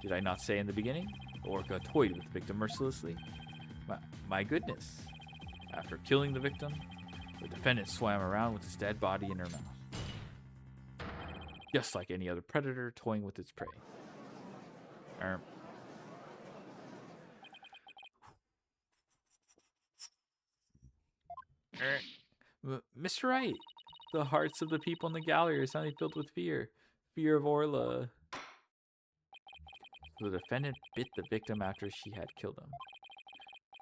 Did I not say in the beginning? The orca toyed with the victim mercilessly. My goodness. After killing the victim, the defendant swam around with his dead body in her mouth. Just like any other predator toying with its prey. Mr. Wright, the hearts of the people in the gallery are suddenly filled with fear. Fear of Orla. The defendant bit the victim after she had killed him.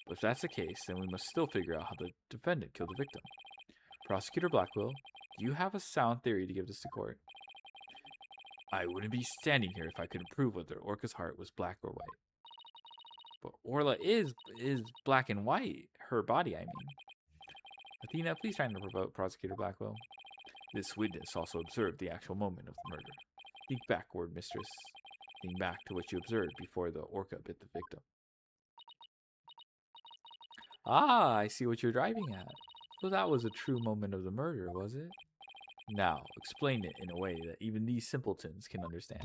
But if that's the case, then we must still figure out how the defendant killed the victim. Prosecutor Blackwell, do you have a sound theory to give this to court? I wouldn't be standing here if I couldn't prove whether Orca's heart was black or white. But Orla is black and white. Her body, I mean. Athena, please try to provoke Prosecutor Blackwell. This witness also observed the actual moment of the murder. Think backward, mistress. Think back to what you observed before the orca bit the victim. Ah, I see what you're driving at. So that was a true moment of the murder, was it? Now, explain it in a way that even these simpletons can understand.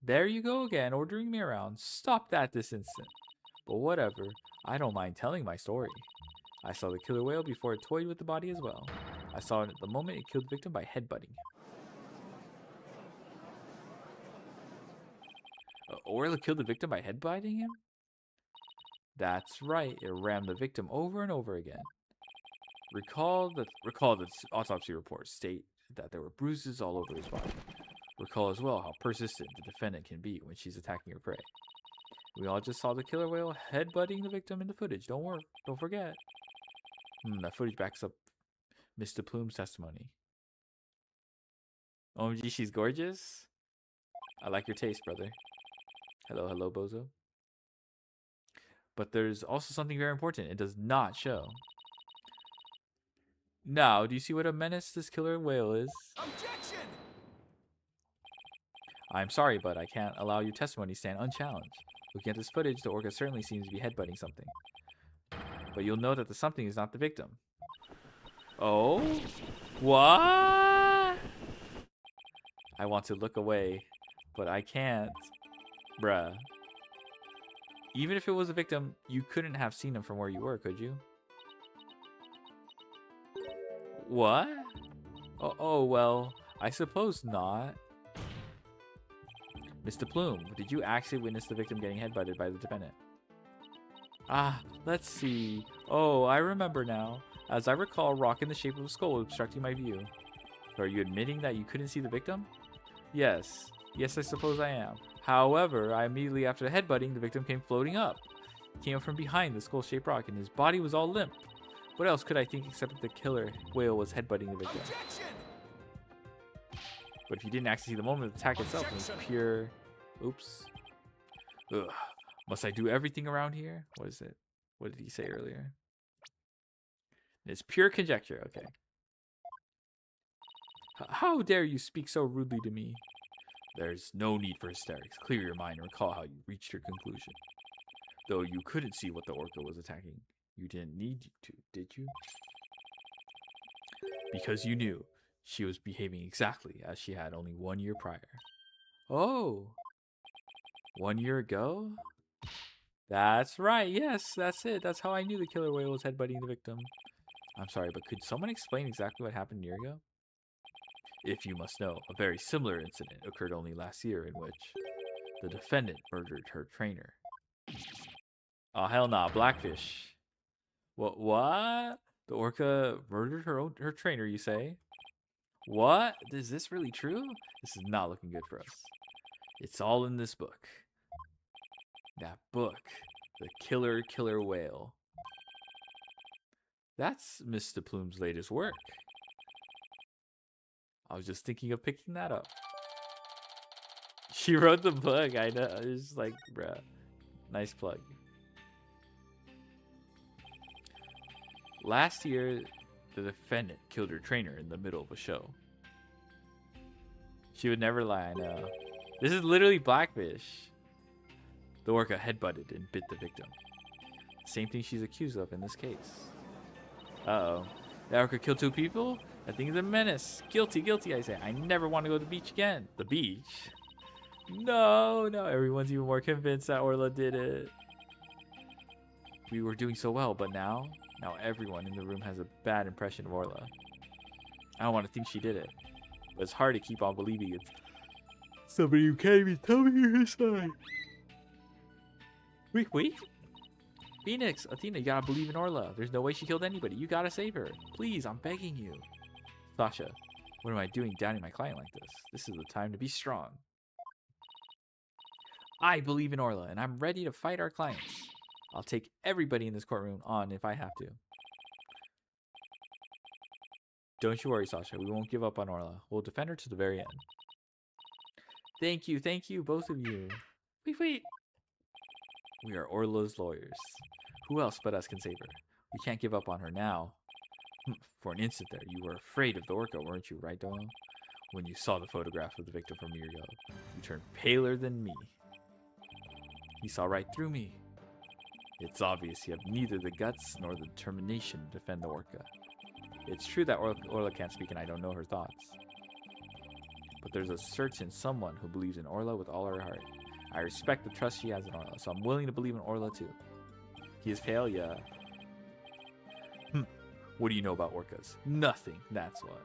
There you go again, ordering me around. Stop that this instant. But whatever, I don't mind telling my story. I saw the killer whale before it toyed with the body as well. I saw it at the moment it killed the victim by headbutting. Orla killed the victim by headbutting him? That's right, it rammed the victim over and over again. Recall the autopsy reports state that there were bruises all over his body. Recall as well how persistent the defendant can be when she's attacking her prey. We all just saw the killer whale headbutting the victim in the footage. Don't forget. That footage backs up Mr. Plume's testimony. OMG, she's gorgeous. I like your taste, brother. Hello, bozo. But there's also something very important. It does not show. Now, do you see what a menace this killer whale is? Objection! I'm sorry, but I can't allow your testimony to stand unchallenged. Looking at this footage, the orca certainly seems to be headbutting something. But you'll know that the something is not the victim. Oh? What? I want to look away, but I can't. Bruh. Even if it was a victim, you couldn't have seen him from where you were, could you? What? Oh, well, I suppose not. Mr. Plume, did you actually witness the victim getting headbutted by the defendant? Let's see. Oh, I remember now. As I recall, a rock in the shape of a skull obstructing my view. So are you admitting that you couldn't see the victim? Yes, I suppose I am. However, immediately after the headbutting, the victim came floating up. He came up from behind the skull-shaped rock, and his body was all limp. What else could I think except that the killer whale was headbutting the victim? Objection! But if you didn't actually see the moment of the attack itself, it was pure... Oops. Ugh. Must I do everything around here? What is it? What did he say earlier? It's pure conjecture. Okay. How dare you speak so rudely to me? There's no need for hysterics. Clear your mind and recall how you reached your conclusion. Though you couldn't see what the orca was attacking. You didn't need to, did you? Because you knew she was behaving exactly as she had only 1 year prior. Oh. 1 year ago? That's right. Yes, that's it. That's how I knew the killer whale was headbutting the victim. I'm sorry, but could someone explain exactly what happened a year ago? If you must know, a very similar incident occurred only last year in which the defendant murdered her trainer. Oh, hell nah, Blackfish. What? The orca murdered her trainer, you say? What? Is this really true? This is not looking good for us. It's all in this book. That book. The Killer Whale. That's Mr. Plume's latest work. I was just thinking of picking that up. She wrote the book, I know. It's like, bruh. Nice plug. Last year, the defendant killed her trainer in the middle of a show. She would never lie, I know. This is literally Blackfish. The orca headbutted and bit the victim. Same thing she's accused of in this case. Uh-oh. The orca killed 2 people? That thing is a menace. Guilty, guilty, I say. I never want to go to the beach again. The beach? No, everyone's even more convinced that Orla did it. We were doing so well, but now everyone in the room has a bad impression of Orla. I don't want to think she did it, but it's hard to keep on believing it's somebody who can't even tell me her side. Wait. Phoenix, Athena, you gotta believe in Orla. There's no way she killed anybody. You gotta save her. Please, I'm begging you. Sasha, what am I doing doubting my client like this? This is the time to be strong. I believe in Orla, and I'm ready to fight our clients. I'll take everybody in this courtroom on if I have to. Don't you worry, Sasha. We won't give up on Orla. We'll defend her to the very end. Thank you, both of you. Wait. We are Orla's lawyers. Who else but us can save her? We can't give up on her now. For an instant there, you were afraid of the orca, weren't you, right, Dono? When you saw the photograph of the victim from a year ago, you turned paler than me. He saw right through me. It's obvious you have neither the guts nor the determination to defend the orca. It's true that Orla can't speak and I don't know her thoughts. But there's a certain someone who believes in Orla with all her heart. I respect the trust she has in Orla, so I'm willing to believe in Orla too. He is pale, yeah. What do you know about orcas? Nothing, that's what.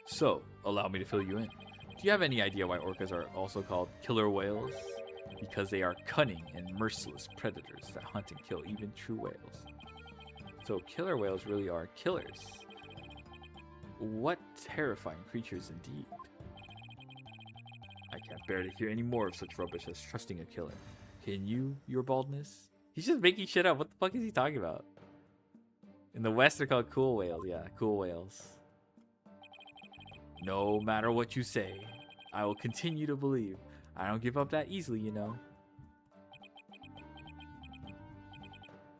So, allow me to fill you in. Do you have any idea why orcas are also called killer whales? Because they are cunning and merciless predators that hunt and kill even true whales. So killer whales really are killers. What terrifying creatures indeed. I can't bear to hear any more of such rubbish as trusting a killer. Can you, your baldness? He's just making shit up. What the fuck is he talking about? In the West, they're called cool whales. Yeah, cool whales. No matter what you say, I will continue to believe. I don't give up that easily, you know.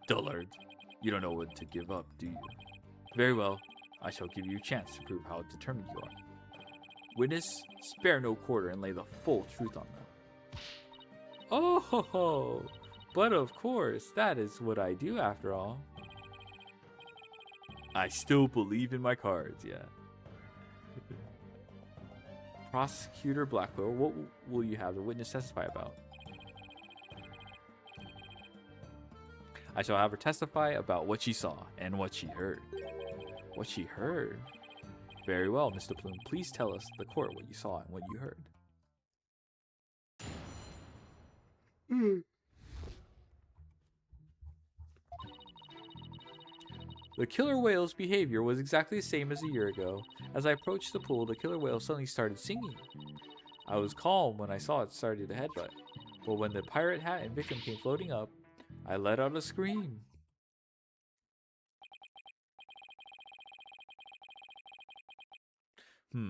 Dullard, you don't know what to give up, do you? Very well, I shall give you a chance to prove how determined you are. Witness, spare no quarter and lay the full truth on them. Oh ho ho! But of course, that is what I do after all. I still believe in my cards, yeah. Prosecutor Blackwell, what will you have the witness testify about? I shall have her testify about what she saw and what she heard. What she heard? Very well, Mr. Plume. Please tell us, the court, what you saw and what you heard. The killer whale's behavior was exactly the same as a year ago. As I approached the pool, the killer whale suddenly started singing. I was calm when I saw it started to headbutt, but when the pirate hat and victim came floating up, I let out a scream.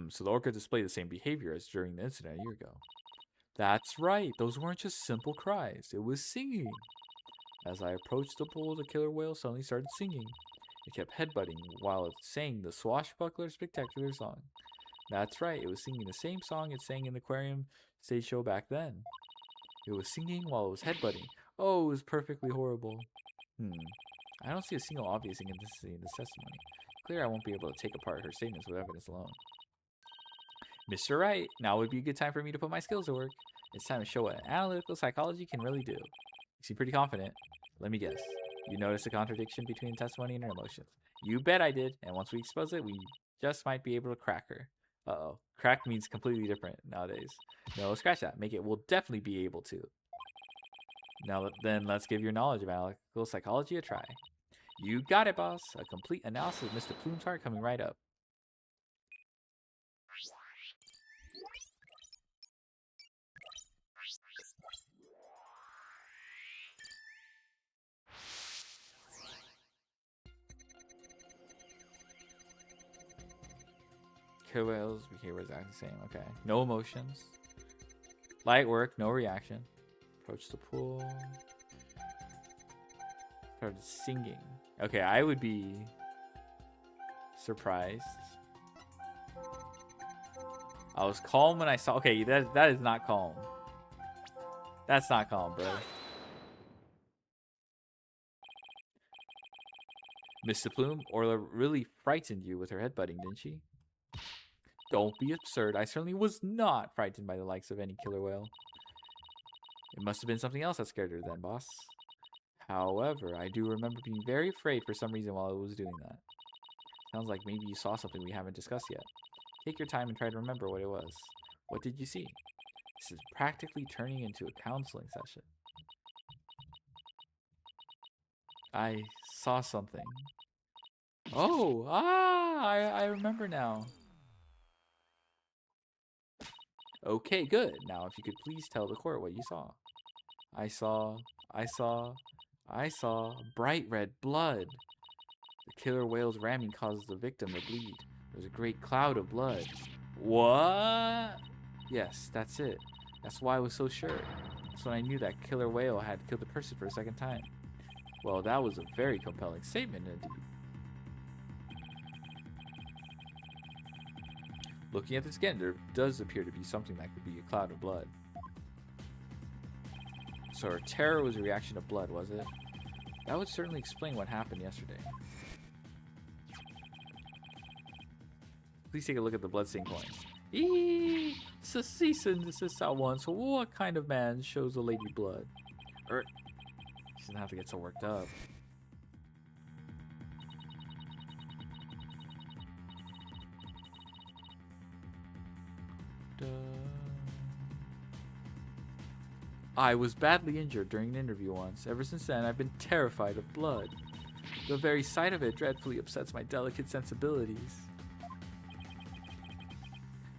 So the orca displayed the same behavior as during the incident a year ago. That's right, those weren't just simple cries, it was singing. As I approached the pool, the killer whale suddenly started singing. It kept headbutting while it sang the swashbuckler spectacular song. That's right, it was singing the same song it sang in the aquarium stage show back then. It was singing while it was headbutting. Oh, it was perfectly horrible. I don't see a single obvious inconsistency in this testimony. Clear I won't be able to take apart her statements with evidence alone. Mr. Wright, now would be a good time for me to put my skills to work. It's time to show what analytical psychology can really do. You seem pretty confident. Let me guess. You noticed a contradiction between testimony and her emotions. You bet I did, and once we expose it, we just might be able to crack her. Uh-oh. Crack means completely different nowadays. No, scratch that. Make it, we'll definitely be able to. Now then, let's give your knowledge of analytical psychology a try. You got it, boss. A complete analysis of Mr. Plume's heart coming right up. Killer whales behavior is exactly the same. Okay. No emotions. Light work, no reaction. Approach the pool. Started singing. Okay, I would be surprised. I was calm when I saw. Okay, that is not calm. That's not calm, bro. Mr. Plume, Orla really frightened you with her headbutting, didn't she? Don't be absurd. I certainly was not frightened by the likes of any killer whale. It must have been something else that scared her then, boss. However, I do remember being very afraid for some reason while I was doing that. Sounds like maybe you saw something we haven't discussed yet. Take your time and try to remember what it was. What did you see? This is practically turning into a counseling session. I saw something. Oh, I remember now. Okay, good. Now, if you could please tell the court what you saw. I saw bright red blood. The killer whale's ramming caused the victim to bleed. There was a great cloud of blood. What? Yes, that's it. That's why I was so sure. That's when I knew that killer whale had killed the person for a second time. Well, that was a very compelling statement indeed. Looking at this again, there does appear to be something that could be a cloud of blood. So her terror was a reaction to blood, was it? That would certainly explain what happened yesterday. Please take a look at the bloodstained coin. Cease and desist at once. What kind of man shows a lady blood? She doesn't have to get so worked up. I was badly injured during an interview once. Ever since then, I've been terrified of blood. The very sight of it dreadfully upsets my delicate sensibilities.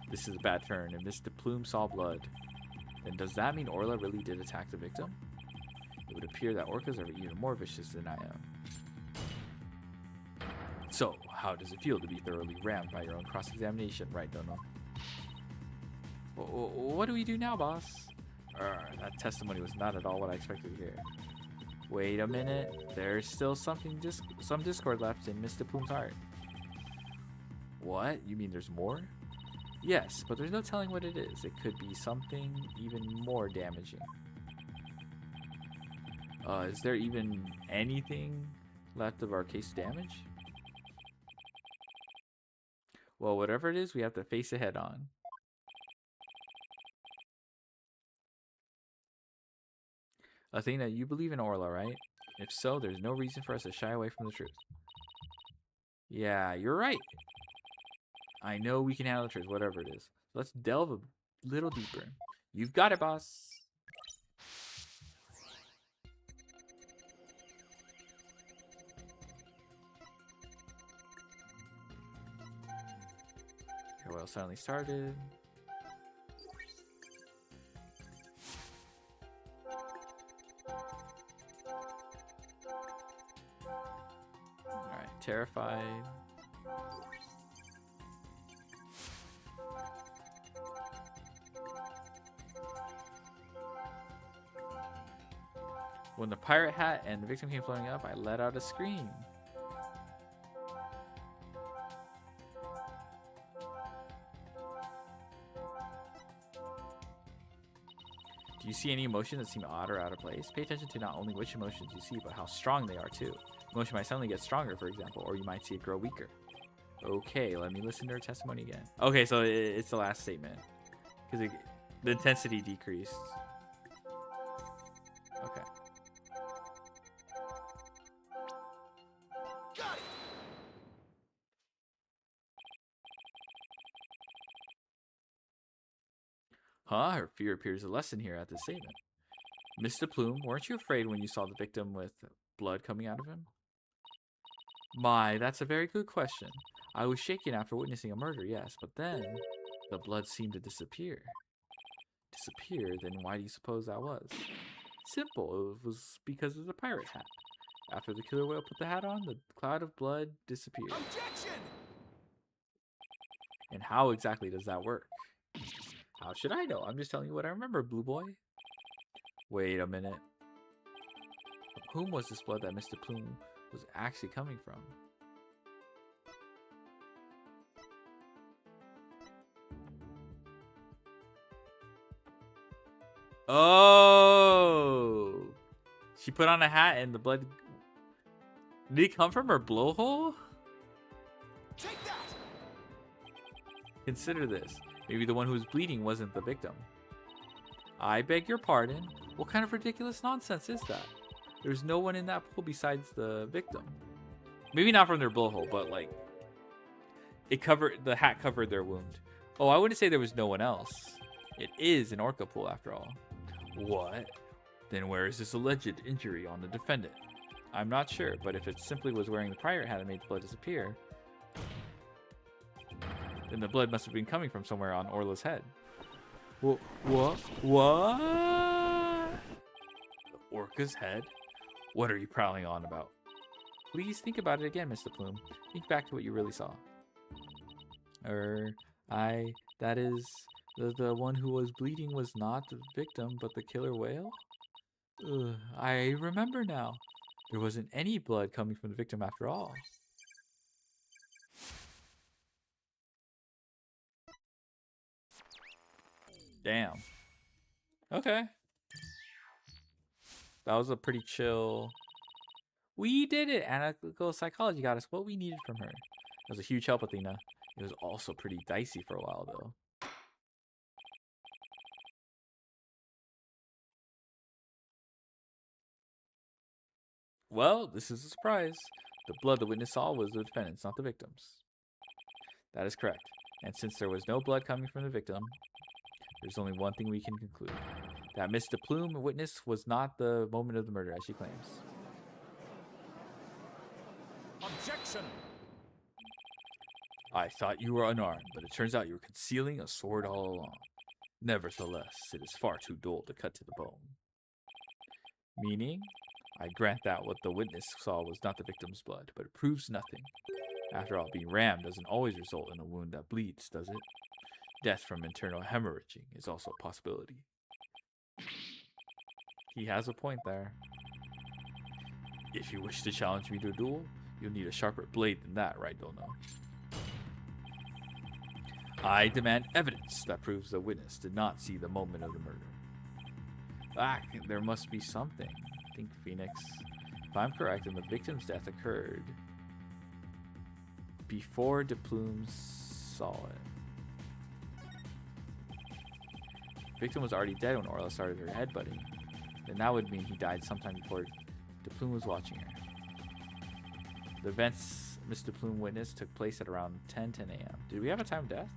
This is a bad turn, and Mr. Plume saw blood. Then does that mean Orla really did attack the victim? It would appear that orcas are even more vicious than I am. So, how does it feel to be thoroughly rammed by your own cross-examination, right, Dono? What do we do now, boss? That testimony was not at all what I expected to hear. Wait a minute. There's still some discord left in Mr. Plume's heart. What? You mean there's more? Yes, but there's no telling what it is. It could be something even more damaging. Is there even anything left of our case damage? Well, whatever it is, we have to face it head on. Athena, you believe in Orla, right? If so, there's no reason for us to shy away from the truth. Yeah, you're right. I know we can handle the truth, whatever it is. Let's delve a little deeper. You've got it, boss. Well, suddenly started. Alright, terrified. When the pirate hat and the victim came floating up, I let out a scream. Do you see any emotions that seem odd or out of place? Pay attention to not only which emotions you see, but how strong they are too. Emotion might suddenly get stronger, for example, or you might see it grow weaker. Okay, let me listen to her testimony again. Okay, so it's the last statement. Because the intensity decreased. Okay. Got it! Huh? Her fear appears a lesson here at this statement. Mr. Plume, weren't you afraid when you saw the victim with blood coming out of him? My, that's a very good question. I was shaken after witnessing a murder, yes, but then the blood seemed to disappear. Disappear? Then why do you suppose that was? Simple. It was because of the pirate hat. After the killer whale put the hat on, the cloud of blood disappeared. Objection! And how exactly does that work? How should I know? I'm just telling you what I remember, Blue Boy. Wait a minute. Whom was this blood that Mr. Plume was actually coming from? Oh! She put on a hat and the blood... Did it come from her blowhole? Take that! Consider this. Maybe the one who was bleeding wasn't the victim. I beg your pardon? What kind of ridiculous nonsense is that? There's no one in that pool besides the victim. Maybe not from their blowhole, but like... the hat covered their wound. Oh, I wouldn't say there was no one else. It is an orca pool after all. What? Then where is this alleged injury on the defendant? I'm not sure, but if it simply was wearing the pirate hat that made the blood disappear, then the blood must have been coming from somewhere on Orla's head. What? The orca's head? What are you prowling on about? Please think about it again, Mr. Plume. Think back to what you really saw. That is, the one who was bleeding was not the victim, but the killer whale? I remember now. There wasn't any blood coming from the victim after all. Damn. Okay. That was a pretty chill... We did it! Analytical psychology got us what we needed from her. It was a huge help, Athena. It was also pretty dicey for a while, though. Well, this is a surprise. The blood the witness saw was the defendant's, not the victim's. That is correct. And since there was no blood coming from the victim, there's only one thing we can conclude. That Mr. Plume witness was not the moment of the murder, as she claims. Objection! I thought you were unarmed, but it turns out you were concealing a sword all along. Nevertheless, it is far too dull to cut to the bone. Meaning? I grant that what the witness saw was not the victim's blood, but it proves nothing. After all, being rammed doesn't always result in a wound that bleeds, does it? Death from internal hemorrhaging is also a possibility. He has a point there. If you wish to challenge me to a duel, you'll need a sharper blade than that, right, Dono? I demand evidence that proves the witness did not see the moment of the murder. There must be something. Think, Phoenix. If I'm correct, then the victim's death occurred before De Plume saw it. The victim was already dead when Orla started her headbutting. Then that would mean he died sometime before De Plume was watching her. The events Mr. Plume witnessed took place at around 10 a.m. Did we have a time of death?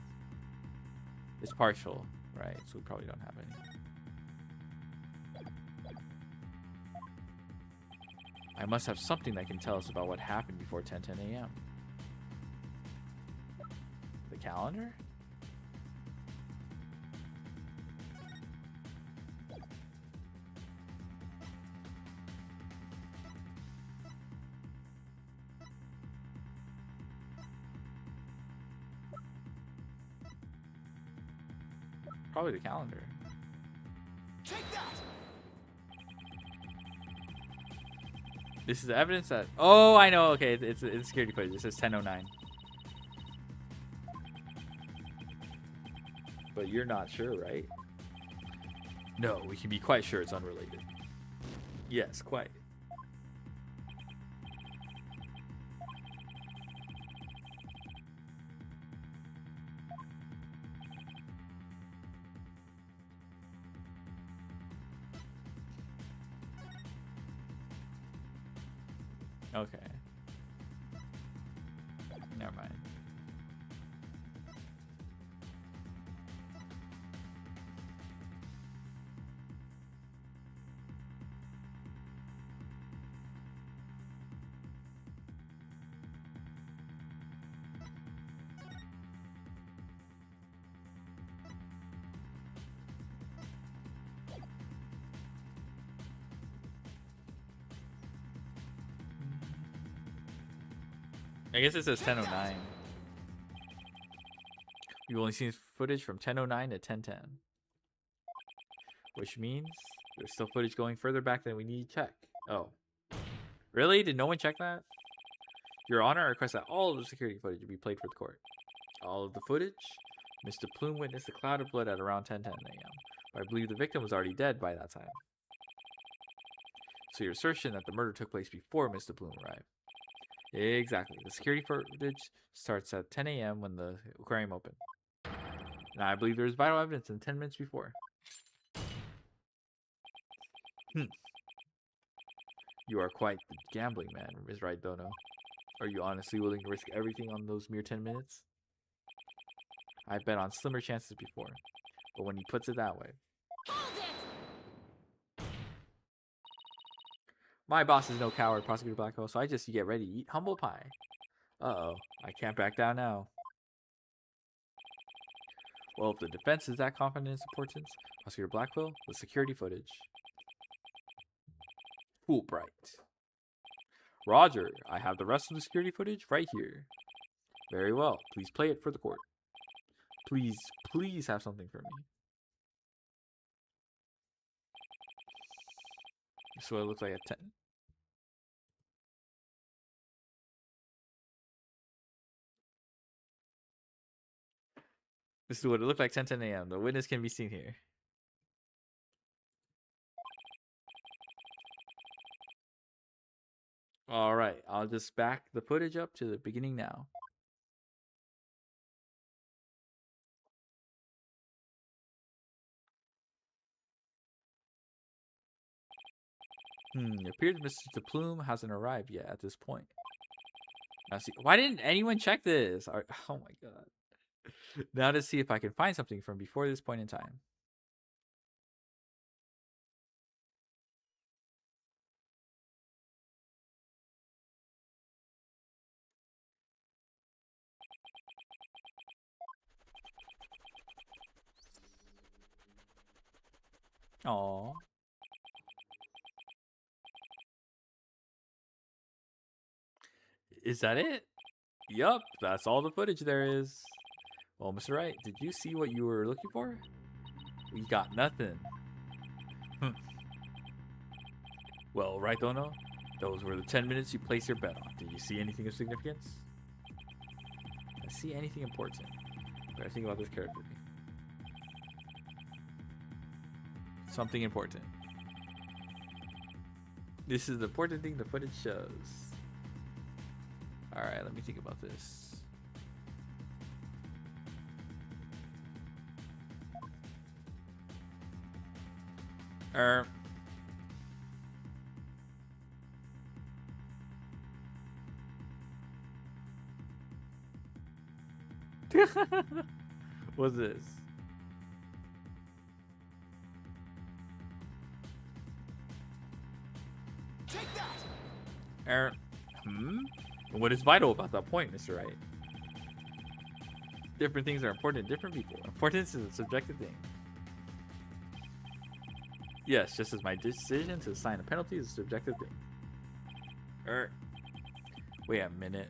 It's partial, right? So we probably don't have any. I must have something that can tell us about what happened before 10 a.m. The calendar? Probably the calendar. Take that! This is the evidence that... Oh, I know. Okay, it's a security footage. It says 10:09. But you're not sure, right? No, we can be quite sure it's unrelated. Yes, quite. Okay. Never mind. I guess it says 10:09. We've only seen footage from 10:09 to 10:10. Which means there's still footage going further back than we need to check. Oh. Really? Did no one check that? Your Honor, I request that all of the security footage be played for the court. All of the footage? Mr. Plume witnessed a cloud of blood at around 10:10 a.m. But I believe the victim was already dead by that time. So your assertion that the murder took place before Mr. Plume arrived. Exactly. The security footage starts at 10 a.m. when the aquarium opened. Now I believe there was vital evidence in 10 minutes before. You are quite the gambling man, Ms. Right Dono. Are you honestly willing to risk everything on those mere 10 minutes? I bet on slimmer chances before, but when he puts it that way. Hold it! My boss is no coward, Prosecutor Blackwell, so I just get ready to eat humble pie. Uh-oh, I can't back down now. Well, if the defense is that confident in its importance, Prosecutor Blackwell, the security footage. Fulbright. Roger, I have the rest of the security footage right here. Very well, please play it for the court. Please, please have something for me. This is what it looks like at 10. This is what it looked like 10:10 a.m. The witness can be seen here. All right, I'll just back the footage up to the beginning now. It appears Mr. Plume hasn't arrived yet at this point. Now see, why didn't anyone check this? Oh my god. Now to see if I can find something from before this point in time. Aww. Is that it? Yup, that's all the footage there is. Well, Mr. Wright, did you see what you were looking for? We got nothing. Well, right, Dono? Those were the 10 minutes you placed your bet on. Did you see anything of significance? I see anything important. But I think about this carefully. Something important. This is the important thing the footage shows. Alright, let me think about this. What's this? Take that! What is vital about that point, Mr. Wright? Different things are important to different people. Importance is a subjective thing. Yes, just as my decision to assign a penalty is a subjective thing. Wait a minute.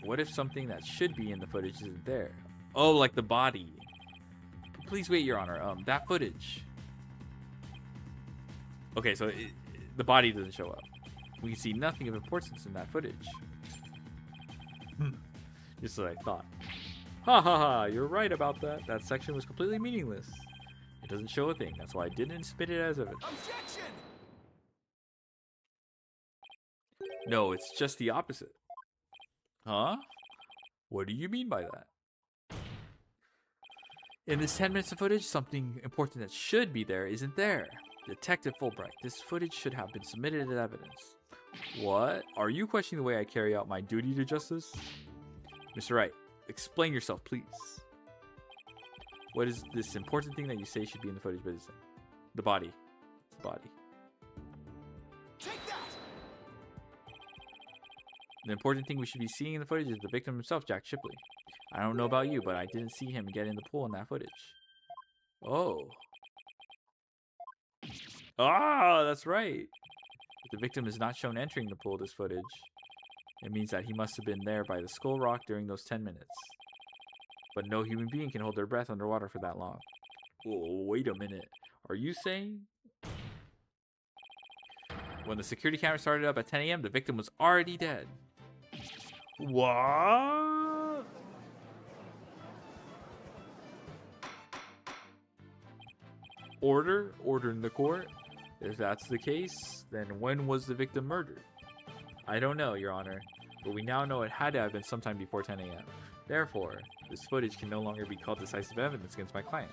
What if something that should be in the footage isn't there? Oh, like the body. Please wait, Your Honor. That footage. Okay, so the body doesn't show up. We can see nothing of importance in that footage. Just as I thought. Ha ha ha, you're right about that. That section was completely meaningless. It doesn't show a thing. That's why I didn't spit it as evidence. Objection! No, it's just the opposite. Huh? What do you mean by that? In this 10 minutes of footage, something important that should be there isn't there. Detective Fulbright, this footage should have been submitted as evidence. What? Are you questioning the way I carry out my duty to justice? Mr. Wright, explain yourself, please. What is this important thing that you say should be in the footage? But it's the body. The body. Take that! The important thing we should be seeing in the footage is the victim himself, Jack Shipley. I don't know about you, but I didn't see him get in the pool in that footage. Oh. Ah, that's right. If the victim is not shown entering the pool this footage, It means that he must have been there by the skull rock during those 10 minutes. But no human being can hold their breath underwater for that long. Oh, wait a minute. Are you saying? When the security camera started up at 10 a.m., the victim was already dead. What? Order in the court? If that's the case, then when was the victim murdered? I don't know, Your Honor, but we now know it had to have been sometime before 10 a.m. Therefore, this footage can no longer be called decisive evidence against my client.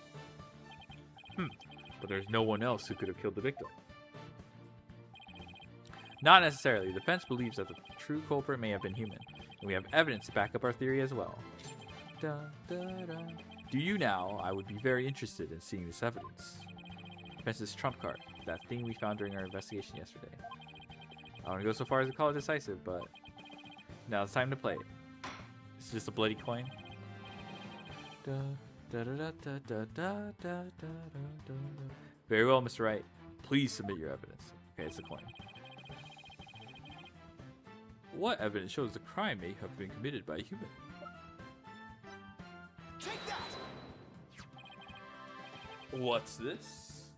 But there's no one else who could have killed the victim. Not necessarily. The defense believes that the true culprit may have been human, and we have evidence to back up our theory as well. Da, da, da. Do you now? I would be very interested in seeing this evidence. Defense's trump card, that thing we found during our investigation yesterday. I don't want to go so far as to call it decisive, but now it's time to play it. It's just a bloody coin. Da, da, da, da, da, da, da, da, da. Very well, Mr. Wright. Please submit your evidence. Okay, it's a coin. What evidence shows the crime may have been committed by a human? Take that! What's this?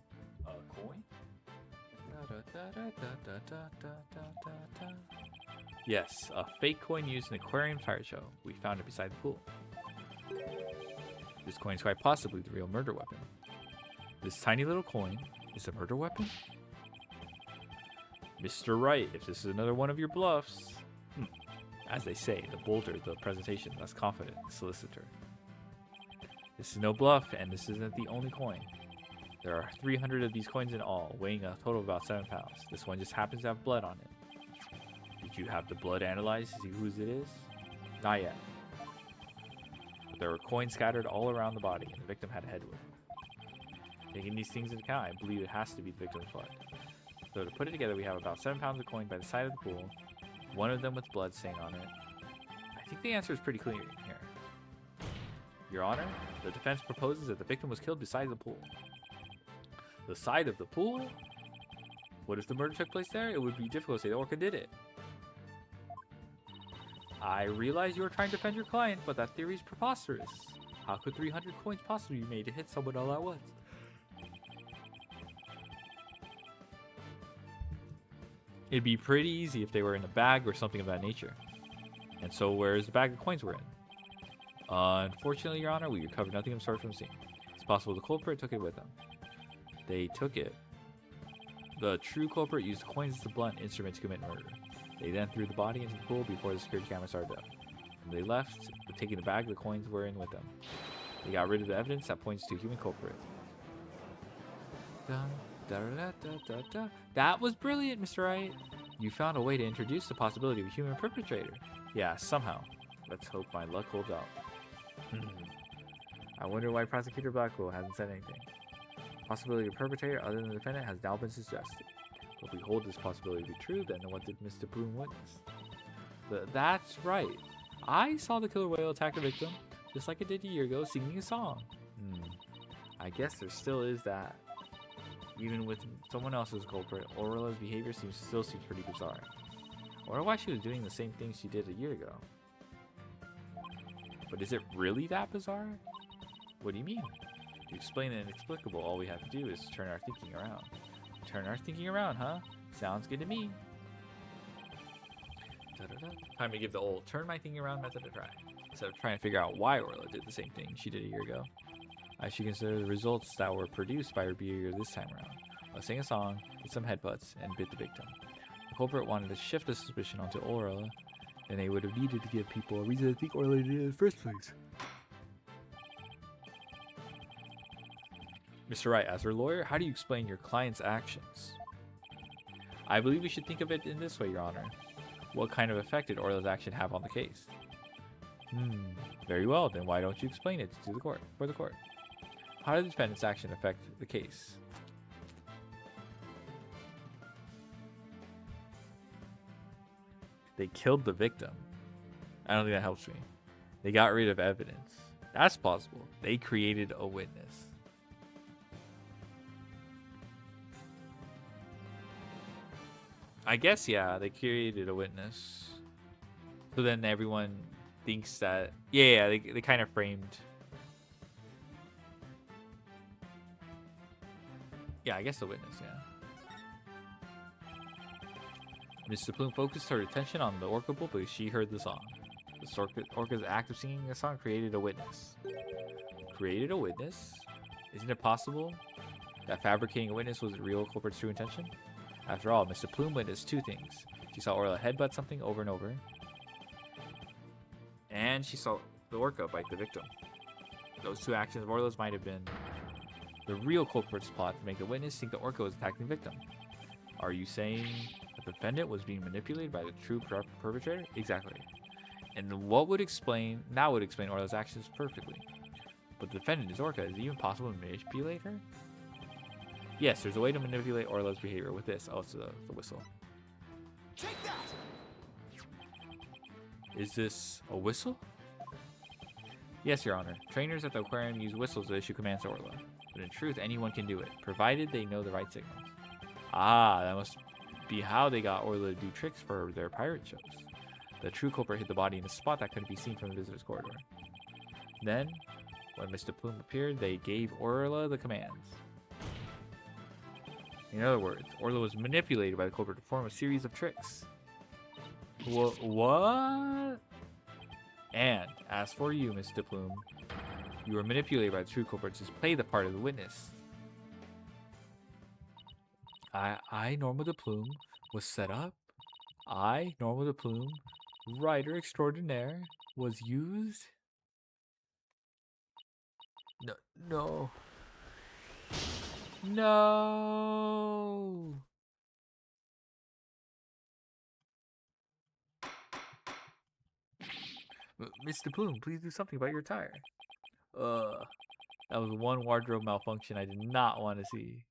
A coin? Yes, a fake coin used in an aquarium fire show. We found it beside the pool. This coin is quite possibly the real murder weapon. This tiny little coin is a murder weapon? Mr. Wright, if this is another one of your bluffs... As they say, the bolder the presentation, less confident the solicitor. This is no bluff, and this isn't the only coin. There are 300 of these coins in all, weighing a total of about 7 pounds. This one just happens to have blood on it. Did you have the blood analyzed to see whose it is? Not yet. But there were coins scattered all around the body, and the victim had a head wound. Taking these things into account, I believe it has to be the victim's blood. So to put it together, we have about 7 pounds of coin by the side of the pool, one of them with blood stain on it. I think the answer is pretty clear here. Your Honor, the defense proposes that the victim was killed beside the pool. The side of the pool? What if the murder took place there? It would be difficult to say the orca did it. I realize you are trying to defend your client, but that theory is preposterous. How could 300 coins possibly be made to hit someone all at once? It'd be pretty easy if they were in a bag or something of that nature. And so where's the bag of coins were in? Unfortunately, Your Honor, we recovered nothing of sort from the scene. It's possible the culprit took it with them. They took it. The true culprit used the coins as a blunt instrument to commit murder. They then threw the body into the pool before the security camera started up. When they left, taking the bag the coins were in with them. They got rid of the evidence that points to a human culprit. Da, da, da, da, da, da. That was brilliant, Mr. Wright. You found a way to introduce the possibility of a human perpetrator. Yeah, somehow. Let's hope my luck holds out. I wonder why Prosecutor Blackwell hasn't said anything. Possibility of perpetrator other than the defendant has now been suggested. If we hold this possibility to be true, then what did Mr. Broom witness? That's right. I saw the killer whale attack the victim, just like it did a year ago, singing a song. I guess there still is that. Even with someone else's culprit, Aurella's behavior still seems pretty bizarre. I wonder why she was doing the same thing she did a year ago. But is it really that bizarre? What do you mean? To explain the inexplicable, all we have to do is turn our thinking around. Turn our thinking around, huh? Sounds good to me. Time to give the old turn my thinking around method a try. Instead of trying to figure out why Orla did the same thing she did a year ago, I should consider the results that were produced by her behavior this time around. I sang a song, did some headbutts, and bit the victim. The culprit wanted to shift the suspicion onto Orla, and they would have needed to give people a reason to think Orla did it in the first place. Mr. Wright, as her lawyer, how do you explain your client's actions? I believe we should think of it in this way, Your Honor. What kind of effect did Orla's action have on the case? Very well, then why don't you explain it to the court, for the court? How did the defendant's action affect the case? They killed the victim. I don't think that helps me. They got rid of evidence. That's plausible. They created a witness. I guess, yeah, they created a witness. So then everyone thinks that, yeah, they kind of framed. Yeah, I guess the witness, yeah. Mr. Plume focused her attention on the orca bull because she heard the song. The orca's act of singing the song created a witness. Created a witness? Isn't it possible that fabricating a witness was the real culprit's true intention? After all, Mr. Plume witnessed two things. She saw Orla headbutt something over and over, and she saw the orca bite the victim. Those two actions of Orla's might have been the real culprit's plot to make the witness think the orca was attacking the victim. Are you saying the defendant was being manipulated by the true perpetrator? Exactly. And that would explain Orla's actions perfectly. But the defendant is Orca. Is it even possible to manipulate her? Yes, there's a way to manipulate Orla's behavior with this. Oh, it's the whistle. Take that! Is this a whistle? Yes, Your Honor. Trainers at the aquarium use whistles to issue commands to Orla. But in truth, anyone can do it, provided they know the right signals. Ah, that must be how they got Orla to do tricks for their pirate shows. The true culprit hit the body in a spot that couldn't be seen from the visitor's corridor. Then, when Mr. Plume appeared, they gave Orla the commands. In other words, Orla was manipulated by the culprit to perform a series of tricks. What? And, as for you, Mr. Plume, you were manipulated by the true culprit to play the part of the witness. I, Norma de Plume, was set up. I, Norma de Plume, writer extraordinaire, was used. No. No. Mr. Plume, please do something about your attire. That was one wardrobe malfunction I did not want to see.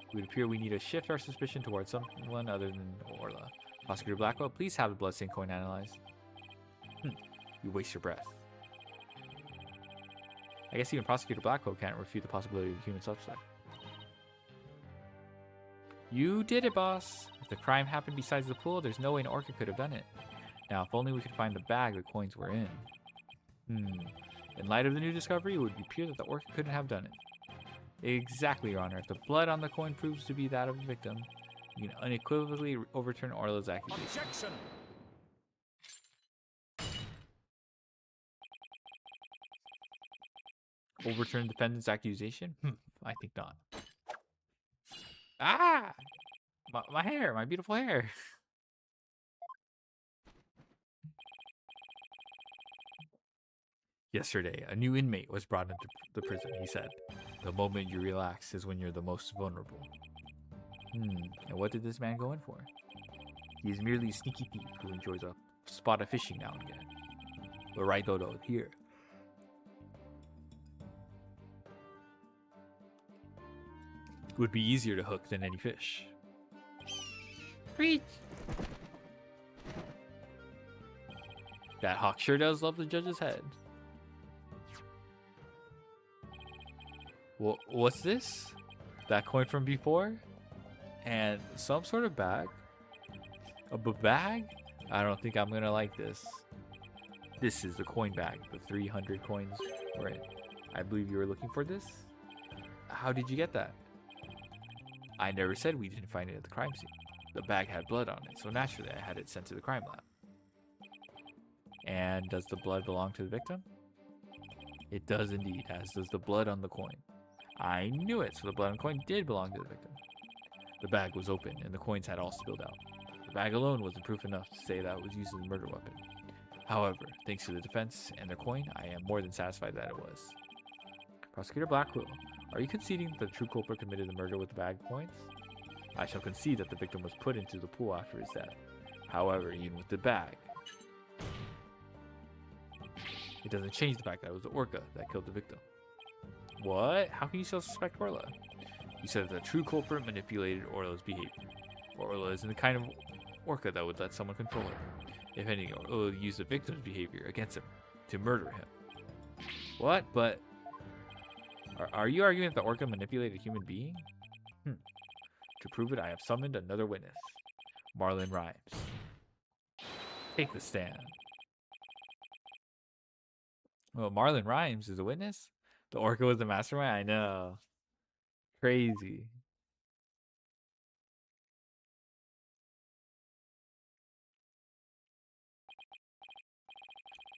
It would appear we need to shift our suspicion towards someone other than Orla. Prosecutor Blackwell, please have the bloodstained coin analyzed. You waste your breath. I guess even Prosecutor Blackwell can't refute the possibility of a human suspect. You did it, boss. If the crime happened besides the pool, there's no way an orca could have done it. Now, if only we could find the bag the coins were in. In light of the new discovery, it would appear that the orca couldn't have done it. Exactly, Your Honor. If the blood on the coin proves to be that of the victim, you can unequivocally overturn Orla's accusation. Objection! Overturn defendant's accusation? I think not. Ah! My hair, my beautiful hair. Yesterday, a new inmate was brought into the prison, he said. The moment you relax is when you're the most vulnerable. And what did this man go in for? He is merely a sneaky thief who enjoys a spot of fishing now and again. But right, Dodo, here. It would be easier to hook than any fish. Preach! That hawk sure does love the judge's head. What's this? That coin from before? And some sort of bag? A bag? I don't think I'm gonna like this. This is the coin bag. The 300 coins were in. I believe you were looking for this? How did you get that? I never said we didn't find it at the crime scene. The bag had blood on it, so naturally I had it sent to the crime lab. And does the blood belong to the victim? It does indeed, as does the blood on the coin. I knew it, so the blood on the coin did belong to the victim. The bag was open, and the coins had all spilled out. The bag alone wasn't proof enough to say that it was used as a murder weapon. However, thanks to the defense and their coin, I am more than satisfied that it was. Prosecutor Blackwell, are you conceding that the true culprit committed the murder with the bag of coins? I shall concede that the victim was put into the pool after his death. However, even with the bag, it doesn't change the fact that it was the orca that killed the victim. What? How can you still suspect Orla? You said that the true culprit manipulated Orla's behavior. Orla isn't the kind of orca that would let someone control her. If anything, Orla would use the victim's behavior against him to murder him. What? But are you arguing that the orca manipulated a human being? To prove it, I have summoned another witness. Marlon Rhymes. Take the stand. Well, Marlon Rhymes is a witness? The orca was the mastermind? I know. Crazy.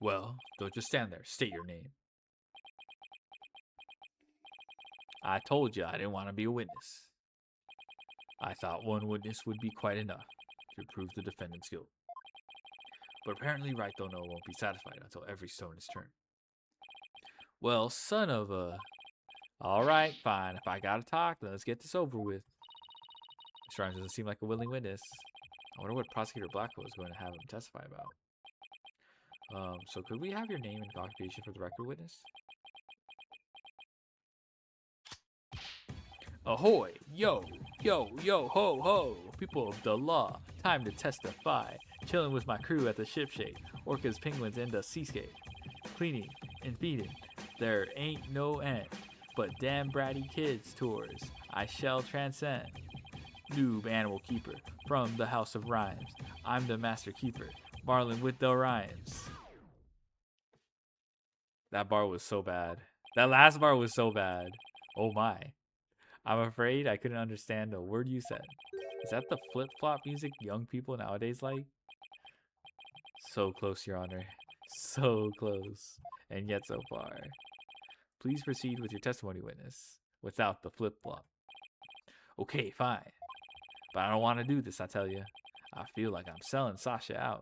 Well, don't just stand there. State your name. I told you I didn't want to be a witness. I thought one witness would be quite enough to prove the defendant's guilt. But apparently Right Don't Know won't be satisfied until every stone is turned. Well, son of a... Alright, fine. If I gotta talk, then let's get this over with. Mr. Rhymes doesn't seem like a willing witness. I wonder what Prosecutor Blackwell is going to have him testify about. So could we have your name and occupation for the record, witness? Ahoy! Yo! Yo! Yo! Ho! Ho! People of the law, time to testify. Chilling with my crew at the ship shape. Orcas, penguins, and the seascape. Cleaning and feeding. There ain't no end. But damn bratty kids tours. I shall transcend. Noob animal keeper from the house of rhymes. I'm the master keeper. Marlon with the rhymes. That bar was so bad. That last bar was so bad. Oh my. I'm afraid I couldn't understand a word you said. Is that the flip-flop music young people nowadays like? So close, Your Honor. So close. And yet so far. Please proceed with your testimony, witness. Without the flip-flop. Okay, fine. But I don't want to do this, I tell you. I feel like I'm selling Sasha out.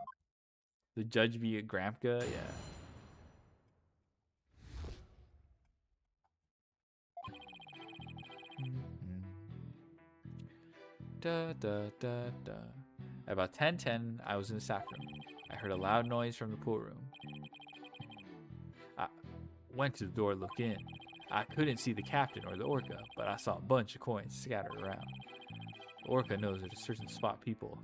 The judge be a Gramka? Yeah. Da, da, da, da. At about 10:10, I was in the staff room. I heard a loud noise from the pool room. I went to the door to look in. I couldn't see the captain or the orca, but I saw a bunch of coins scattered around. The orca knows at a certain spot people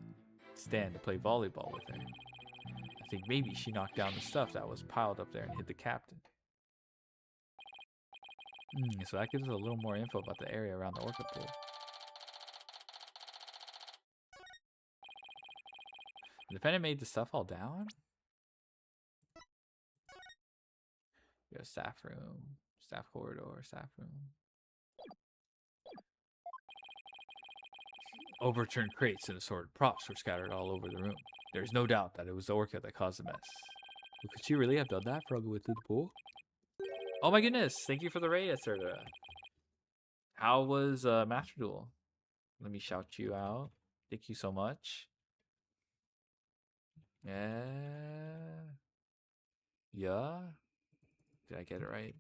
stand to play volleyball with her. I think maybe she knocked down the stuff that was piled up there and hit the captain. So that gives us a little more info about the area around the orca pool. The defendant made the stuff all down? We have staff room, staff corridor, staff room. Overturned crates and assorted props were scattered all over the room. There's no doubt that it was the orca that caused the mess. Well, could she really have done that? Probably went through the pool. Oh my goodness! Thank you for the raid, etc. How was Master Duel? Let me shout you out. Thank you so much. Yeah. Yeah. Did I get it right?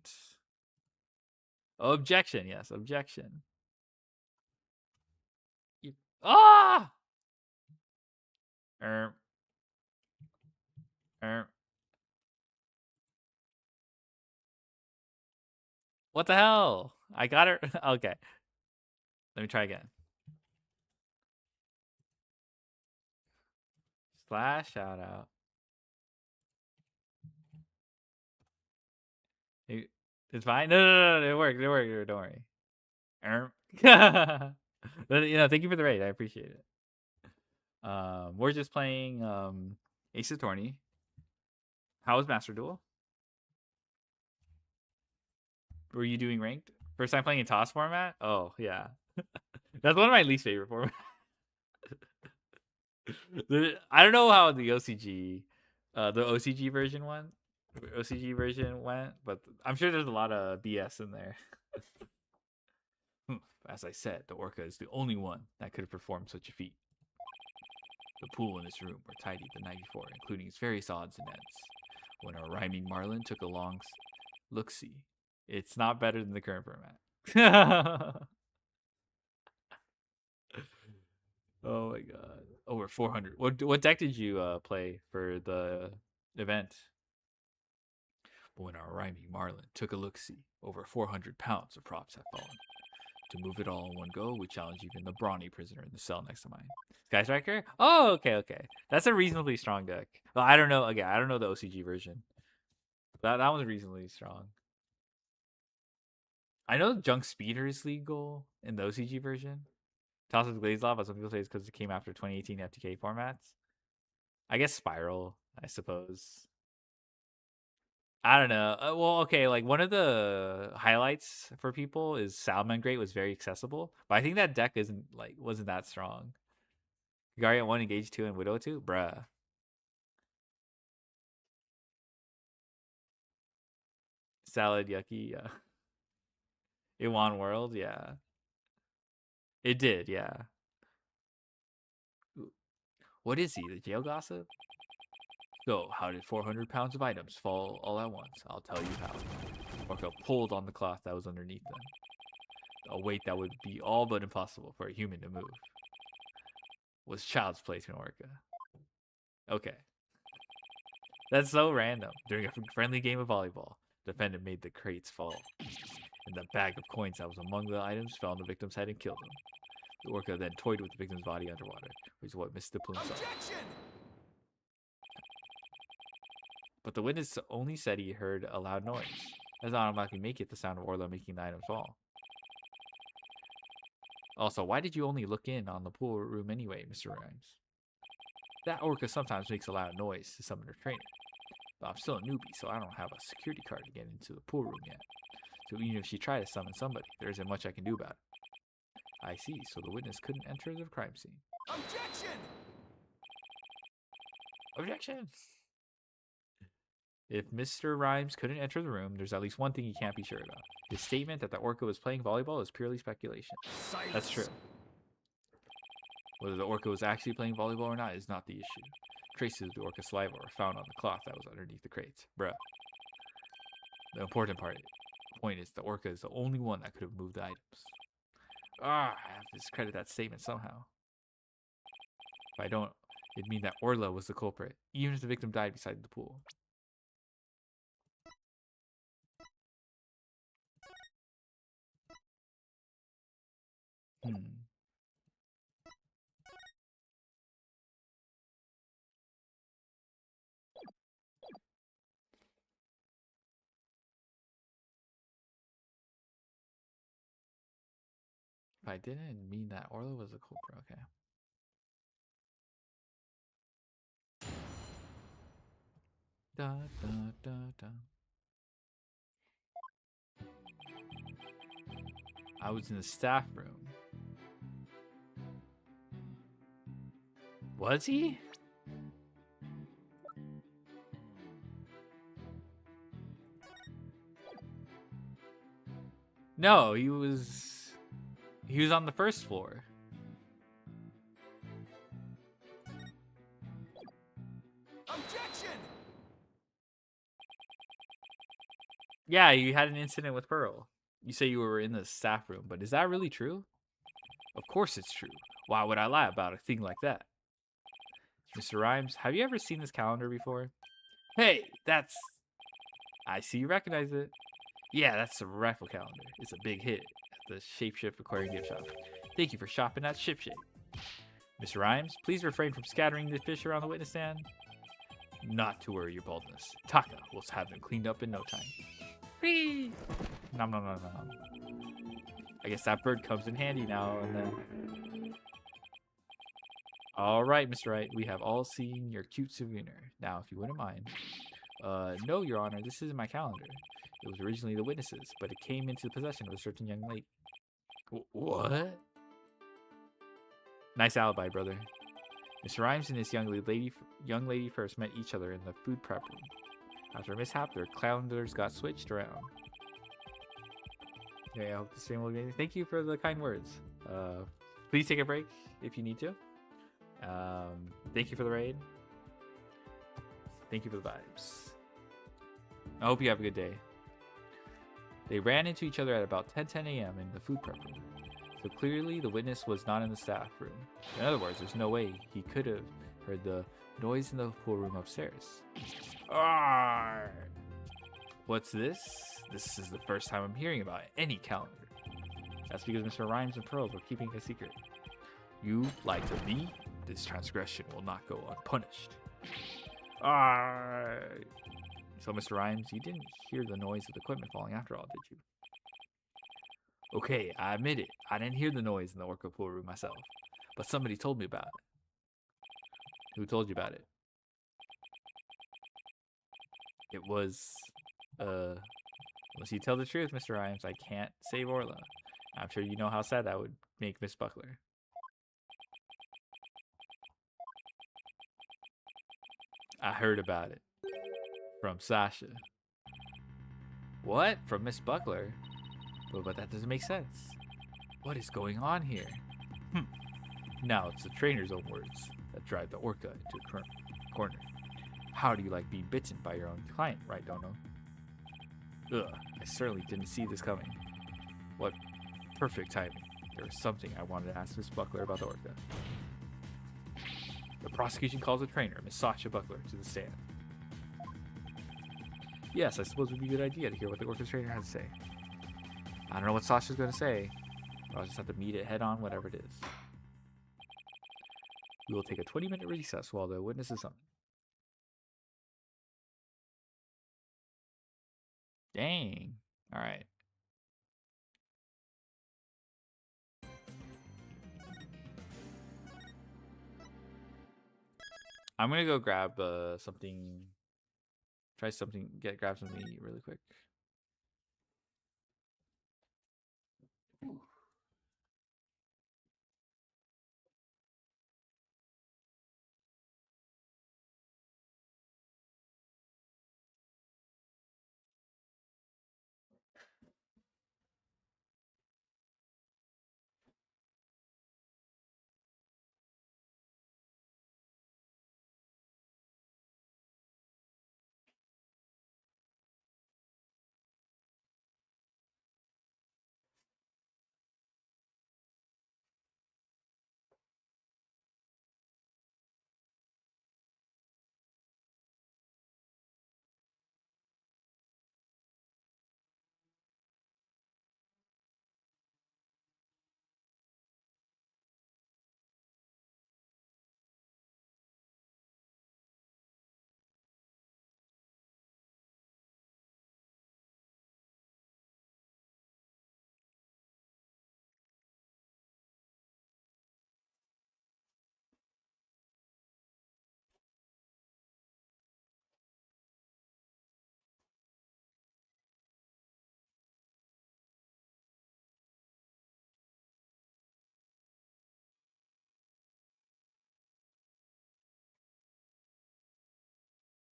Objection. Yes, objection. Ah! What the hell? I got it. Okay. Let me try again. Slash shout out. It's fine. No. It worked. It worked. Don't worry. But, thank you for the raid. I appreciate it. We're just playing Ace Attorney. How was Master Duel? Were you doing ranked? First time playing a toss format? Oh, yeah. That's one of my least favorite formats. I don't know how the OCG version went. But I'm sure there's a lot of BS in there. As I said, the orca is the only one that could have performed such a feat. The pool in this room were tidied the night before, including its various odds and ends. When our rhyming Marlin took a long look-see, it's not better than the current format. Oh my god. Over 400. What deck did you play for the event? When our rhyming Marlin took a look-see, over 400 pounds of props had fallen. To move it all in one go, we challenge even the brawny prisoner in the cell next to mine. Sky Striker? Oh, okay. That's a reasonably strong deck. Well, I don't know. Again, I don't know the OCG version. That one's reasonably strong. I know Junk Speeder is legal in the OCG version. Toss of Glaze Law, but some people say it's because it came after 2018 FTK formats. I guess Spiral I suppose. I don't know. Well, okay, like one of the highlights for people is Salamangreat was very accessible, but I think that deck wasn't that strong. Guardian 1, Engage 2, and Widow 2? Bruh. Salad Yucky, yeah. Iwan World, yeah. It did, yeah. What is he, the jail gossip? So, how did 400 pounds of items fall all at once? I'll tell you how. Orca pulled on the cloth that was underneath them. A weight that would be all but impossible for a human to move. Was child's play to an orca. Okay. That's so random. During a friendly game of volleyball, the defendant made the crates fall. And the bag of coins that was among the items fell on the victim's head and killed him. The orca then toyed with the victim's body underwater, which is what Mr. Plume saw. But the witness only said he heard a loud noise. That doesn't automatically make it the sound of Orla making the item fall. Also, why did you only look in on the pool room anyway, Mr. Rhymes? That orca sometimes makes a loud noise to summon her trainer. But I'm still a newbie, so I don't have a security card to get into the pool room yet. So even if she tried to summon somebody, there isn't much I can do about it. I see, so the witness couldn't enter the crime scene. Objection! Objection! If Mr. Rhymes couldn't enter the room, there's at least one thing he can't be sure about. His statement that the orca was playing volleyball is purely speculation. Silence. That's true. Whether the orca was actually playing volleyball or not is not the issue. Traces of the orca's saliva were found on the cloth that was underneath the crates. Bruh. The important point is the orca is the only one that could have moved the items. I have to discredit that statement somehow. If I don't, it'd mean that Orla was the culprit, even if the victim died beside the pool. If I didn't mean that Orla was the culprit, okay. Da, da, da, da. I was in the staff room. Was he? No, he was on the first floor. Objection! Yeah, you had an incident with Pearl. You say you were in the staff room, but is that really true? Of course it's true. Why would I lie about a thing like that? Mr. Rhymes, have you ever seen this calendar before? Hey, that's... I see you recognize it. Yeah, that's the rifle calendar. It's a big hit at the Shapeshift Aquarium gift shop. Thank you for shopping at ShipShape. Mr. Rhymes, please refrain from scattering the fish around the witness stand. Not to worry your baldness. Taka will have them cleaned up in no time. Whee! Nom nom nom nom. I guess that bird comes in handy now and then. Alright, Mr. Wright, we have all seen your cute souvenir. Now, if you wouldn't mind. No, Your Honor, this isn't my calendar. It was originally the witness's, but it came into the possession of a certain young lady. What? Nice alibi, brother. Mr. Rhymes and this young lady first met each other in the food prep room. After a mishap, their calendars got switched around. Okay, I hope this stream will be amazing. Thank you for the kind words. Please take a break if you need to. Thank you for the raid. Thank you for the vibes. I hope you have a good day. They ran into each other at about 10 a.m. in the food prep room. So clearly the witness was not in the staff room. In other words, there's no way he could have heard the noise in the pool room upstairs. Arrgh! What's this? This is the first time I'm hearing about any calendar. That's because Mr. Rhymes and Pearls were keeping a secret. You lied to me? This transgression will not go unpunished. Arrgh! So, Mr. Rhymes, you didn't hear the noise of the equipment falling after all, did you? Okay, I admit it. I didn't hear the noise in the orca pool room myself. But somebody told me about it. Who told you about it? It was, unless you tell the truth, Mr. Rhymes, I can't save Orla. I'm sure you know how sad that would make Miss Buckler. I heard about it. From Sasha. What? From Miss Buckler? But that doesn't make sense. What is going on here? Now it's the trainer's own words that drive the orca into a corner. How do you like being bitten by your own client, right, Dono? Ugh, I certainly didn't see this coming. What perfect timing. There was something I wanted to ask Miss Buckler about the orca. The prosecution calls the trainer, Miss Sasha Buckler, to the stand. Yes, I suppose it would be a good idea to hear what the orca trainer has to say. I don't know what Sasha's going to say, but I'll just have to meet it head on, whatever it is. We will take a 20-minute recess while the witness is summoned. Dang. All right. I'm gonna go grab something. Try something. Grab something to eat really quick.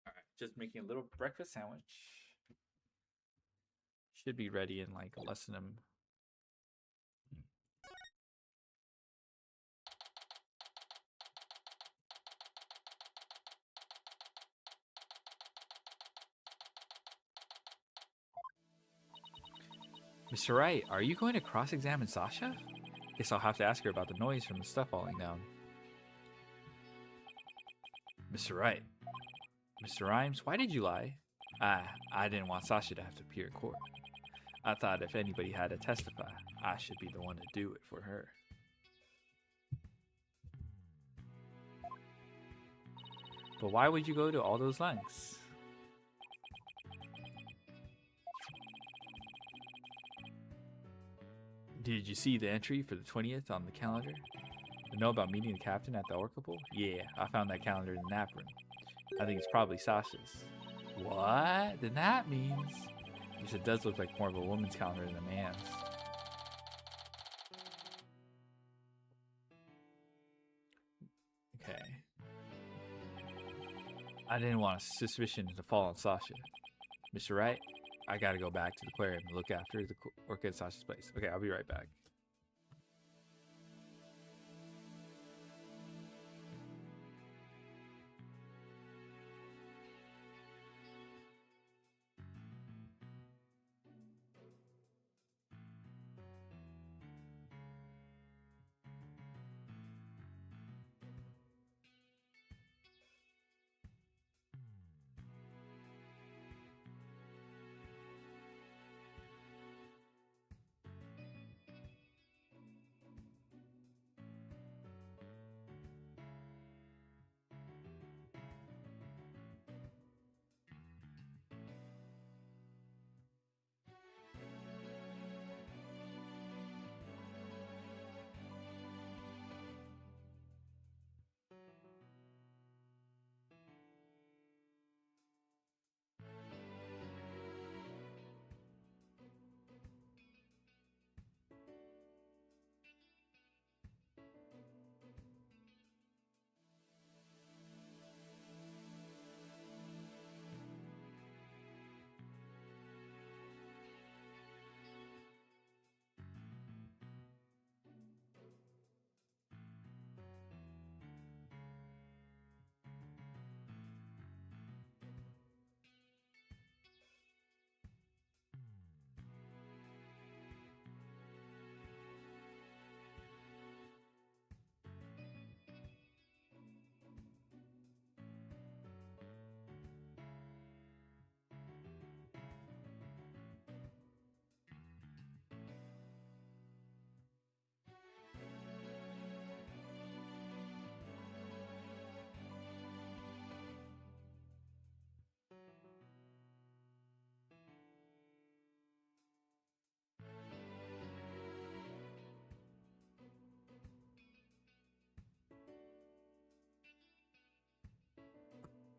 All right. Just making a little breakfast sandwich. Should be ready in like less than a. Mr. Wright, are you going to cross-examine Sasha? Guess I'll have to ask her about the noise from the stuff falling down. Mr. Wright. Mr. Rhymes, why did you lie? I didn't want Sasha to have to appear in court. I thought if anybody had to testify, I should be the one to do it for her. But why would you go to all those lengths? Did you see the entry for the 20th on the calendar? You know about meeting the captain at the Orca Pool? Yeah, I found that calendar in the nap room. I think it's probably Sasha's. What? Then that means... Yes, it does look like more of a woman's calendar than a man's. Okay. I didn't want a suspicion to fall on Sasha. Mr. Wright, I gotta go back to the aquarium and look after the orca at Sasha's place. Okay, I'll be right back.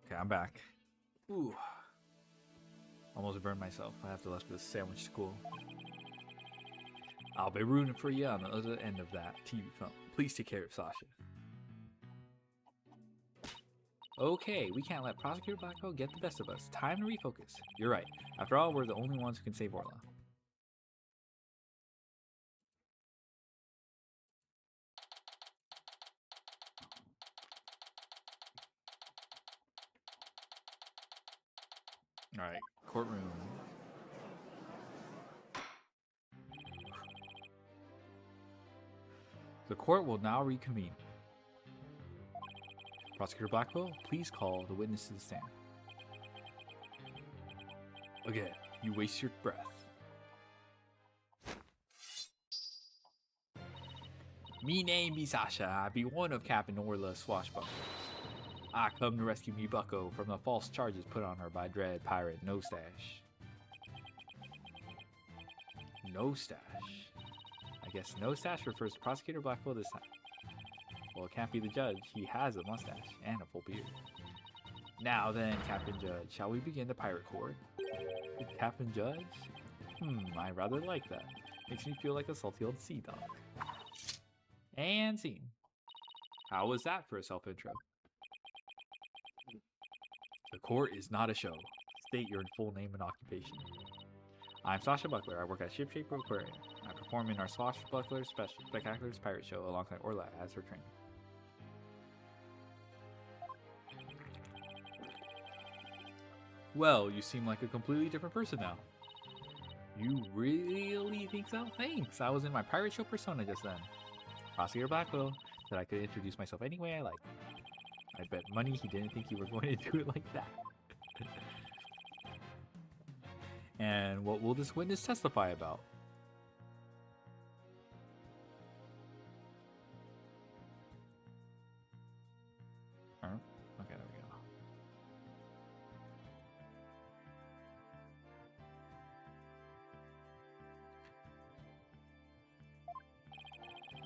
Okay, I'm back. Ooh. Almost burned myself. I have to left this sandwich school. I'll be rooting for you on the other end of that TV phone. Please take care of Sasha. Okay, we can't let Prosecutor Blackwell get the best of us. Time to refocus. You're right. After all, we're the only ones who can save Orla. Alright, courtroom. The court will now reconvene. Prosecutor Blackwell, please call the witness to the stand. Again, you waste your breath. Me name be Sasha. I be one of Captain Orla's swashbucklers. I come to rescue me bucko from the false charges put on her by dread pirate No Stash. No Stash. I guess No Stash refers to Prosecutor Blackwell this time. Well, it can't be the judge. He has a mustache and a full beard. Now then, Captain Judge, shall we begin the pirate court? Captain Judge? I rather like that. Makes me feel like a salty old sea dog. And scene. How was that for a self-intro? The court is not a show. State your full name and occupation. I'm Sasha Buckler. I work at Shipshape Aquarium. I perform in our Swashbuckler Spectacular Pirate Show alongside Orla as her trainer. Well, you seem like a completely different person now. You really think so? Thanks. I was in my pirate show persona just then. Prosecutor Blackwell said I could introduce myself any way I like. I bet money he didn't think you were going to do it like that. And what will this witness testify about? Okay, there we go.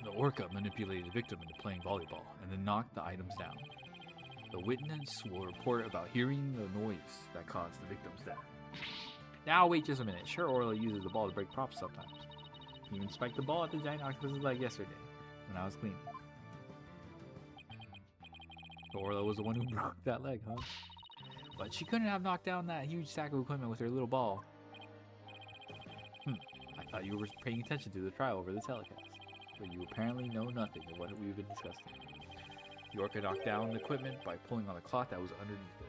The orca manipulated the victim into playing volleyball and then knocked the items down. The witness will report about hearing the noise that caused the victim's death. Now wait just a minute. Sure, Orla uses the ball to break props sometimes. He even spiked the ball at the giant octopus's leg yesterday when I was cleaning. So Orla was the one who broke that leg, huh? But she couldn't have knocked down that huge stack of equipment with her little ball. I thought you were paying attention to the trial over the telecast. But you apparently know nothing of what we've been discussing. The orca knocked down the equipment by pulling on the cloth that was underneath it.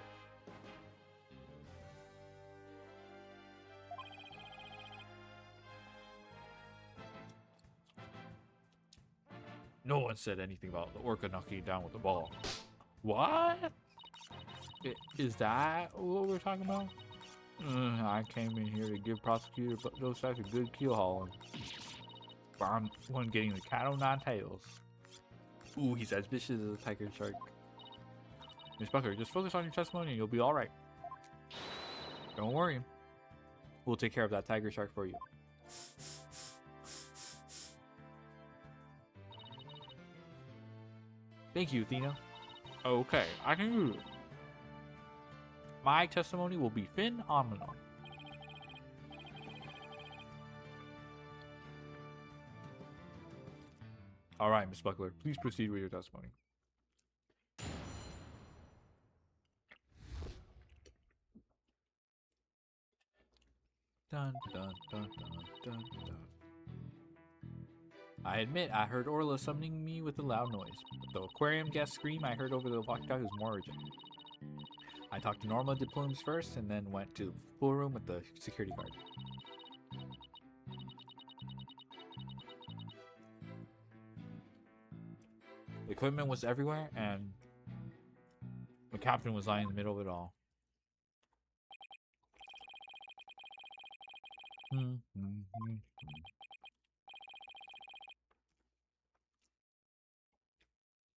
No one said anything about the orca knocking down with the ball. What? Is that what we're talking about? I came in here to give Prosecutor those types of good keel hauling. But I'm the one getting the cat o' nine tails. Ooh, he's as vicious as a tiger shark. Miss Bucker, just focus on your testimony and you'll be alright. Don't worry. We'll take care of that tiger shark for you. Thank you, Athena. Okay, I can do it. My testimony will be phenomenal. All right, Miss Buckler, please proceed with your testimony. Dun, dun, dun, dun, dun, dun. I admit I heard Orla summoning me with a loud noise, but the aquarium guest scream I heard over the walkie-talkie was more urgent. I talked to Norma Diplumes first and then went to the pool room with the security guard. The equipment was everywhere, and the captain was lying in the middle of it all.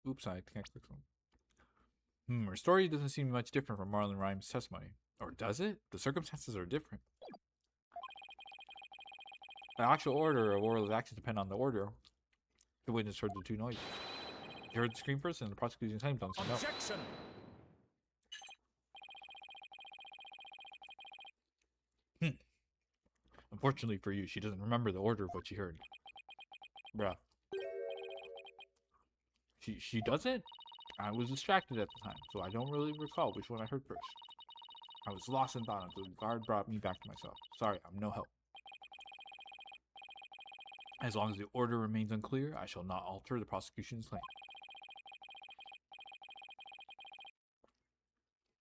Oops, I think I clicked on. Her story doesn't seem much different from Marlon Rhymes' testimony. Or does it? The circumstances are different. The actual order of Orla's actions depend on the order. The witness heard the two noises. He heard the scream first, and the prosecution claimed on some note. Objection! Fortunately for you, she doesn't remember the order of what she heard. Bruh. She doesn't? I was distracted at the time, so I don't really recall which one I heard first. I was lost in thought until the guard brought me back to myself. Sorry, I'm no help. As long as the order remains unclear, I shall not alter the prosecution's claim.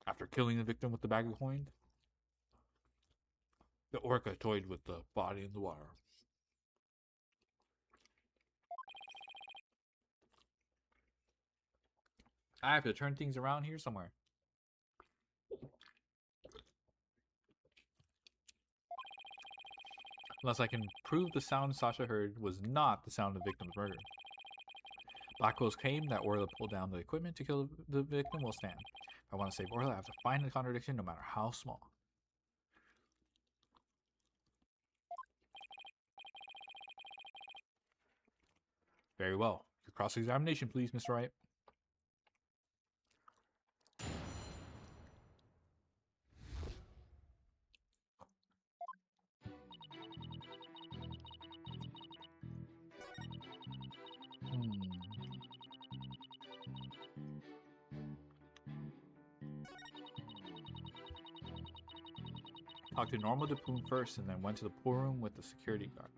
After killing the victim with the bag of coins, the orca toyed with the body in the water. I have to turn things around here somewhere. Unless I can prove the sound Sasha heard was not the sound of the victim's murder. Blackwell's claim that Orla pulled down the equipment to kill the victim will stand. If I want to save Orla, I have to find the contradiction no matter how small. Very well. Your cross-examination, please, Mr. Wright. Talked to Norma DePume first and then went to the pool room with the security guard.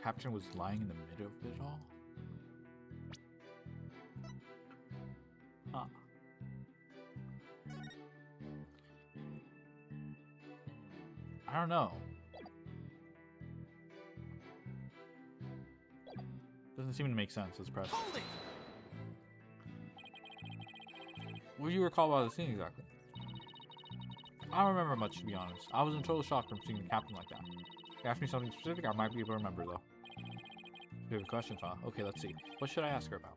Captain was lying in the middle of it all? Huh. I don't know. Doesn't seem to make sense. Let's press. Hold it! What do you recall about the scene exactly? I don't remember much, to be honest. I was in total shock from seeing the captain like that. If you ask me something specific, I might be able to remember, though. You have a question, huh? Okay, let's see. What should I ask her about?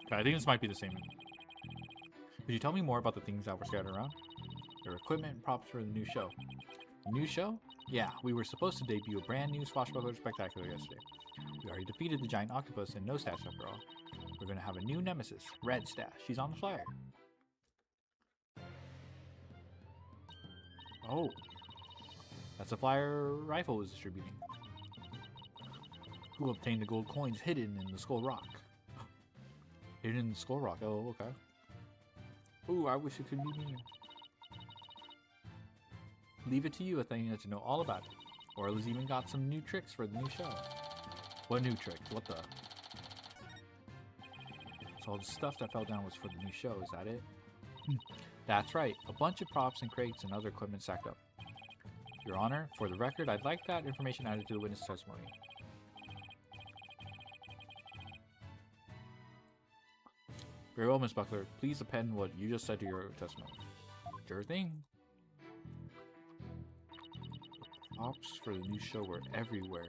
Okay, I think this might be the same. Could you tell me more about the things that were scattered around? Their equipment and props for the new show. The new show? Yeah, we were supposed to debut a brand new Swashbuckler Spectacular yesterday. We already defeated the giant octopus and No Stash after all. We're gonna have a new nemesis, Red Stash. She's on the flyer. Oh. That's a flyer Rifle was distributing. Who obtained the gold coins hidden in the Skull Rock? Hidden in the Skull Rock, oh, okay. Ooh, I wish it could be me. Leave it to you, Athena, to know all about it. Orla's even got some new tricks for the new show. What new tricks? What the? So all the stuff that fell down was for the new show, is that it? That's right, a bunch of props and crates and other equipment stacked up. Your Honor, for the record, I'd like that information added to the witness testimony. Very well, Miss Buckler. Please append what you just said to your testimony. Sure thing. Props for the new show were everywhere.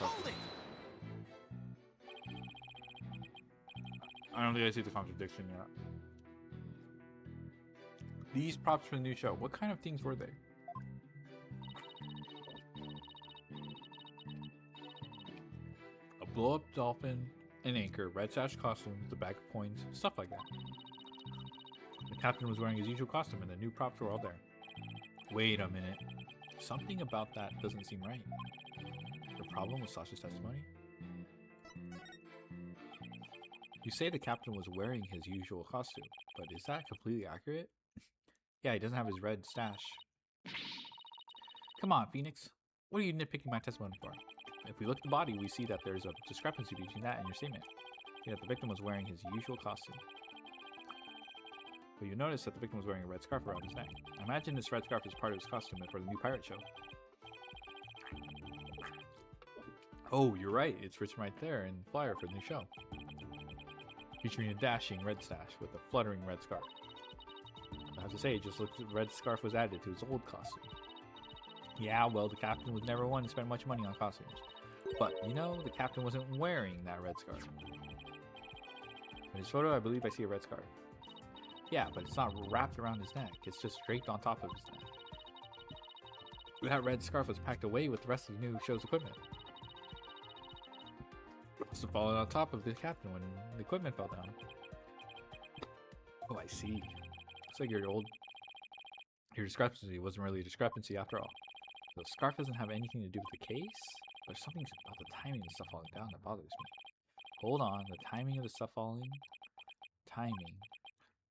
Hold it! I don't think I see the contradiction yet. These props for the new show, what kind of things were they? A blow-up dolphin, an anchor, red sash costumes, the bag of coins, stuff like that. The captain was wearing his usual costume and the new props were all there. Wait a minute. Something about that doesn't seem right. The problem with Sasha's testimony? You say the captain was wearing his usual costume, but is that completely accurate? Yeah, he doesn't have his red stash. Come on, Phoenix. What are you nitpicking my testimony for? If we look at the body, we see that there's a discrepancy between that and your statement. Yet the victim was wearing his usual costume. But you notice that the victim was wearing a red scarf around his neck. I imagine this red scarf is part of his costume for the new pirate show. Oh, you're right. It's written right there in the flyer for the new show. Featuring a dashing red stash with a fluttering red scarf. I have to say, it just looked like the red scarf was added to his old costume. Yeah, well, the captain was never one to spend much money on costumes. But, you know, the captain wasn't wearing that red scarf. In his photo, I believe I see a red scarf. Yeah, but it's not wrapped around his neck. It's just draped on top of his neck. That red scarf was packed away with the rest of the new show's equipment. It must have fallen on top of the captain when the equipment fell down. Oh, I see. Looks like your discrepancy wasn't really a discrepancy after all. The scarf doesn't have anything to do with the case, but there's something about the timing of the stuff falling down that bothers me. Hold on, the timing of the stuff falling? Timing.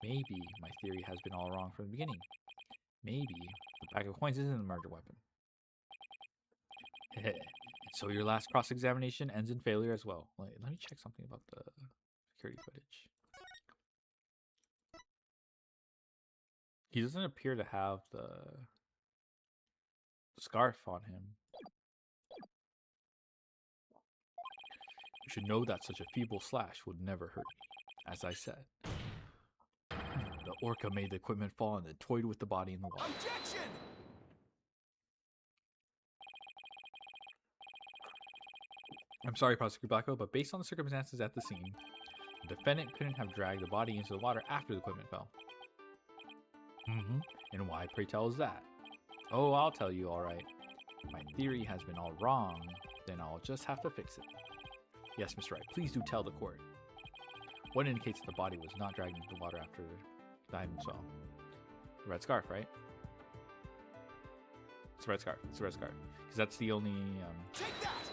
Maybe my theory has been all wrong from the beginning. Maybe the bag of coins isn't a murder weapon. So your last cross-examination ends in failure as well. Wait, let me check something about the security footage. He doesn't appear to have the scarf on him. You should know that such a feeble slash would never hurt me. As I said, the orca made the equipment fall and then toyed with the body in the water. Objection! I'm sorry, Prosecutor Blacko, but based on the circumstances at the scene, the defendant couldn't have dragged the body into the water after the equipment fell. And why, pray tell, is that? Oh, I'll tell you, alright. My theory has been all wrong, then I'll just have to fix it. Yes, Mr. Wright, please do tell the court. What indicates that the body was not dragged into the water after the items fell? The red scarf, right? It's a red scarf. It's a red scarf. Because that's the only... Take that!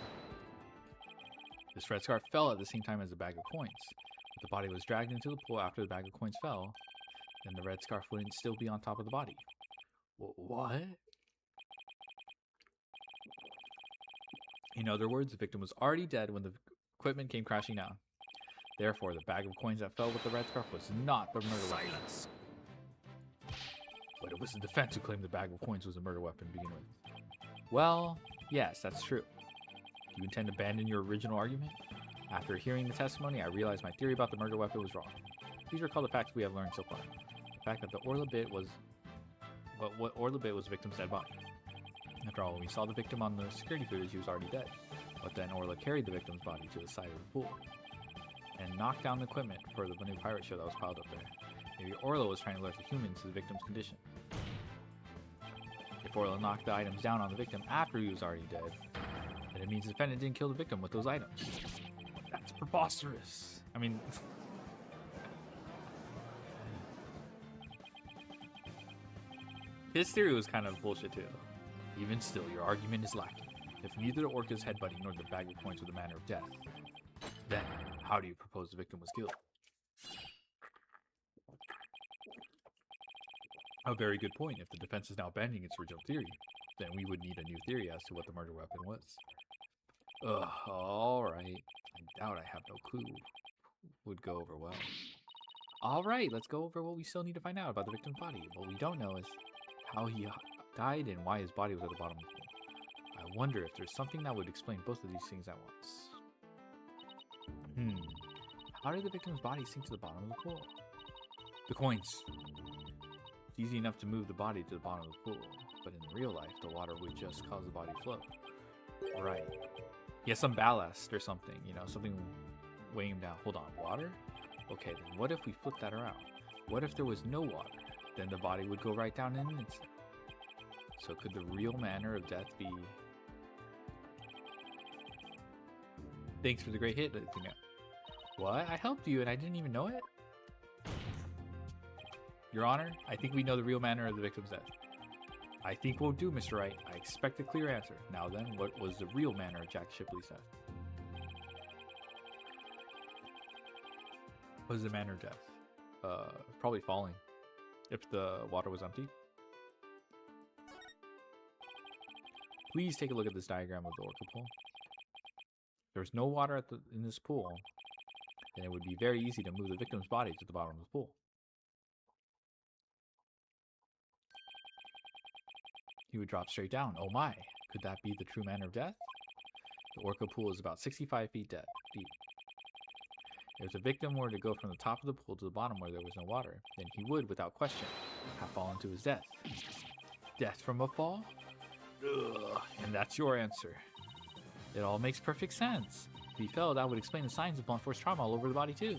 This red scarf fell at the same time as the bag of coins. If the body was dragged into the pool after the bag of coins fell, then the red scarf wouldn't still be on top of the body. What? In other words, the victim was already dead when the equipment came crashing down. Therefore, the bag of coins that fell with the red scarf was not the murder weapon. Silence! But it was the defense who claimed the bag of coins was a murder weapon to begin with. Well, yes, that's true. Do you intend to abandon your original argument? After hearing the testimony, I realized my theory about the murder weapon was wrong. Please recall the facts we have learned so far. The fact that the Orla bit was... what Orla bit was the victim's dead body. After all, when we saw the victim on the security footage, he was already dead. But then Orla carried the victim's body to the side of the pool and knocked down the equipment for the new pirate show that was piled up there. Maybe Orla was trying to alert the humans to the victim's condition. If Orla knocked the items down on the victim after he was already dead, then it means the defendant didn't kill the victim with those items. That's preposterous. I mean... his theory was kind of bullshit too. Even still, your argument is lacking. If neither the orca's headbutting nor the bag of coins were the manner of death, then how do you propose the victim was killed? A very good point. If the defense is now abandoning its original theory, then we would need a new theory as to what the murder weapon was. Ugh, alright. I doubt I have no clue. Would go over well. Alright, let's go over what we still need to find out about the victim's body. What we don't know is how he died and why his body was at the bottom of the pool. I wonder if there's something that would explain both of these things at once. How did the victim's body sink to the bottom of the pool? The coins. It's easy enough to move the body to the bottom of the pool, but in real life, the water would just cause the body to float. Right. He has some ballast or something, you know, something weighing him down. Hold on, water? Okay, then what if we flip that around? What if there was no water? Then the body would go right down in an instant. So could the real manner of death be... Thanks for the great hit. What? I helped you and I didn't even know it? Your Honor, I think we know the real manner of the victim's death. I think we'll do, Mr. Wright. I expect a clear answer. Now then, what was the real manner of Jack Shipley's death? What was the manner of death? Probably falling. If the water was empty. Please take a look at this diagram of the orca pool. If there was no water in this pool, then it would be very easy to move the victim's body to the bottom of the pool. He would drop straight down. Oh my, could that be the true manner of death? The orca pool is about 65 feet deep. If the victim were to go from the top of the pool to the bottom where there was no water, then he would, without question, have fallen to his death. Death from a fall? Ugh, and that's your answer. It all makes perfect sense. If he fell, that would explain the signs of blunt force trauma all over the body too.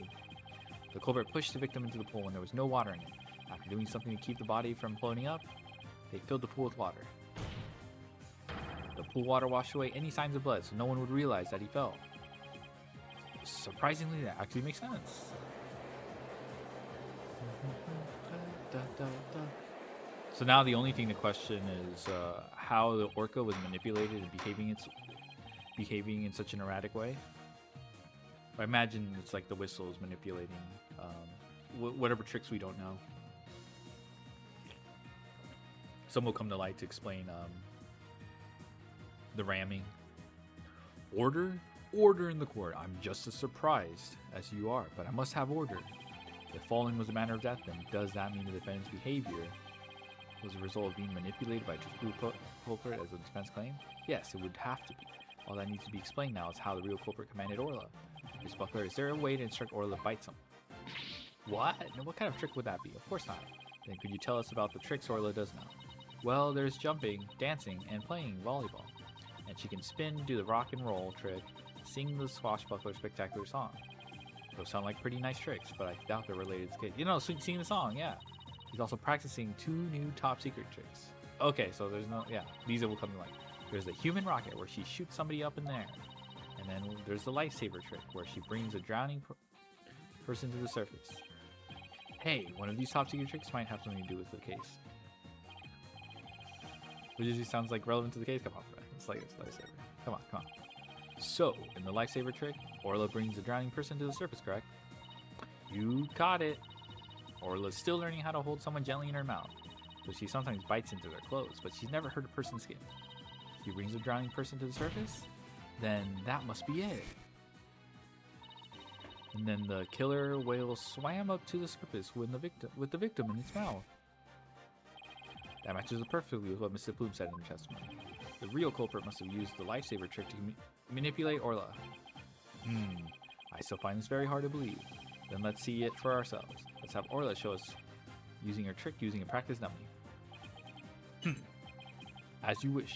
The culprit pushed the victim into the pool when there was no water in it. After doing something to keep the body from floating up, they filled the pool with water. The pool water washed away any signs of blood, so no one would realize that he fell. Surprisingly, that actually makes sense. So now the only thing to question is how the orca was manipulated and behaving in such an erratic way. I imagine it's like the whistle is manipulating whatever tricks we don't know. Some will come to light to explain the ramming. Order in the court. I'm just as surprised as you are, but I must have order. If falling was a matter of death, then does that mean the defendant's behavior was a result of being manipulated by a true culprit as the defense claim? Yes, it would have to be. All that needs to be explained now is how the real culprit commanded Orla. Miss Buckler, is there a way to instruct Orla to bite someone? What? No, what kind of trick would that be? Of course not. Then could you tell us about the tricks Orla does now? Well, there's jumping, dancing, and playing volleyball. And she can spin, do the rock and roll trick, sing the swashbuckler spectacular song. Those sound like pretty nice tricks, but I doubt they're related to kids. You know, singing the song, yeah. He's also practicing 2 new top secret tricks. Okay, so there's no, yeah, these will come to light. There's the human rocket where she shoots somebody up in there. And then there's the lifesaver trick where she brings a drowning person to the surface. Hey, one of these top secret tricks might have something to do with the case. Which usually sounds like relevant to the case. Come on, Fred. It's like it's lifesaver. Come on. So, in the lifesaver trick, Orla brings a drowning person to the surface, correct? You got it. Orla's still learning how to hold someone gently in her mouth, so she sometimes bites into their clothes, but she's never hurt a person's skin. She brings a drowning person to the surface? Then that must be it. And then the killer whale swam up to the surface with the victim in its mouth. That matches perfectly with what Mr. Bloom said in her testimony. The real culprit must have used the lifesaver trick to manipulate Orla. I still find this very hard to believe. Then let's see it for ourselves. Let's have Orla show us using her trick using a practice dummy. As you wish.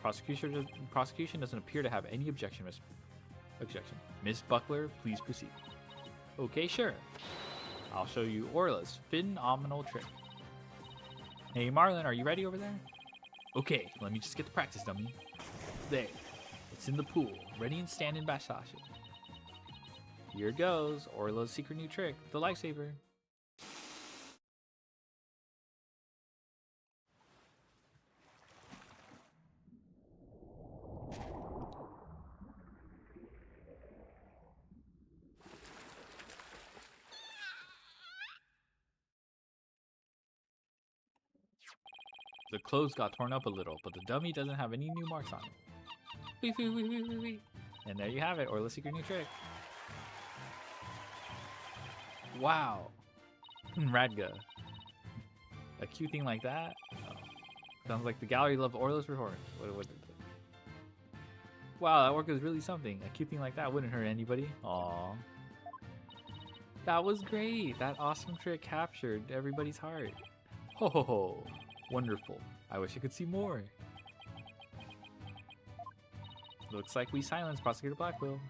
Prosecution doesn't appear to have any objection, Miss Buckler, please proceed. Okay, sure. I'll show you Orla's phenomenal trick. Hey, Marlon, are you ready over there? Okay, let me just get the practice dummy. There. It's in the pool, ready and standing by Sasha. Here goes, Orla's secret new trick, the lifesaver. The clothes got torn up a little, but the dummy doesn't have any new marks on it. Wee. And there you have it, Orla's secret new trick. Wow. Radga. A cute thing like that? Oh. Sounds like the gallery loved Orla's performance. Wow, that work was really something. A cute thing like that wouldn't hurt anybody. Aww. That was great. That awesome trick captured everybody's heart. Ho ho ho. Wonderful. I wish I could see more. Looks like we silenced Prosecutor Blackwell.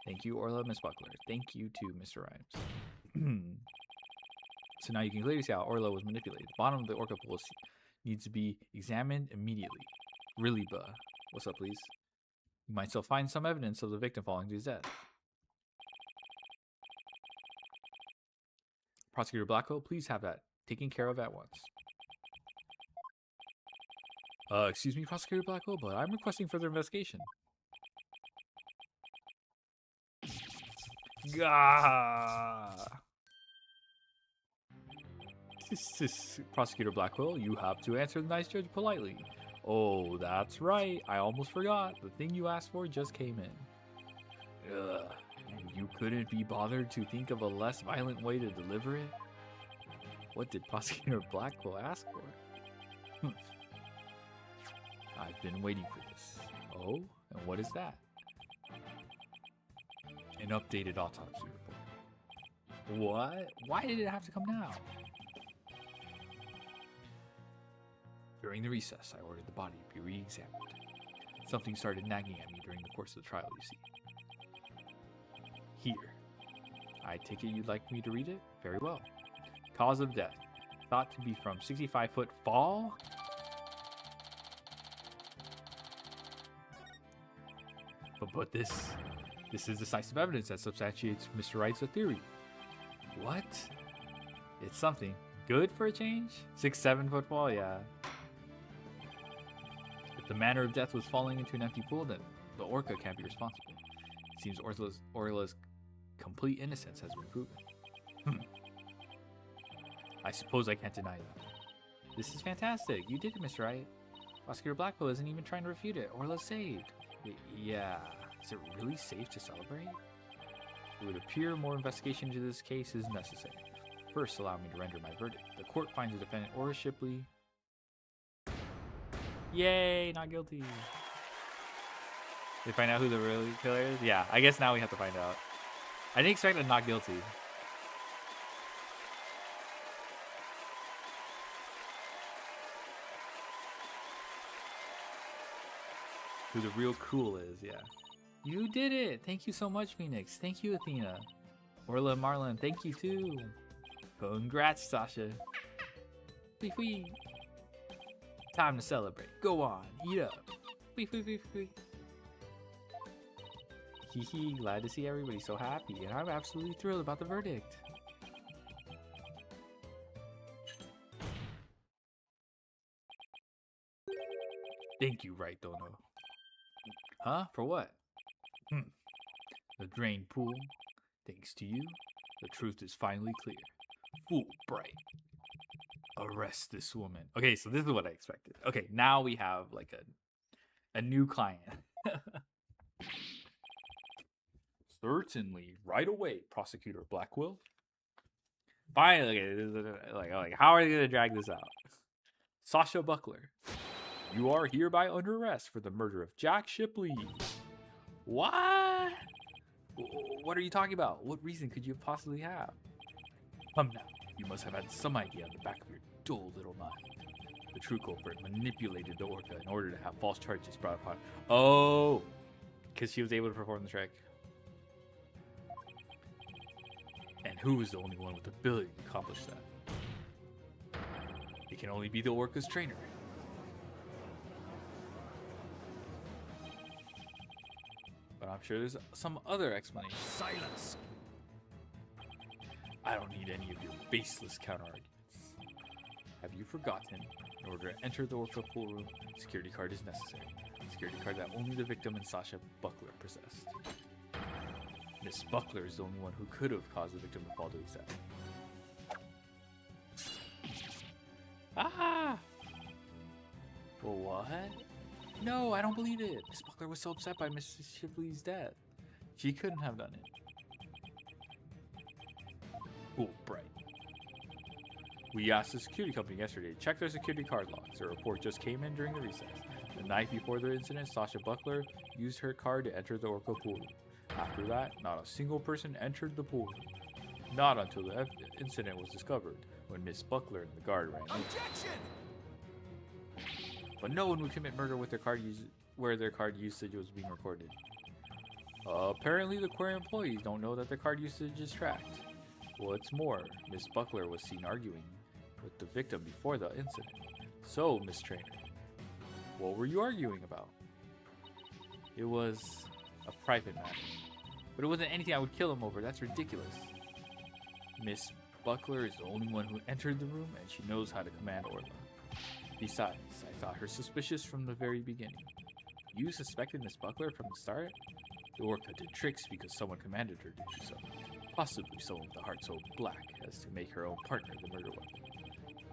Thank you, Orla, Miss Buckler. Thank you to Mr. Rhymes. So now you can clearly see how Orla was manipulated. The bottom of the orca pool needs to be examined immediately. Really, buh. What's up, please? You might still find some evidence of the victim falling to his death. Prosecutor Blackwell, please have that taken care of at once. Excuse me, Prosecutor Blackwell, but I'm requesting further investigation. Gah! Prosecutor Blackwell, you have to answer the nice judge politely. Oh, that's right. I almost forgot. The thing you asked for just came in. Ugh. You couldn't be bothered to think of a less violent way to deliver it? What did Prosecutor Blackwell ask for? I've been waiting for this. Oh, and what is that? An updated autopsy report. What? Why did it have to come now? During the recess, I ordered the body to be re-examined. Something started nagging at me during the course of the trial, you see. Here. I take it you'd like me to read it? Very well. Cause of death. Thought to be from 65-foot fall? But this is decisive evidence that substantiates Mr. Wright's theory. What? It's something. Good for a change? 6-7-foot fall, yeah. If the manner of death was falling into an empty pool, then the orca can't be responsible. It seems Orla's complete innocence has been proven. I suppose I can't deny that. This is fantastic. You did it, Mr. Wright. Prosecutor Blackwell isn't even trying to refute it. Orla's saved. Yeah. Is it really safe to celebrate? It would appear more investigation into this case is necessary. First, allow me to render my verdict. The court finds the defendant Ora Shipley. Yay, not guilty. They find out who the real killer is? Yeah, I guess now we have to find out. I didn't expect a not guilty. Who the real cool is, yeah. You did it! Thank you so much, Phoenix. Thank you, Athena. Orla and Marlon, thank you too. Congrats, Sasha. Wee wee. Time to celebrate. Go on, eat up. Wee wee wee wee. Hee hee, glad to see everybody so happy, and I'm absolutely thrilled about the verdict. Thank you, Right Dono. Huh? For what? The drained pool. Thanks to you, the truth is finally clear. Fool Bright. Arrest this woman. Okay, so this is what I expected. Okay, now we have like a new client. Certainly, right away, Prosecutor Blackwell. Finally, like how are they gonna drag this out? Sasha Buckler, you are hereby under arrest for the murder of Jack Shipley. What? What are you talking about? What reason could you possibly have? Come now, you must have had some idea in the back of your dull little mind. The true culprit manipulated the orca in order to have false charges brought upon. Oh, because she was able to perform the trick. And who is the only one with the ability to accomplish that? It can only be the orca's trainer. But I'm sure there's some other explanation. Silence! I don't need any of your baseless counter-arguments. Have you forgotten? In order to enter the orca pool room, security card is necessary. Security card that only the victim and Sasha Buckler possessed. Miss Buckler is the only one who could have caused the victim to fall to his death. Ah! For what? No, I don't believe it. Miss Buckler was so upset by Mrs. Shipley's death. She couldn't have done it. Oh, Bright. We asked the security company yesterday to check their security card logs. A report just came in during the recess. The night before the incident, Sasha Buckler used her card to enter the orca pool room. After that, not a single person entered the pool room. Not until the incident was discovered, when Miss Buckler and the guard ran in. Objection! But no one would commit murder with their card where their card usage was being recorded. Apparently the queer employees don't know that their card usage is tracked. What's more, Miss Buckler was seen arguing with the victim before the incident. So, Miss Trainer, what were you arguing about? It was a private matter. But it wasn't anything I would kill him over. That's ridiculous. Miss Buckler is the only one who entered the room, and she knows how to command Orla. Besides, I thought her suspicious from the very beginning. You suspected Miss Buckler from the start? The orca did tricks because someone commanded her to do so. Possibly someone with a heart so black as to make her own partner the murder weapon.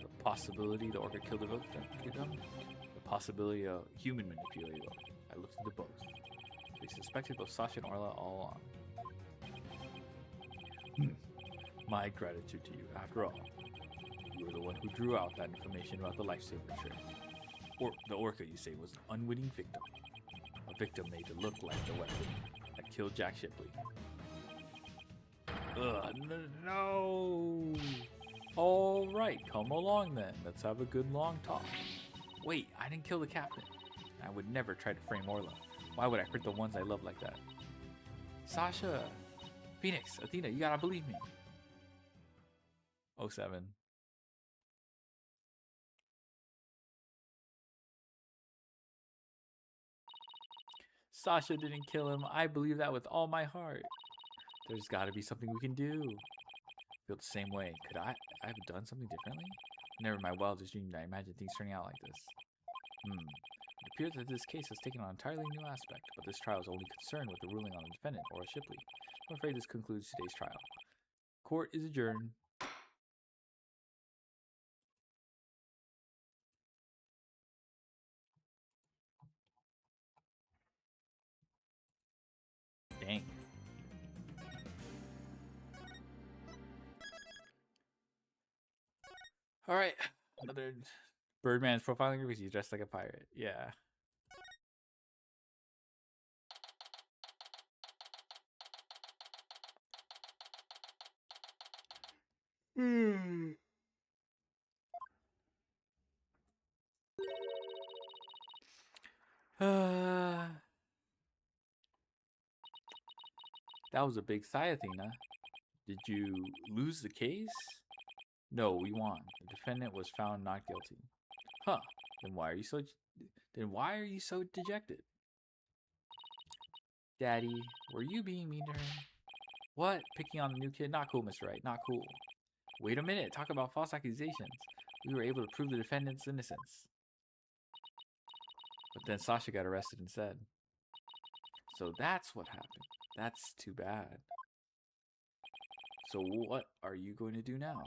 The possibility the orca killed the victim? The possibility a human manipulated orca. I looked into both. They suspected both Sasha and Orla all along. My gratitude to you, after all. You were the one who drew out that information about the lifesaver trick. Or the orca, you say, was an unwitting victim. A victim made to look like the weapon that killed Jack Shipley. Ugh, no! Alright, come along then. Let's have a good long talk. Wait, I didn't kill the captain. I would never try to frame Orla. Why would I hurt the ones I love like that? Sasha, Phoenix, Athena, you gotta believe me. 07. Sasha didn't kill him. I believe that with all my heart. There's gotta be something we can do. Feel the same way. Could I have done something differently? Never in my wildest dream did I imagine things turning out like this. It appears that this case has taken on an entirely new aspect, but this trial is only concerned with the ruling on the defendant, Aura Shipley. I'm afraid this concludes today's trial. Court is adjourned. Dang. Alright. Another Birdman's profiling because he's dressed like a pirate. Yeah. That was a big sigh, Athena. Did you lose the case? No, we won. The defendant was found not guilty. Huh. Then why are you so dejected? Daddy, were you being mean to her? What? Picking on the new kid? Not cool, Mr. Wright. Not cool. Wait a minute. Talk about false accusations. We were able to prove the defendant's innocence. But then Sasha got arrested instead. So that's what happened. That's too bad. So what are you going to do now?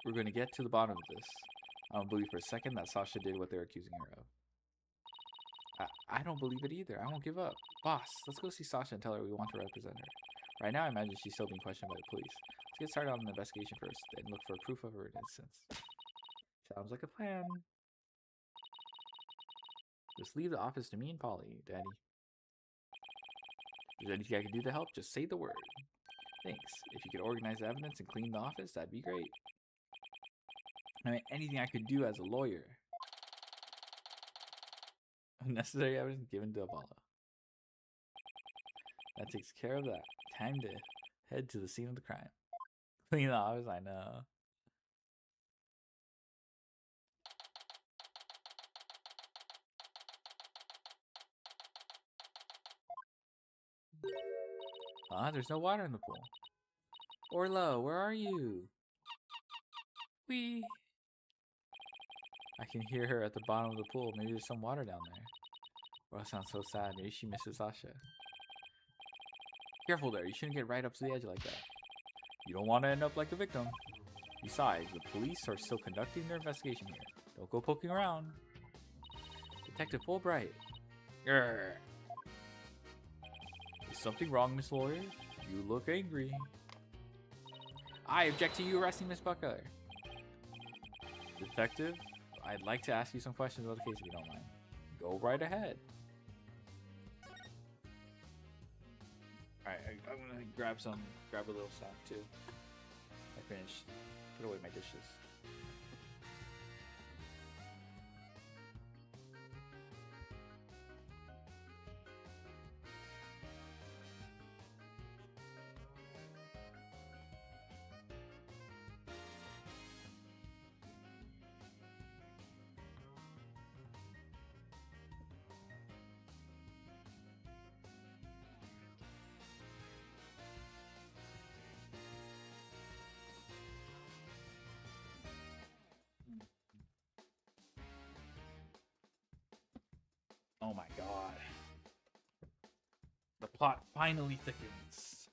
We're going to get to the bottom of this. I don't believe for a second that Sasha did what they're accusing her of. I don't believe it either. I won't give up. Boss, let's go see Sasha and tell her we want to represent her. Right now, I imagine she's still being questioned by the police. Let's get started on the investigation first, then look for proof of her innocence. Sounds like a plan. Just leave the office to me and Polly, Daddy. If there's anything I can do to help, just say the word. Thanks. If you could organize the evidence and clean the office, that'd be great. I mean, anything I could do as a lawyer. Unnecessary evidence given to Apollo. That takes care of that. Time to head to the scene of the crime. Clean the office, I know. There's no water in the pool. Orlo, where are you? Wee. I can hear her at the bottom of the pool. Maybe there's some water down there. Well, that sounds so sad. Maybe she misses Sasha. Careful there. You shouldn't get right up to the edge like that. You don't want to end up like the victim. Besides, the police are still conducting their investigation here. Don't go poking around. Detective Fulbright. Grr. Is something wrong, Miss Lawyer? You look angry. I object to you arresting Miss Buckler. Detective, I'd like to ask you some questions about the case if you don't mind. Go right ahead. Alright, I'm gonna grab a little snack too. I finished. Put away my dishes. Oh my god. The plot finally thickens.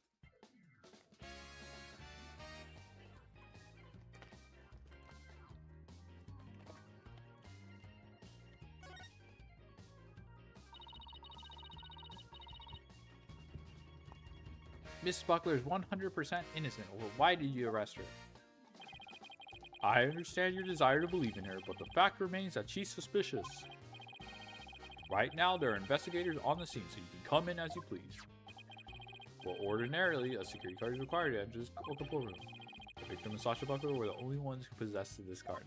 Miss Buckler is 100% innocent. Well, why did you arrest her? I understand your desire to believe in her, but the fact remains that she's suspicious. Right now, there are investigators on the scene, so you can come in as you please. Well, ordinarily, a security card is required to enter this pool room. The victim and Sasha Buckler were the only ones who possessed this card.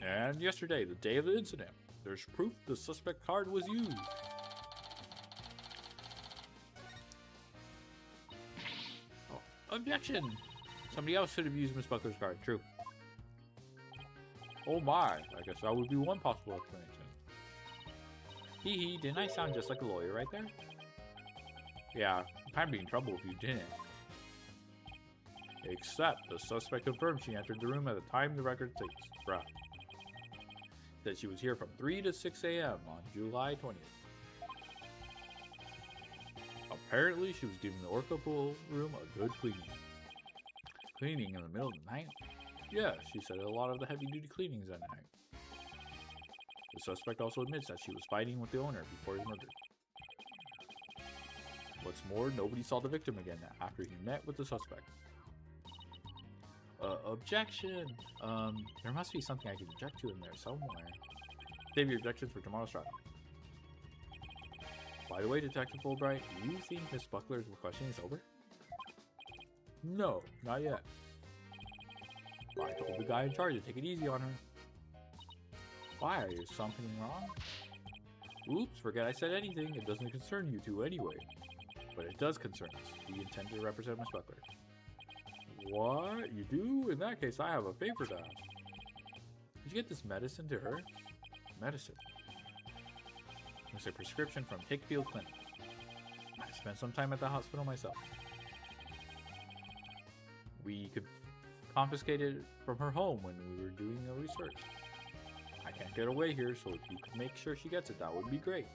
And yesterday, the day of the incident, there's proof the suspect card was used. Objection! Somebody else should have used Miss Buckler's card. True. Oh my, I guess that would be one possible explanation. Hee hee, didn't I sound just like a lawyer right there? Yeah, I'd be in trouble if you didn't. Except the suspect confirmed she entered the room at the time the record states. Bruh. That she was here from 3 to 6 a.m. on July 20th. Apparently, she was giving the Orca pool room a good cleaning. Cleaning in the middle of the night? Yeah, she said a lot of the heavy-duty cleanings that night. The suspect also admits that she was fighting with the owner before his murder. What's more, nobody saw the victim again after he met with the suspect. Objection! There must be something I can object to in there somewhere. Save your objections for tomorrow's trial. By the way, Detective Fulbright, do you think Miss Buckler's questioning is over? No, not yet. I told the guy in charge to take it easy on her. Why? Is something wrong? Oops, forget I said anything. It doesn't concern you two anyway. But it does concern us. We intend to represent Miss Buckler. What? You do? In that case, I have a favor to ask. Did you get this medicine to her? Medicine? It's a prescription from Hickfield Clinic. I spent some time at the hospital myself. We could confiscate it from her home when we were doing the research. I can't get away here, so if you could make sure she gets it, that would be great.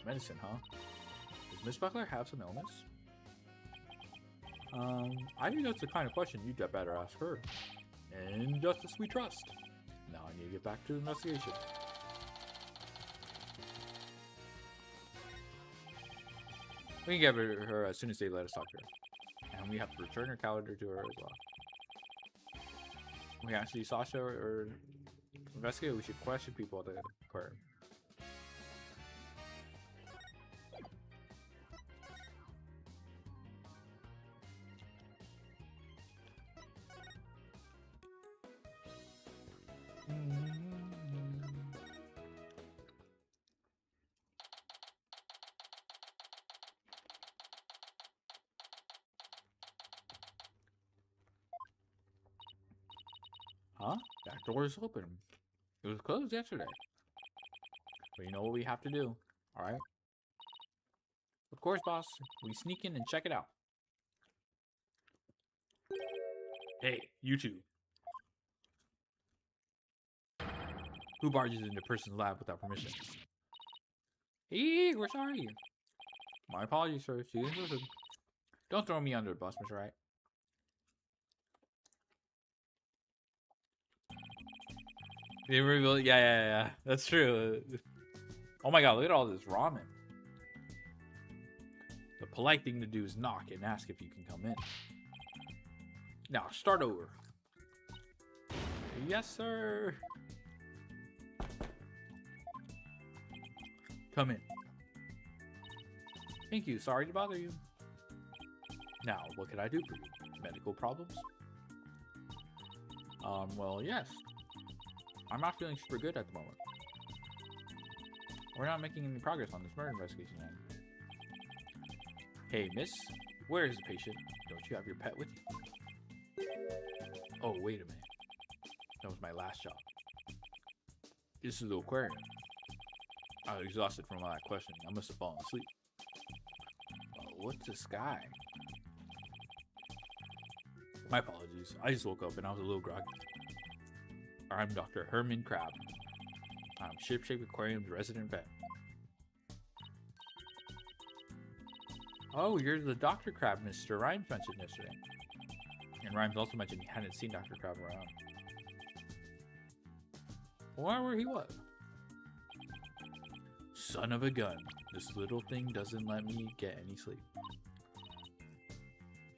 Medicine, huh? Does Miss Buckler have some illness? I think that's the kind of question you'd better ask her. And justice we trust. Now I need to get back to the investigation. We can get her as soon as they let us talk to her. And we have to return her calendar to her as well. We actually Sasha or investigate. We should question people at the aquarium. Huh? That door is open. It was closed yesterday. But you know what we have to do, alright? Of course, boss. We sneak in and check it out. Hey, you two. Who barges into a person's lab without permission? Hey, we're sorry. My apologies, sir. See you in person. Don't throw me under the bus, Mr. Wright. Yeah. That's true. Oh my god, look at all this ramen. The polite thing to do is knock and ask if you can come in. Now, start over. Yes, sir. Come in. Thank you. Sorry to bother you. Now, what can I do for you? Medical problems? Well, yes. I'm not feeling super good at the moment. We're not making any progress on this murder investigation yet. Hey, miss, where is the patient? Don't you have your pet with you? Oh, wait a minute. That was my last job. This is the aquarium. I was exhausted from all that questioning. I must have fallen asleep. What's the sky? My apologies. I just woke up and I was a little groggy. I'm Dr. Herman Crab. I'm Shipshape Aquarium's resident vet. Oh, you're the Dr. Crab Mr. Rhymes mentioned yesterday. And Rhymes also mentioned he hadn't seen Dr. Crab around. Where he was? Son of a gun. This little thing doesn't let me get any sleep.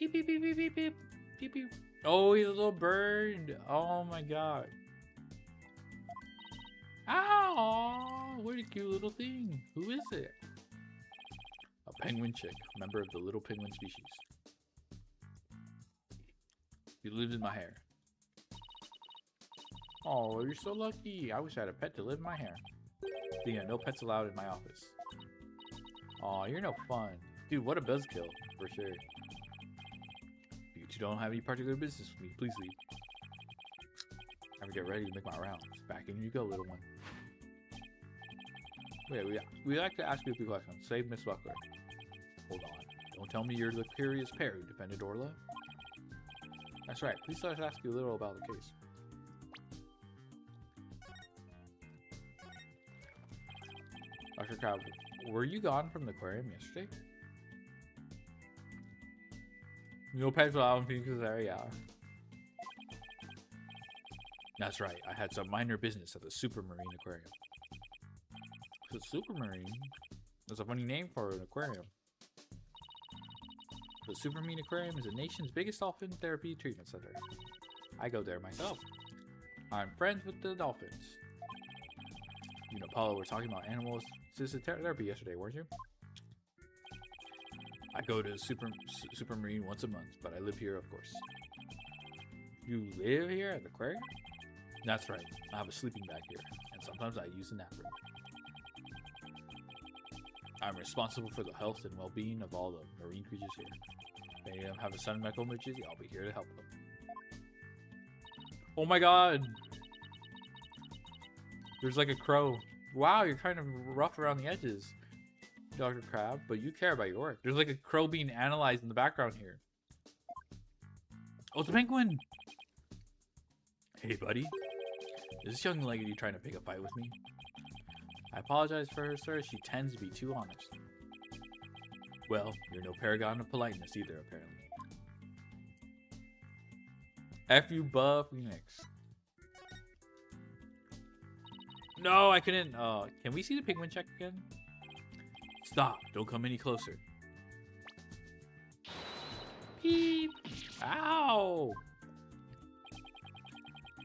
Beep, beep, beep, beep, beep, beep, beep, beep. Oh, he's a little bird. Oh my god. Ow! What a cute little thing. Who is it? A penguin chick, member of the little penguin species. He lives in my hair. Oh, you're so lucky. I wish I had a pet to live in my hair. Yeah, no pets allowed in my office. Oh, you're no fun. Dude, what a buzzkill, for sure. you don't have any particular business with me, please leave. Time to get ready to make my rounds. Back in you go, little one. Wait, we like to ask you a few questions. Save Miss Buckler. Hold on. Don't tell me you're the curious pair who defended Orla. That's right. Please let us ask you a little about the case. Dr. Crab, were you gone from the aquarium yesterday? No pets allowed in Phoenix's area. That's right. I had some minor business at the Supermarine Aquarium. The Supermarine? That's a funny name for an aquarium. The Supermarine Aquarium is the nation's biggest dolphin therapy treatment center. I go there myself. I'm friends with the dolphins. You and Apollo were talking about animal-assisted therapy yesterday, weren't you? I go to Supermarine once a month, but I live here, of course. You live here at the aquarium? That's right. I have a sleeping bag here, and sometimes I use the nap room. I'm responsible for the health and well-being of all the marine creatures here. If any of them have a sudden medical emergency, I'll be here to help them. Oh my god! There's like a crow. Wow, you're kind of rough around the edges, Dr. Crab, but you care about your work. There's like a crow being analyzed in the background here. Oh, it's a penguin! Hey, buddy. Is this young lady trying to pick a fight with me? I apologize for her, sir. She tends to be too honest. Well, you're no paragon of politeness either, apparently. F you, Buff Phoenix. No, I couldn't. Can we see the penguin check again? Stop. Don't come any closer. Beep. Ow.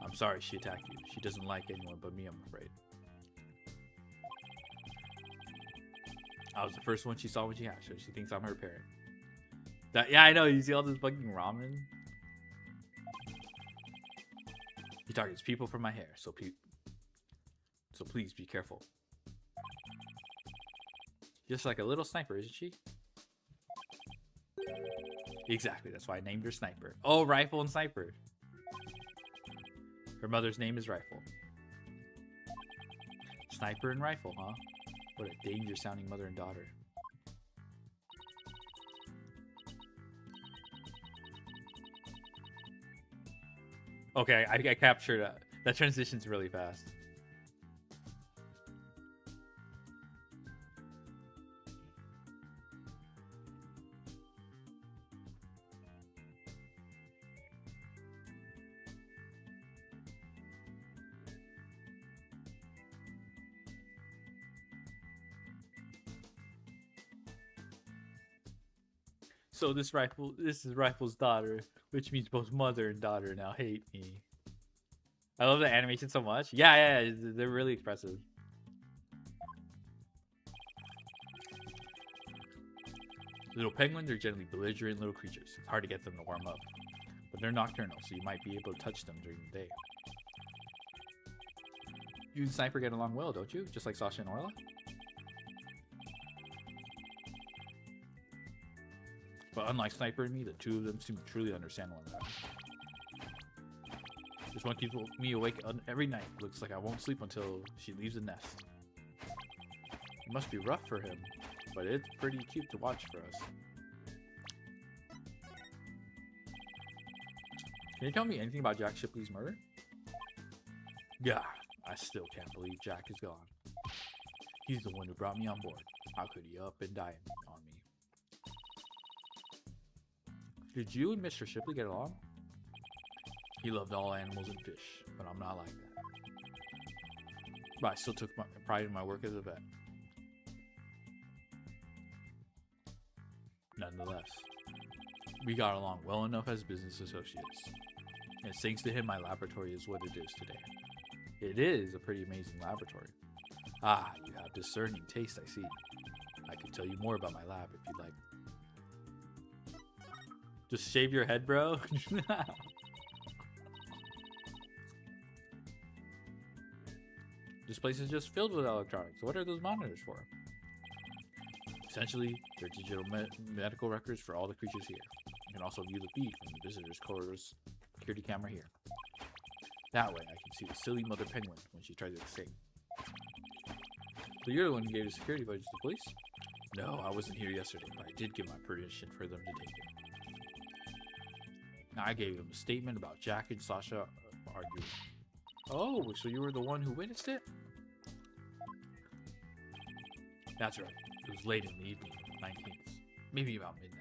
I'm sorry she attacked you. She doesn't like anyone but me, I'm afraid. I was the first one she saw when she hatched her. She thinks I'm her parent. Yeah, I know. You see all this fucking ramen? He targets people for my hair, so please be careful. Just like a little sniper, isn't she? Exactly. That's why I named her Sniper. Oh, Rifle and Sniper. Her mother's name is Rifle. Sniper and Rifle, huh? What a dangerous-sounding mother and daughter. Okay, I captured that. That transition's really fast. So this is Rifle's daughter, which means both mother and daughter now hate me. I love the animation so much. Yeah, they're really expressive. Little penguins are generally belligerent little creatures. It's hard to get them to warm up. But they're nocturnal, so you might be able to touch them during the day. You and Sniper get along well, don't you? Just like Sasha and Orla? But unlike Sniper and me, the two of them seem to truly understand one another. This one keeps me awake every night. Looks like I won't sleep until she leaves the nest. It must be rough for him, but it's pretty cute to watch for us. Can you tell me anything about Jack Shipley's murder? Yeah, I still can't believe Jack is gone. He's the one who brought me on board. How could he up and die on me? Did you and Mr. Shipley get along? He loved all animals and fish, but I'm not like that. But I still took my pride in my work as a vet. Nonetheless, we got along well enough as business associates. And thanks to him, my laboratory is what it is today. It is a pretty amazing laboratory. Ah, you have discerning taste, I see. I could tell you more about my lab if you'd like. Just shave your head, bro. This place is just filled with electronics. What are those monitors for? Essentially, they're digital medical records for all the creatures here. can also view the feed from the visitors' corridor's security camera here. That way, I can see the silly mother penguin when she tries to escape. So you're the one who gave the security footage to the police? No, I wasn't here yesterday, but I did give my permission for them to take it. I gave them a statement about Jack and Sasha arguing. Oh, so you were the one who witnessed it? That's right. It was late in the evening, 19th. Maybe about midnight.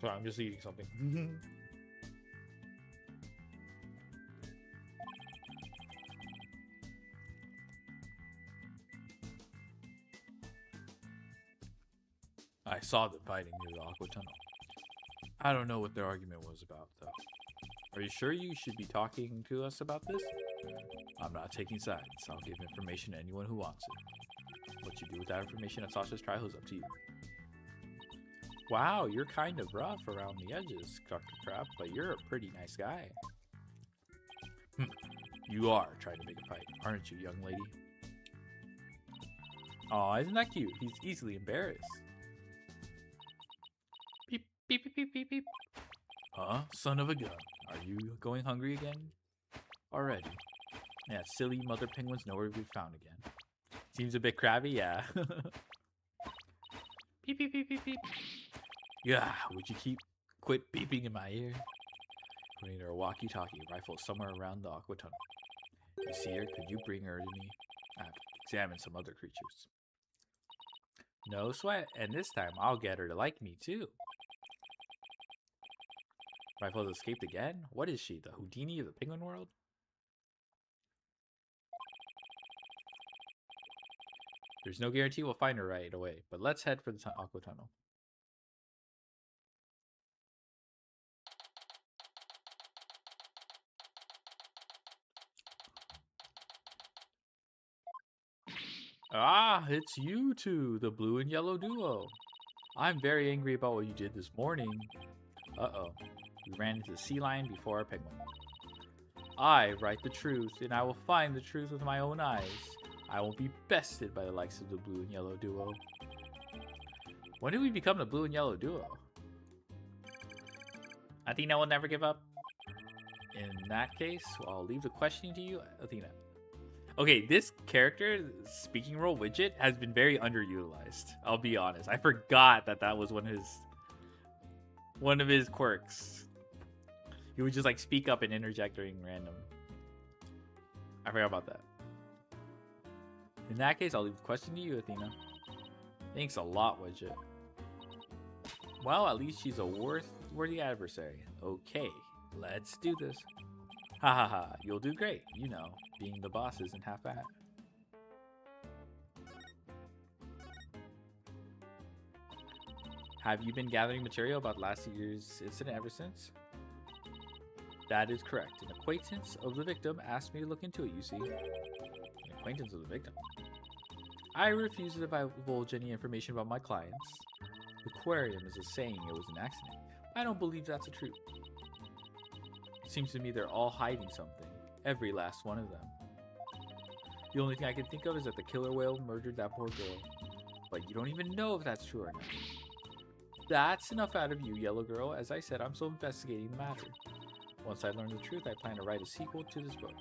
Sorry, I'm just eating something. I saw them fighting near the Aqua Tunnel. I don't know what their argument was about, though. Are you sure you should be talking to us about this? I'm not taking sides. I'll give information to anyone who wants it. What you do with that information at Sasha's trial is up to you. Wow, you're kind of rough around the edges, Dr. Crab, but you're a pretty nice guy. You are trying to make a fight, aren't you, young lady? Aw, isn't that cute? He's easily embarrassed. Beep, beep, beep, beep, beep, beep. Huh? Son of a gun. Are you going hungry again? Already. Yeah, silly mother penguin's nowhere to be found again. Seems a bit crabby, yeah. Beep, beep, beep, beep, beep. Yeah, would you quit beeping in my ear? We need our walkie-talkie rifle somewhere around the Aqua Tunnel. You see her? Could you bring her to me? I have to examine some other creatures. No sweat, and this time I'll get her to like me too. Rifle has escaped again? What is she, the Houdini of the penguin world? There's no guarantee we'll find her right away, but let's head for the Aqua Tunnel. Ah, it's you two, the blue and yellow duo. I'm very angry about what you did this morning. Uh-oh. We ran into the sea lion before our penguin. I write the truth, and I will find the truth with my own eyes. I won't be bested by the likes of the blue and yellow duo. When did we become the blue and yellow duo? Athena will never give up. In that case, well, I'll leave the questioning to you, Athena. Okay, this character, speaking role widget, has been very underutilized. I'll be honest. I forgot that that was one of his quirks. He would just like speak up and interject during random. I forgot about that. In that case, I'll leave the question to you, Athena. Thanks a lot, widget. Well, at least she's a worthy adversary. Okay, let's do this. Ha ha ha, you'll do great. You know, being the boss isn't half bad. Have you been gathering material about last year's incident ever since? That is correct. An acquaintance of the victim asked me to look into it, you see. An acquaintance of the victim? I refuse to divulge any information about my clients. The aquarium is saying it was an accident. I don't believe that's the truth. It seems to me they're all hiding something. Every last one of them. The only thing I can think of is that the killer whale murdered that poor girl. But you don't even know if that's true or not. That's enough out of you, Yellow Girl. As I said, I'm still investigating the matter. Once I learn the truth, I plan to write a sequel to this book.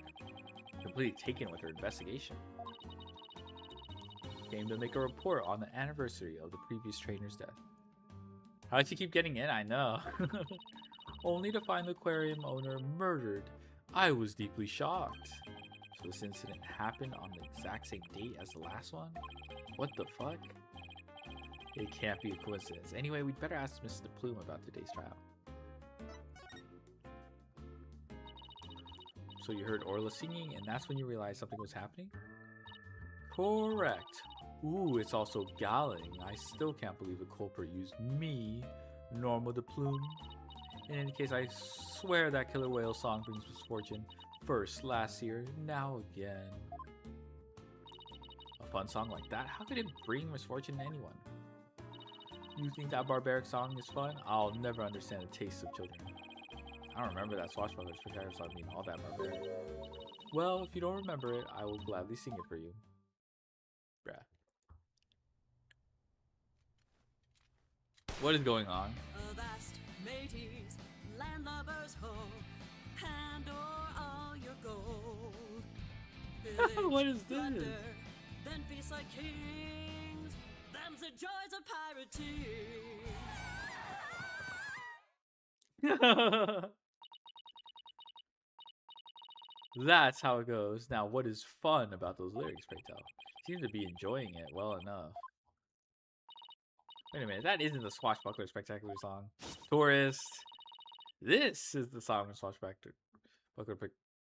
Completely taken with her investigation. Came to make a report on the anniversary of the previous trainer's death. How did you keep getting in? I know. Only to find the aquarium owner murdered. I was deeply shocked. So this incident happened on the exact same date as the last one? What the fuck? It can't be a coincidence. Anyway, we'd better ask Mr. Plume about today's trial. So you heard Orla singing, and that's when you realized something was happening? Correct. Ooh, it's also galling. I still can't believe the culprit used me, Norma the Plume. In any case, I swear that killer whale song brings misfortune. First last year, now again. A fun song like that? How could it bring misfortune to anyone? You think that barbaric song is fun? I'll never understand the taste of children. I don't remember that Swashbuckler Spectacular song being all that barbaric. Well, if you don't remember it, I will gladly sing it for you. Bruh. What is going on? Avast, mateys, landlubbers ho, hand o'er all your gold. Pillage, What is this? plunder, then feast like kings. Them's the joys of piracy. That's how it goes. Now, what is fun about those lyrics, pray tell? Seem to be enjoying it well enough. Wait a minute, that isn't the Swashbuckler Spectacular song. Tourist. This is the song of Swashbuckler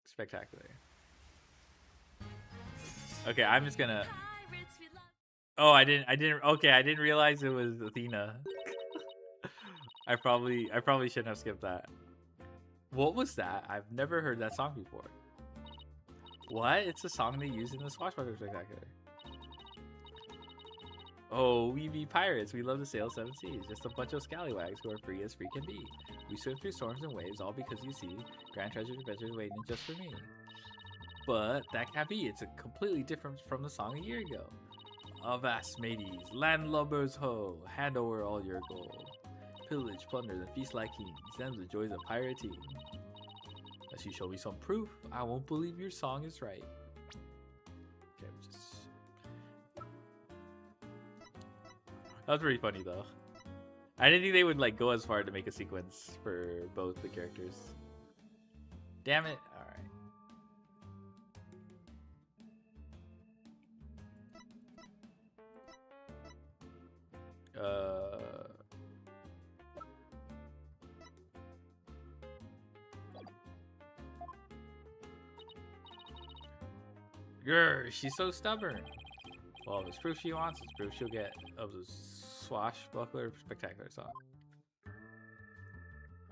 Spectacular. Okay, I'm just gonna. Pirates we love. Oh, I didn't realize it was Athena. I probably shouldn't have skipped that. What was that? I've never heard that song before. What? It's a song they use in the Swashbuckler Spectacular. Oh, we be pirates. We love to sail seven seas. Just a bunch of scallywags who are free as free can be. We swim through storms and waves, all because you see grand treasure adventures waiting just for me. But that can't be. It's a completely different from the song a year ago. Avast, mateys, landlubbers ho, hand over all your gold. Pillage, plunder, and feast like kings. Them's the joys of pirating. Unless you show me some proof, I won't believe your song is right. Okay, just... That was pretty funny though. I didn't think they would like go as far to make a sequence for both the characters. Damn it. Alright. Grr, she's so stubborn. Well, if it's proof she wants, it's proof she'll get of the Swashbuckler Spectacular song.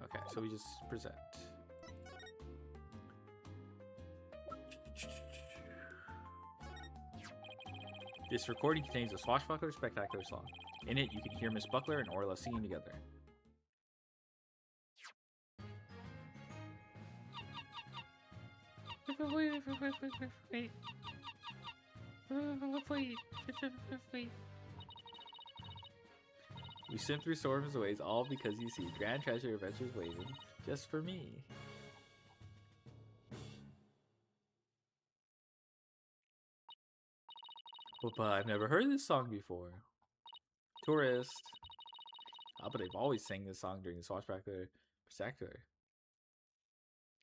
Okay, so we just present. This recording contains a Swashbuckler Spectacular song. In it, you can hear Miss Buckler and Orla singing together. Wait. We swim through storms and waves, all because you see grand treasure adventures waiting just for me. But I've never heard this song before. Tourist. Oh, but they've always sang this song during the Swashbuckler Spectacular.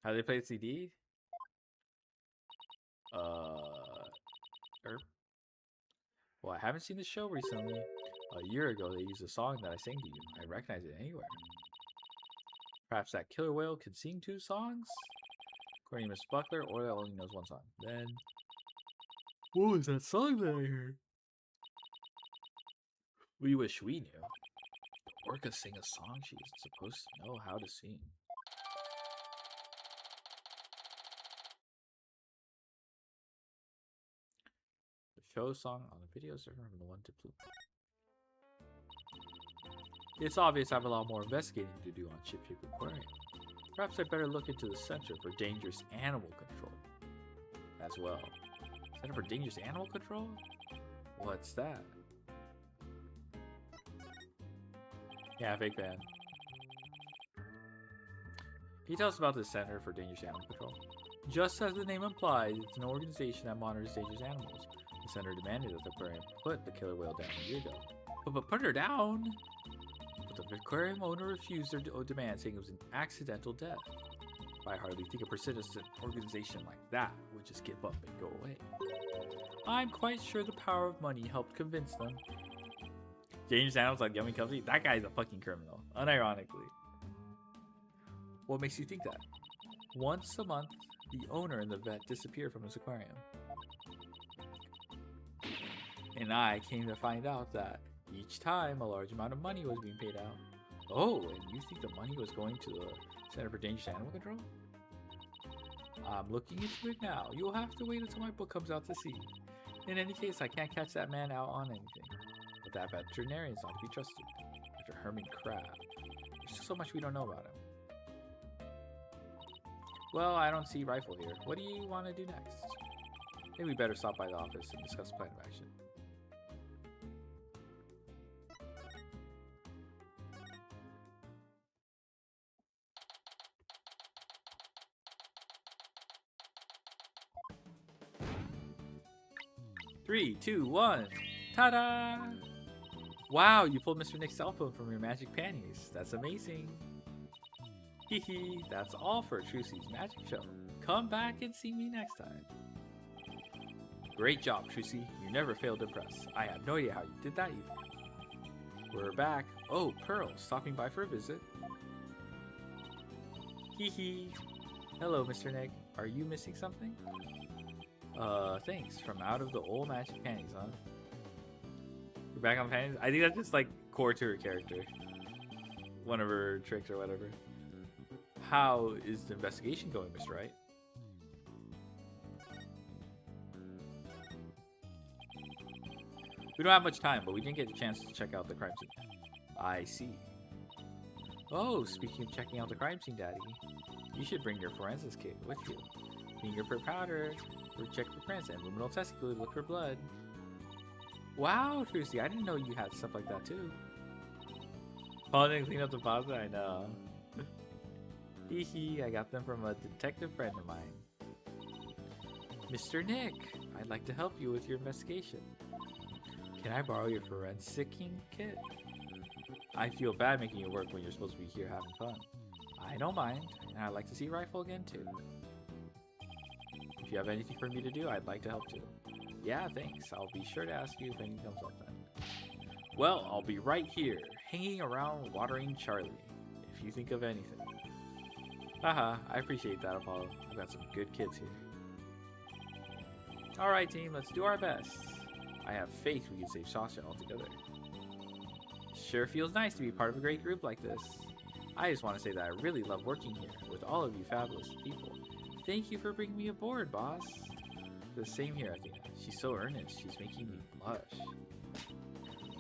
How do they play the CD? Well, I haven't seen the show recently. A year ago, they used a song that I sang to you. I recognize it anywhere. Perhaps that killer whale could sing 2 songs? According to Miss Buckler, Orla only knows 1 song. Then, what was that song that I heard? We wish we knew. The orca sing a song she's supposed to know how to sing. The show song on the video is different from the one to Blue. It's obvious I have a lot more investigating to do on Ship Shape Aquarium. Perhaps I better look into the Center for Dangerous Animal Control as well. Center for Dangerous Animal Control? What's that? Yeah, fake fan. Can you tell us about the Center for Dangerous Animal Control? Just as the name implies, it's an organization that monitors dangerous animals. The center demanded that the aquarium put the killer whale down a year ago. But put her down? But the aquarium owner refused their demand, saying it was an accidental death. I hardly think a persistent organization like that would just give up and go away. I'm quite sure the power of money helped convince them. Dangerous animals like Yummy Company? That guy's a fucking criminal, unironically. What makes you think that? Once a month, the owner and the vet disappear from his aquarium. And I came to find out that each time a large amount of money was being paid out. Oh, and you think the money was going to the Center for Dangerous Animal Control? I'm looking into it now. You'll have to wait until my book comes out to see. In any case, I can't catch that man out on anything. But that veterinarian's not to be trusted. Dr. Herman Crab. There's just so much we don't know about him. Well, I don't see Rifle here. What do you want to do next? Maybe we better stop by the office and discuss plan of action. Three, two, one. Ta-da! Wow, you pulled Mr. Nick's cell phone from your magic panties. That's amazing. Hee hee, that's all for Trucy's magic show. Come back and see me next time. Great job, Trucy. You never failed to impress. I have no idea how you did that either. We're back. Oh, Pearl, stopping by for a visit. Hee hee. Hello, Mr. Nick. Are you missing something? Thanks. From out of the old magic panties, huh? You're back on panties? I think that's just like core to her character. One of her tricks or whatever. How is the investigation going, Mr. Wright? We don't have much time, but we didn't get a chance to check out the crime scene. I see. Oh, speaking of checking out the crime scene, Daddy, you should bring your forensics kit with you. Fingerprint powder, for check for prints, and luminal testicle to look for blood. Wow, Trucy, I didn't know you had stuff like that too. Oh, didn't clean up the pasta? I know. Hee hee, I got them from a detective friend of mine. Mr. Nick, I'd like to help you with your investigation. Can I borrow your forensicing kit? I feel bad making you work when you're supposed to be here having fun. I don't mind, and I'd like to see Rifle again too. If you have anything for me to do, I'd like to help too. Yeah, thanks. I'll be sure to ask you if anything comes up then. Well, I'll be right here, hanging around watering Charlie, if you think of anything. Haha, I appreciate that, Apollo. I've got some good kids here. Alright team, let's do our best. I have faith we can save Sasha altogether. Sure feels nice to be part of a great group like this. I just want to say that I really love working here with all of you fabulous people. Thank you for bringing me aboard, boss. The same here, I think. She's so earnest, she's making me blush.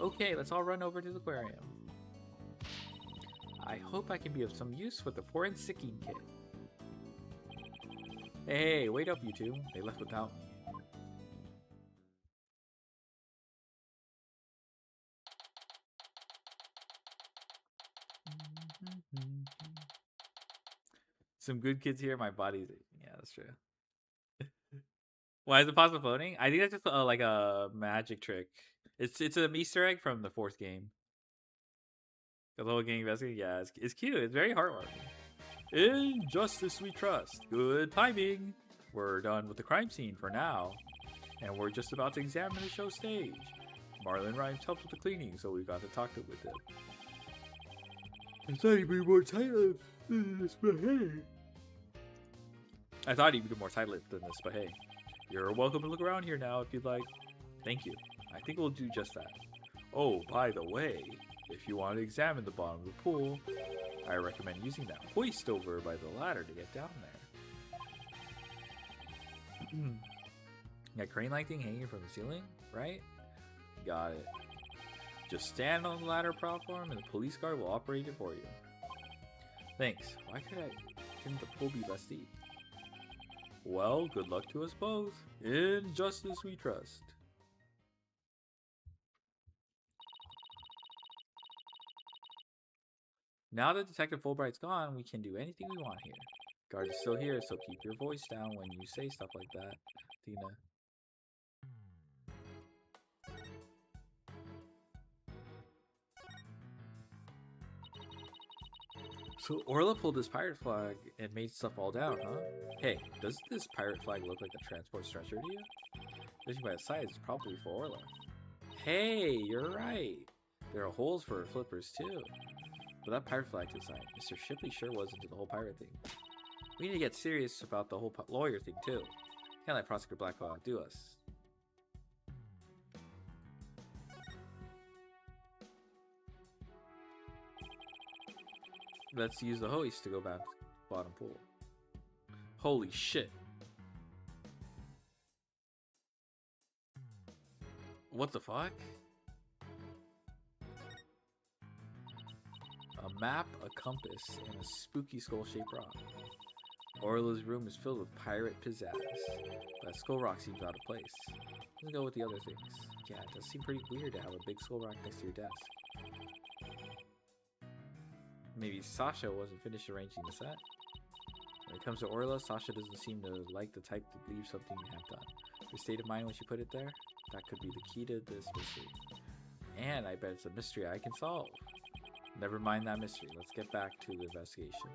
Okay, let's all run over to the aquarium. I hope I can be of some use with the forensicing kit. Hey, wait up you two. They left without me. Some good kids here, my body's... Yeah, that's true. Why is it pasta floating? I think that's just like a magic trick. It's an Easter egg from the 4th game. The little gang investigating. Yeah, it's cute. It's very heartwarming. In justice we trust. Good timing. We're done with the crime scene for now, and we're just about to examine the show stage. Marlon Rhymes helped with the cleaning, so we got to talk with him. I thought he'd be more tight-lipped than this, but hey. I thought he'd be more tight-lipped than this, but hey. You're welcome to look around here now if you'd like. Thank you. I think we'll do just that. Oh, by the way, if you want to examine the bottom of the pool, I recommend using that hoist over by the ladder to get down there. That crane-like thing hanging from the ceiling, right? Got it. Just stand on the ladder platform and the police guard will operate it for you. Thanks. Why couldn't the pool be less deep? Well, good luck to us both. In justice we trust. Now that Detective Fulbright's gone, we can do anything we want here. Guard is still here, so keep your voice down when you say stuff like that, Tina. So Orla pulled his pirate flag and made stuff fall down, huh? Hey, does this pirate flag look like a transport stretcher to you? Judging by the size, it's probably for Orla. Hey, you're right. There are holes for flippers too. But that pirate flag to the side, Mr. Shipley sure was into the whole pirate thing. We need to get serious about the whole lawyer thing too. Can't let Prosecutor Blackwell outdo us. Let's use the hoist to go back to the bottom pool. Holy shit. What the fuck? A map, a compass, and a spooky skull-shaped rock. Orla's room is filled with pirate pizzazz, but Skull Rock seems out of place. Let's go with the other things. Yeah, it does seem pretty weird to have a big Skull Rock next to your desk. Maybe Sasha wasn't finished arranging the set. When it comes to Orla, Sasha doesn't seem to like the type to leave something you have done. Her state of mind when she put it there, that could be the key to this mystery. And I bet it's a mystery I can solve. Never mind that mystery. Let's get back to the investigation.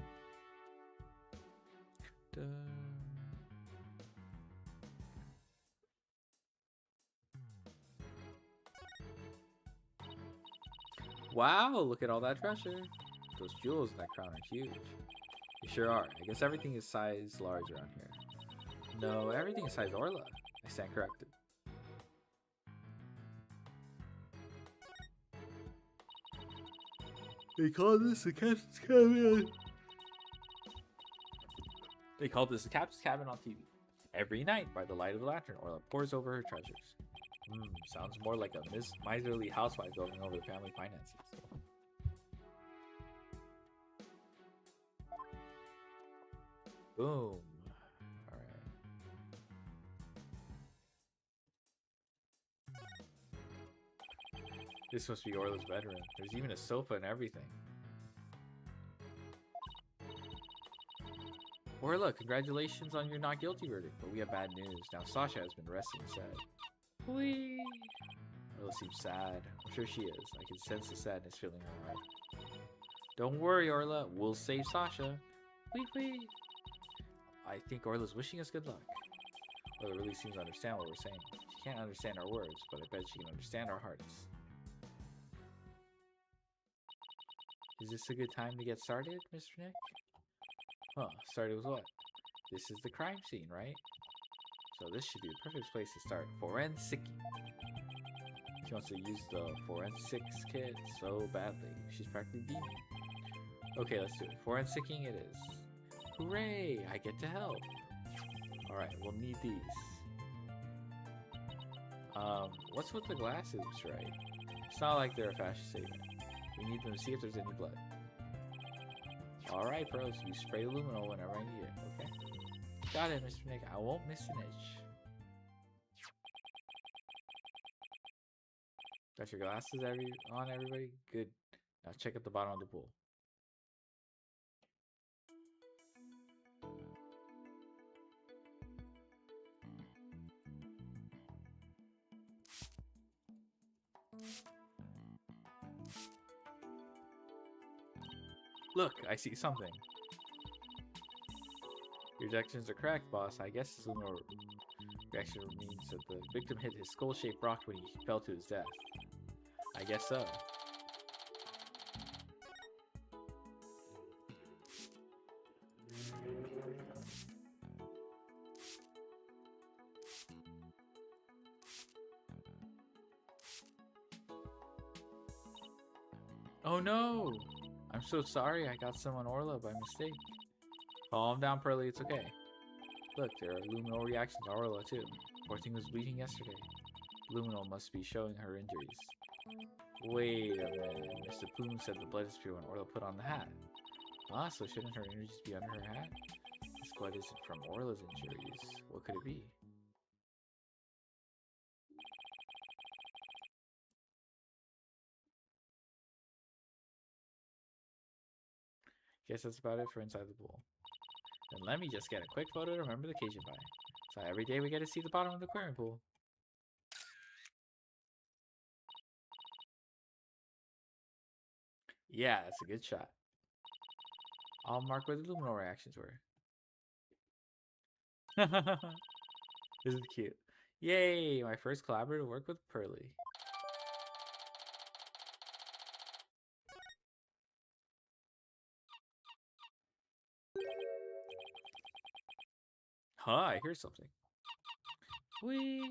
Wow, look at all that treasure. Those jewels in that crown are huge. They sure are. I guess everything is size large around here. No, everything is size Orla. I stand corrected. They call this the captain's cabin. They call this the captain's cabin on TV. Every night, by the light of the lantern, Orla pours over her treasures. Sounds more like a miserly housewife going over the family finances. Boom. Alright. This must be Orla's bedroom. There's even a sofa and everything. Orla, congratulations on your not guilty verdict, but we have bad news. Now Sasha has been arrested instead. Whee! Orla seems sad. I'm sure she is. I can sense the sadness filling her heart. Don't worry, Orla. We'll save Sasha. Wee wee! I think Orla's wishing us good luck. Orla really seems to understand what we're saying. She can't understand our words, but I bet she can understand our hearts. Is this a good time to get started, Mr. Nick? Huh, started with what? This is the crime scene, right? So this should be the perfect place to start. Forensicing. She wants to use the forensics kit so badly. She's practically beaten. Okay, let's do it. Forensicing it is. Hooray! I get to help. Alright, we'll need these. What's with the glasses, right? It's not like they're a fashion statement. We need them to see if there's any blood. Alright, pros. You spray luminol whenever I need it, okay? Got it, Mr. Nick. I won't miss an inch. Got your glasses on, everybody? Good. Now check out the bottom of the pool. Look, I see something. Your deductions are correct, boss. I guess this luminol reaction means that the victim hit his skull-shaped rock when he fell to his death. I guess so. Oh no! I'm so sorry I got someone Orla by mistake. Calm down, Pearly, it's okay. Look, there are luminol reactions to Orla too. Poor thing was bleeding yesterday. Luminol must be showing her injuries. Wait a minute. Mr. Plume said the blood is pure when Orla put on the hat. Ah, so shouldn't her injuries be under her hat? This blood isn't from Orla's injuries. What could it be? Guess that's about it for inside the pool. Then let me just get a quick photo to remember the occasion by. So every day we get to see the bottom of the aquarium pool. Yeah, that's a good shot. I'll mark where the luminol reactions were. This is cute. Yay! My first collaborative work with Pearly. Huh, I hear something. Whee!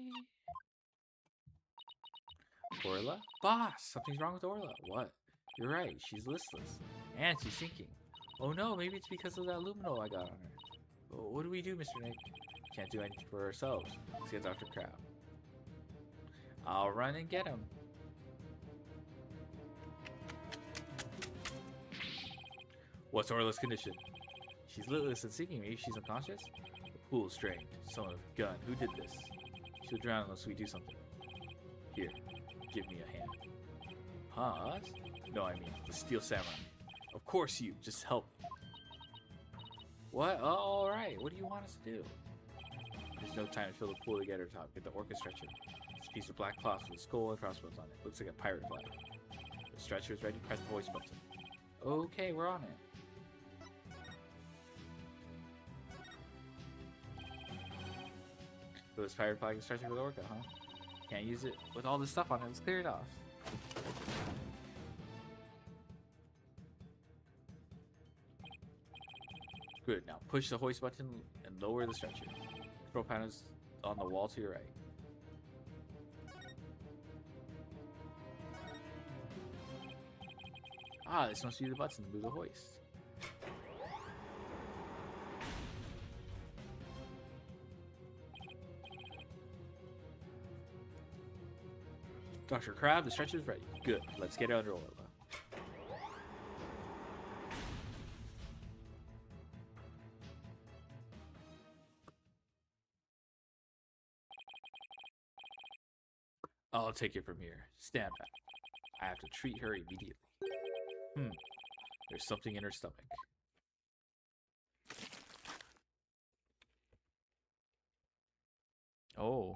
Orla? Boss! Something's wrong with Orla. What? You're right, she's listless. And she's sinking. Oh no, maybe it's because of that luminol I got on her. What do we do, Mr. Nick? Can't do anything for ourselves. Let's get Dr. Crab. I'll run and get him. What's Orla's condition? She's listless and sinking. Maybe she's unconscious? The pool's drained. Someone with a gun. Who did this? She'll drown unless we do something. Here, give me a hand. Huh? Us? No, I mean, the Steel Samurai. Of course you. Just help me. What? Oh, alright. What do you want us to do? There's no time to fill the pool to get her top. Get the orca stretcher. It's a piece of black cloth with a skull and crossbones on it. Looks like a pirate flag. The stretcher is ready. Press the hoist button. Okay, we're on it. So this pirate flag is stretching with orca, huh? Can't use it with all this stuff on it. Let's clear it off. Good. Now push the hoist button and lower the stretcher. Control panels on the wall to your right. Ah, this must be the button to move the hoist. Dr. Crab, the stretcher's ready. Good. Let's get it under Orla. I'll take it from here. Stand back. I have to treat her immediately. There's something in her stomach. Oh.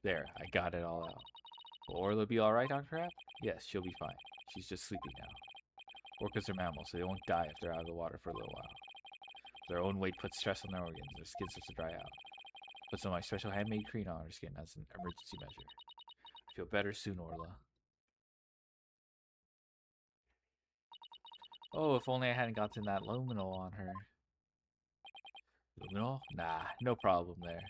There, I got it all out. Will Orla be alright, Dr. Crab? Yes, she'll be fine. She's just sleeping now. Orcas are mammals, so they won't die if they're out of the water for a little while. Their own weight puts stress on their organs. Their skin starts to dry out. Put some of my special handmade cream on her skin as an emergency measure. Feel better soon, Orla. Oh, if only I hadn't gotten that luminol on her. Luminol? Nah, no problem there.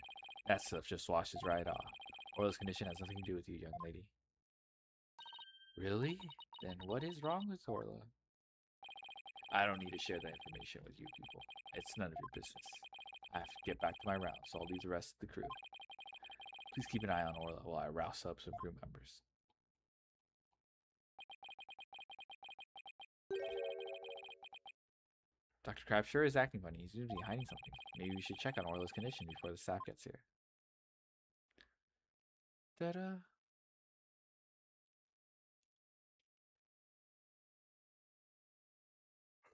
That stuff just washes right off. Orla's condition has nothing to do with you, young lady. Really? Then what is wrong with Orla? I don't need to share that information with you people. It's none of your business. I have to get back to my rounds, so I'll leave the rest of the crew. Please keep an eye on Orla while I rouse up some crew members. Dr. Crab sure is acting funny. He's usually hiding something. Maybe we should check on Orla's condition before the staff gets here. Ta-da!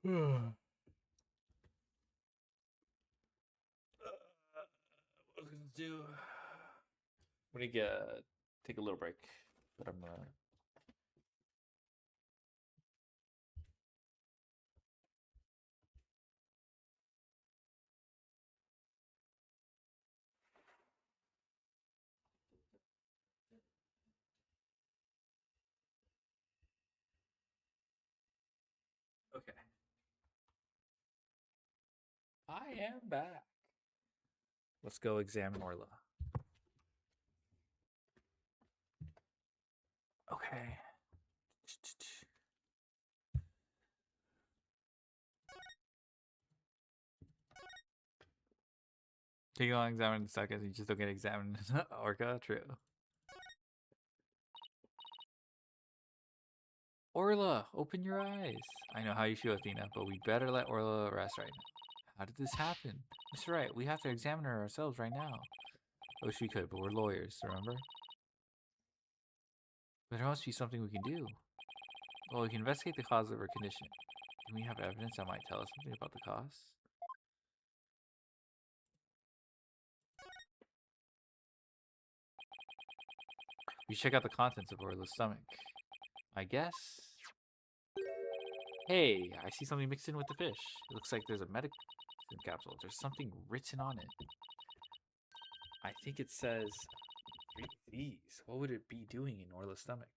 What can I do? I'm gonna take a little break, but I'm gonna. Okay. I am back. Let's go examine Orla. Okay. Take a long examine in seconds, you just don't get examined. Orca, true. Orla, open your eyes. I know how you feel, Athena, but we'd better let Orla rest right now. How did this happen? Mr. Wright, we have to examine her ourselves right now. I wish we could, but we're lawyers, remember? But there must be something we can do. Well, we can investigate the cause of her condition. Can we have evidence that might tell us something about the cause? We check out the contents of Orla's stomach. I guess. Hey, I see something mixed in with the fish. It looks like there's a medicine capsule. There's something written on it. I think it says, read these. What would it be doing in Orla's stomach?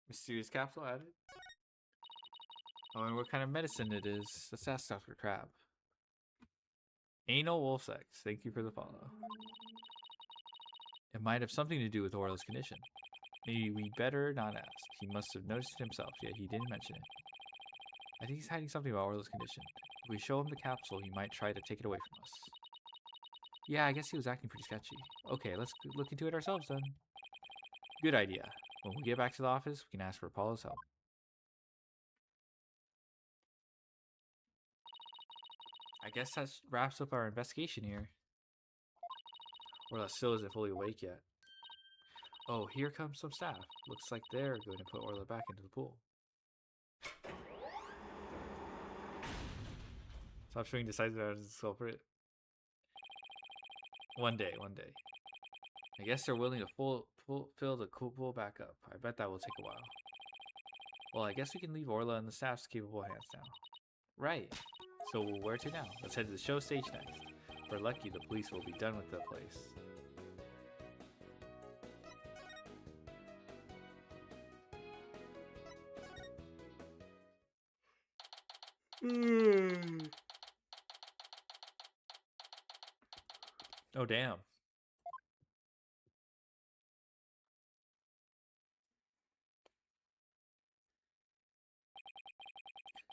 Mysterious capsule added. Oh, and what kind of medicine it is? Let's ask Dr. Crab. Anal wolf sex. Thank you for the follow. It might have something to do with Orla's condition. Maybe we better not ask. He must have noticed it himself, yet he didn't mention it. I think he's hiding something about Orla's condition. If we show him the capsule, he might try to take it away from us. Yeah, I guess he was acting pretty sketchy. Okay, let's look into it ourselves then. Good idea. When we get back to the office, we can ask for Apollo's help. I guess that wraps up our investigation here. Orla still isn't fully awake yet. Oh, here comes some staff. Looks like they're going to put Orla back into the pool. Stop showing decisive as the culprit. One day. I guess they're willing to fill the pool back up. I bet that will take a while. Well, I guess we can leave Orla in the staff's capable hands now. Right. So where to now? Let's head to the show stage next. If we're lucky, the police will be done with the place. Oh, damn.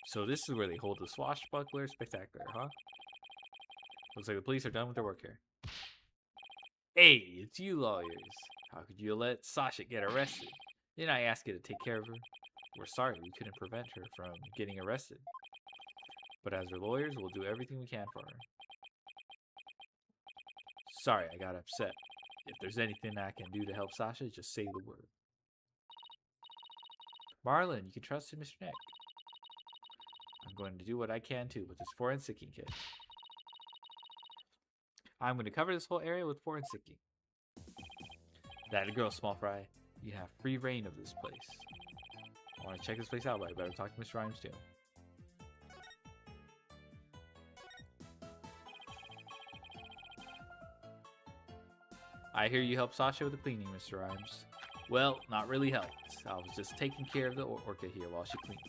So this is where they hold the swashbuckler spectacular, huh? Looks like the police are done with their work here. Hey, it's you lawyers. How could you let Sasha get arrested? Didn't I ask you to take care of her? We're sorry we couldn't prevent her from getting arrested. But as her lawyers, we'll do everything we can for her. Sorry, I got upset. If there's anything I can do to help Sasha, just say the word. Marlon, you can trust in Mr. Nick. I'm going to do what I can too with this forensicing kit. I'm going to cover this whole area with forensicing. That a girl, small fry. You can have free reign of this place. I want to check this place out, but I better talk to Mr. Rhymes too. I hear you helped Sasha with the cleaning, Mr. Rhymes. Well, not really helped. I was just taking care of the orca here while she cleaned.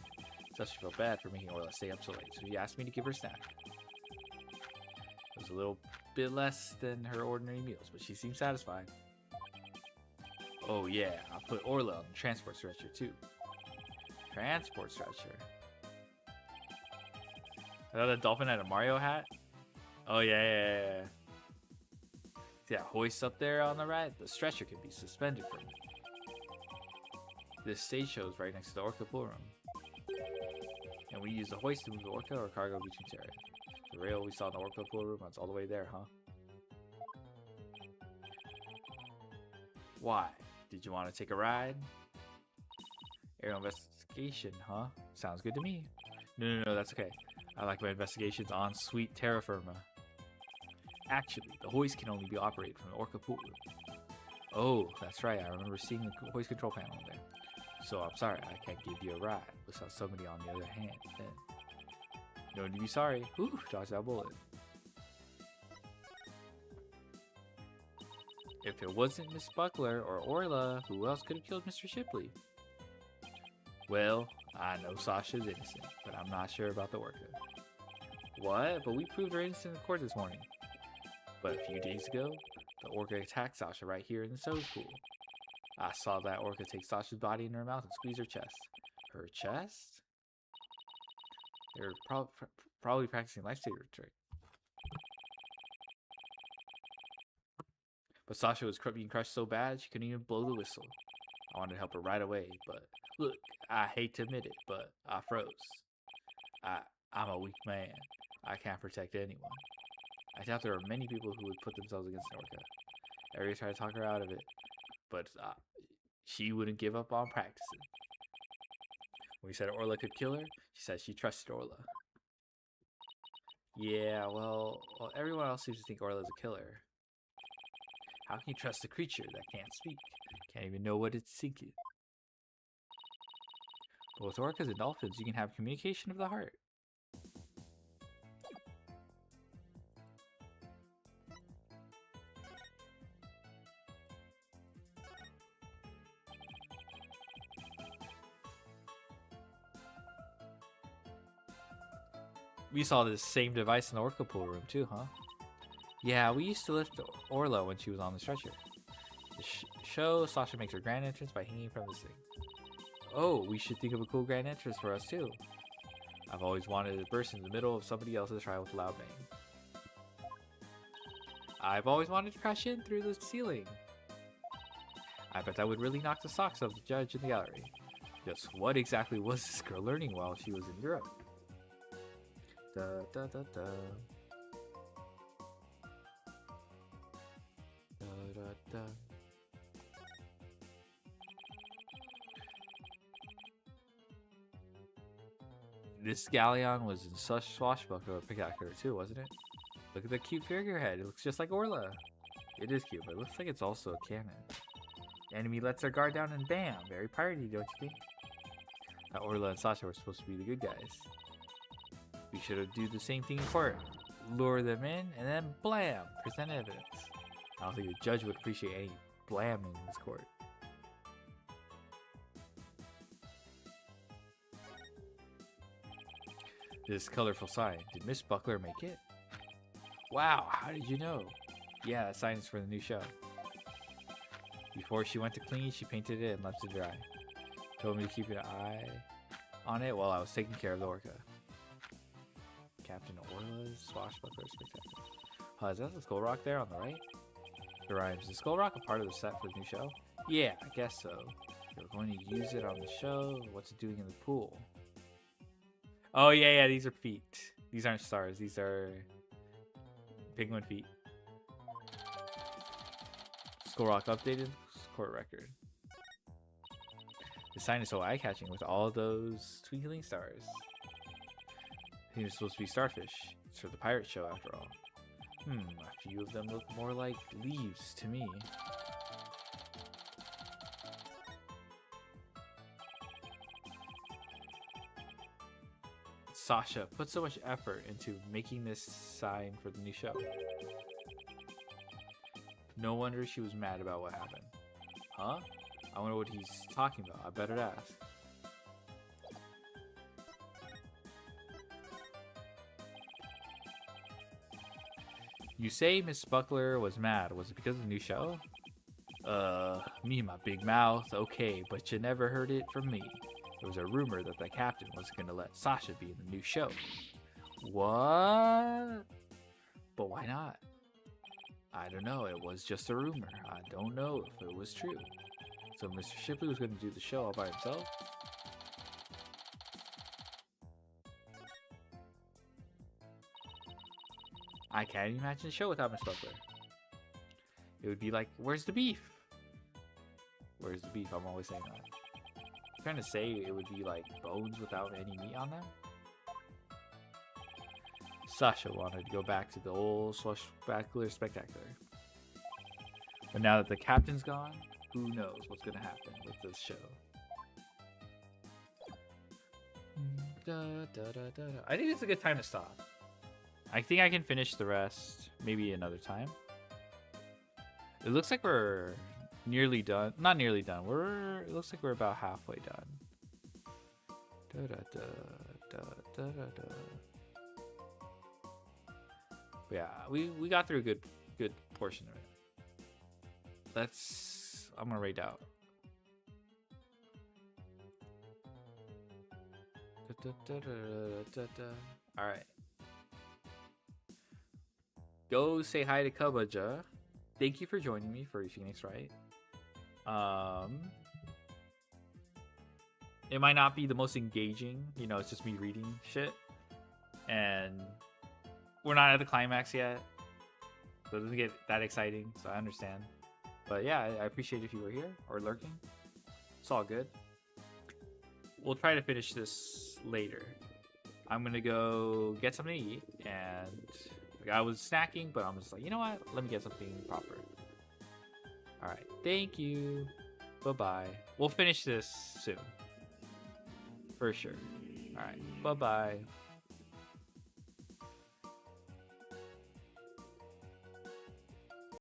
Sasha felt bad for making Orla stay up so late, so he asked me to give her a snack. It was a little bit less than her ordinary meals, but she seemed satisfied. Oh yeah, I put Orla on the transport stretcher too. Transport stretcher? I thought the dolphin had a Mario hat? Oh yeah. See that hoist up there on the right? The stretcher can be suspended from it. This stage show is right next to the orca pool room. And we use the hoist to move the orca or cargo between areas. The rail we saw in the orca pool room runs all the way there, huh? Why? Did you want to take a ride? Aerial investigation, huh? Sounds good to me. No, that's okay. I like my investigations on sweet terra firma. Actually, the hoist can only be operated from the orca pool room. Oh, that's right. I remember seeing the hoist control panel there. So I'm sorry, I can't give you a ride without somebody on the other hand. Then. No need to be sorry. Ooh, dodged that bullet. If it wasn't Miss Buckler or Orla, who else could have killed Mr. Shipley? Well, I know Sasha's innocent, but I'm not sure about the orca. What? But we proved her innocent in court this morning. But a few days ago, the orca attacked Sasha right here in the sewage pool. I saw that orca take Sasha's body in her mouth and squeeze her chest. Her chest? They were probably practicing lifesaver trick. But Sasha was being crushed so bad she couldn't even blow the whistle. I wanted to help her right away, but look, I hate to admit it, but I froze. I'm a weak man. I can't protect anyone. I doubt there are many people who would put themselves against an orca. Everybody tried to talk her out of it, but she wouldn't give up on practicing. When we said Orla could kill her, she said she trusted Orla. Yeah, well, everyone else seems to think Orla's a killer. How can you trust a creature that can't speak? Can't even know what it's thinking. But with orcas and dolphins, you can have communication of the heart. We saw this same device in the orca pool room too, huh? Yeah, we used to lift Orla when she was on the stretcher. The show, Sasha makes her grand entrance by hanging from this thing. Oh, we should think of a cool grand entrance for us too. I've always wanted to burst in the middle of somebody else's trial with a loud bang. I've always wanted to crash in through the ceiling. I bet that would really knock the socks off the judge in the gallery. Just what exactly was this girl learning while she was in Europe? Da da da da. Da da da. This galleon was in such swashbuckler spectacular too, wasn't it? Look at the cute figurehead. It looks just like Orla. It is cute, but it looks like it's also a cannon. The enemy lets their guard down and bam! Very piratey, don't you think? Now Orla and Sasha were supposed to be the good guys. We should do the same thing in court. Lure them in and then blam! Present evidence. I don't think the judge would appreciate any blam in this court. This colorful sign. Did Miss Buckler make it? Wow, how did you know? Yeah, that sign is for the new show. Before she went to clean, she painted it and left it dry. Told me to keep an eye on it while I was taking care of the orca. Captain Orla's swashbuckler spectacular. Is that the skull rock there on the right? It rhymes. Is skull rock a part of the set for the new show? Yeah, I guess so. We're going to use it on the show. What's it doing in the pool? Oh yeah, these are feet. These aren't stars. These are penguin feet. Skull rock updated. Court record. The sign is so eye-catching with all those twinkling stars. I think it's supposed to be starfish. It's for the pirate show after all. A few of them look more like leaves to me. Sasha put so much effort into making this sign for the new show. No wonder she was mad about what happened. Huh? I wonder what he's talking about. I better ask. You say Miss Buckler was mad. Was it because of the new show? Me and my big mouth. Okay, but you never heard it from me. There was a rumor that the captain wasn't going to let Sasha be in the new show. What? But why not? I don't know. It was just a rumor. I don't know if it was true. So Mr. Shipley was going to do the show all by himself? I can't imagine a show without Miss Buckler. It would be like, where's the beef? Where's the beef? I'm always saying that. I'm trying to say it would be like bones without any meat on them. Sasha wanted to go back to the old swashbuckler spectacular. But now that the captain's gone, who knows what's going to happen with this show. I think it's a good time to stop. I think I can finish the rest maybe another time. It looks like we're nearly done. Not nearly done. It looks like we're about halfway done. But yeah, we got through a good portion of it. I'm gonna rate out. All right. Go say hi to Kabaja. Thank you for joining me for Phoenix Wright. It might not be the most engaging, it's just me reading shit. And we're not at the climax yet. So it doesn't get that exciting, so I understand. But yeah, I appreciate if you were here or lurking. It's all good. We'll try to finish this later. I'm gonna go get something to eat, and I was snacking, but I'm just like, you know what? Let me get something proper. All right, thank you. Bye-bye. We'll finish this soon. For sure. All right, bye-bye.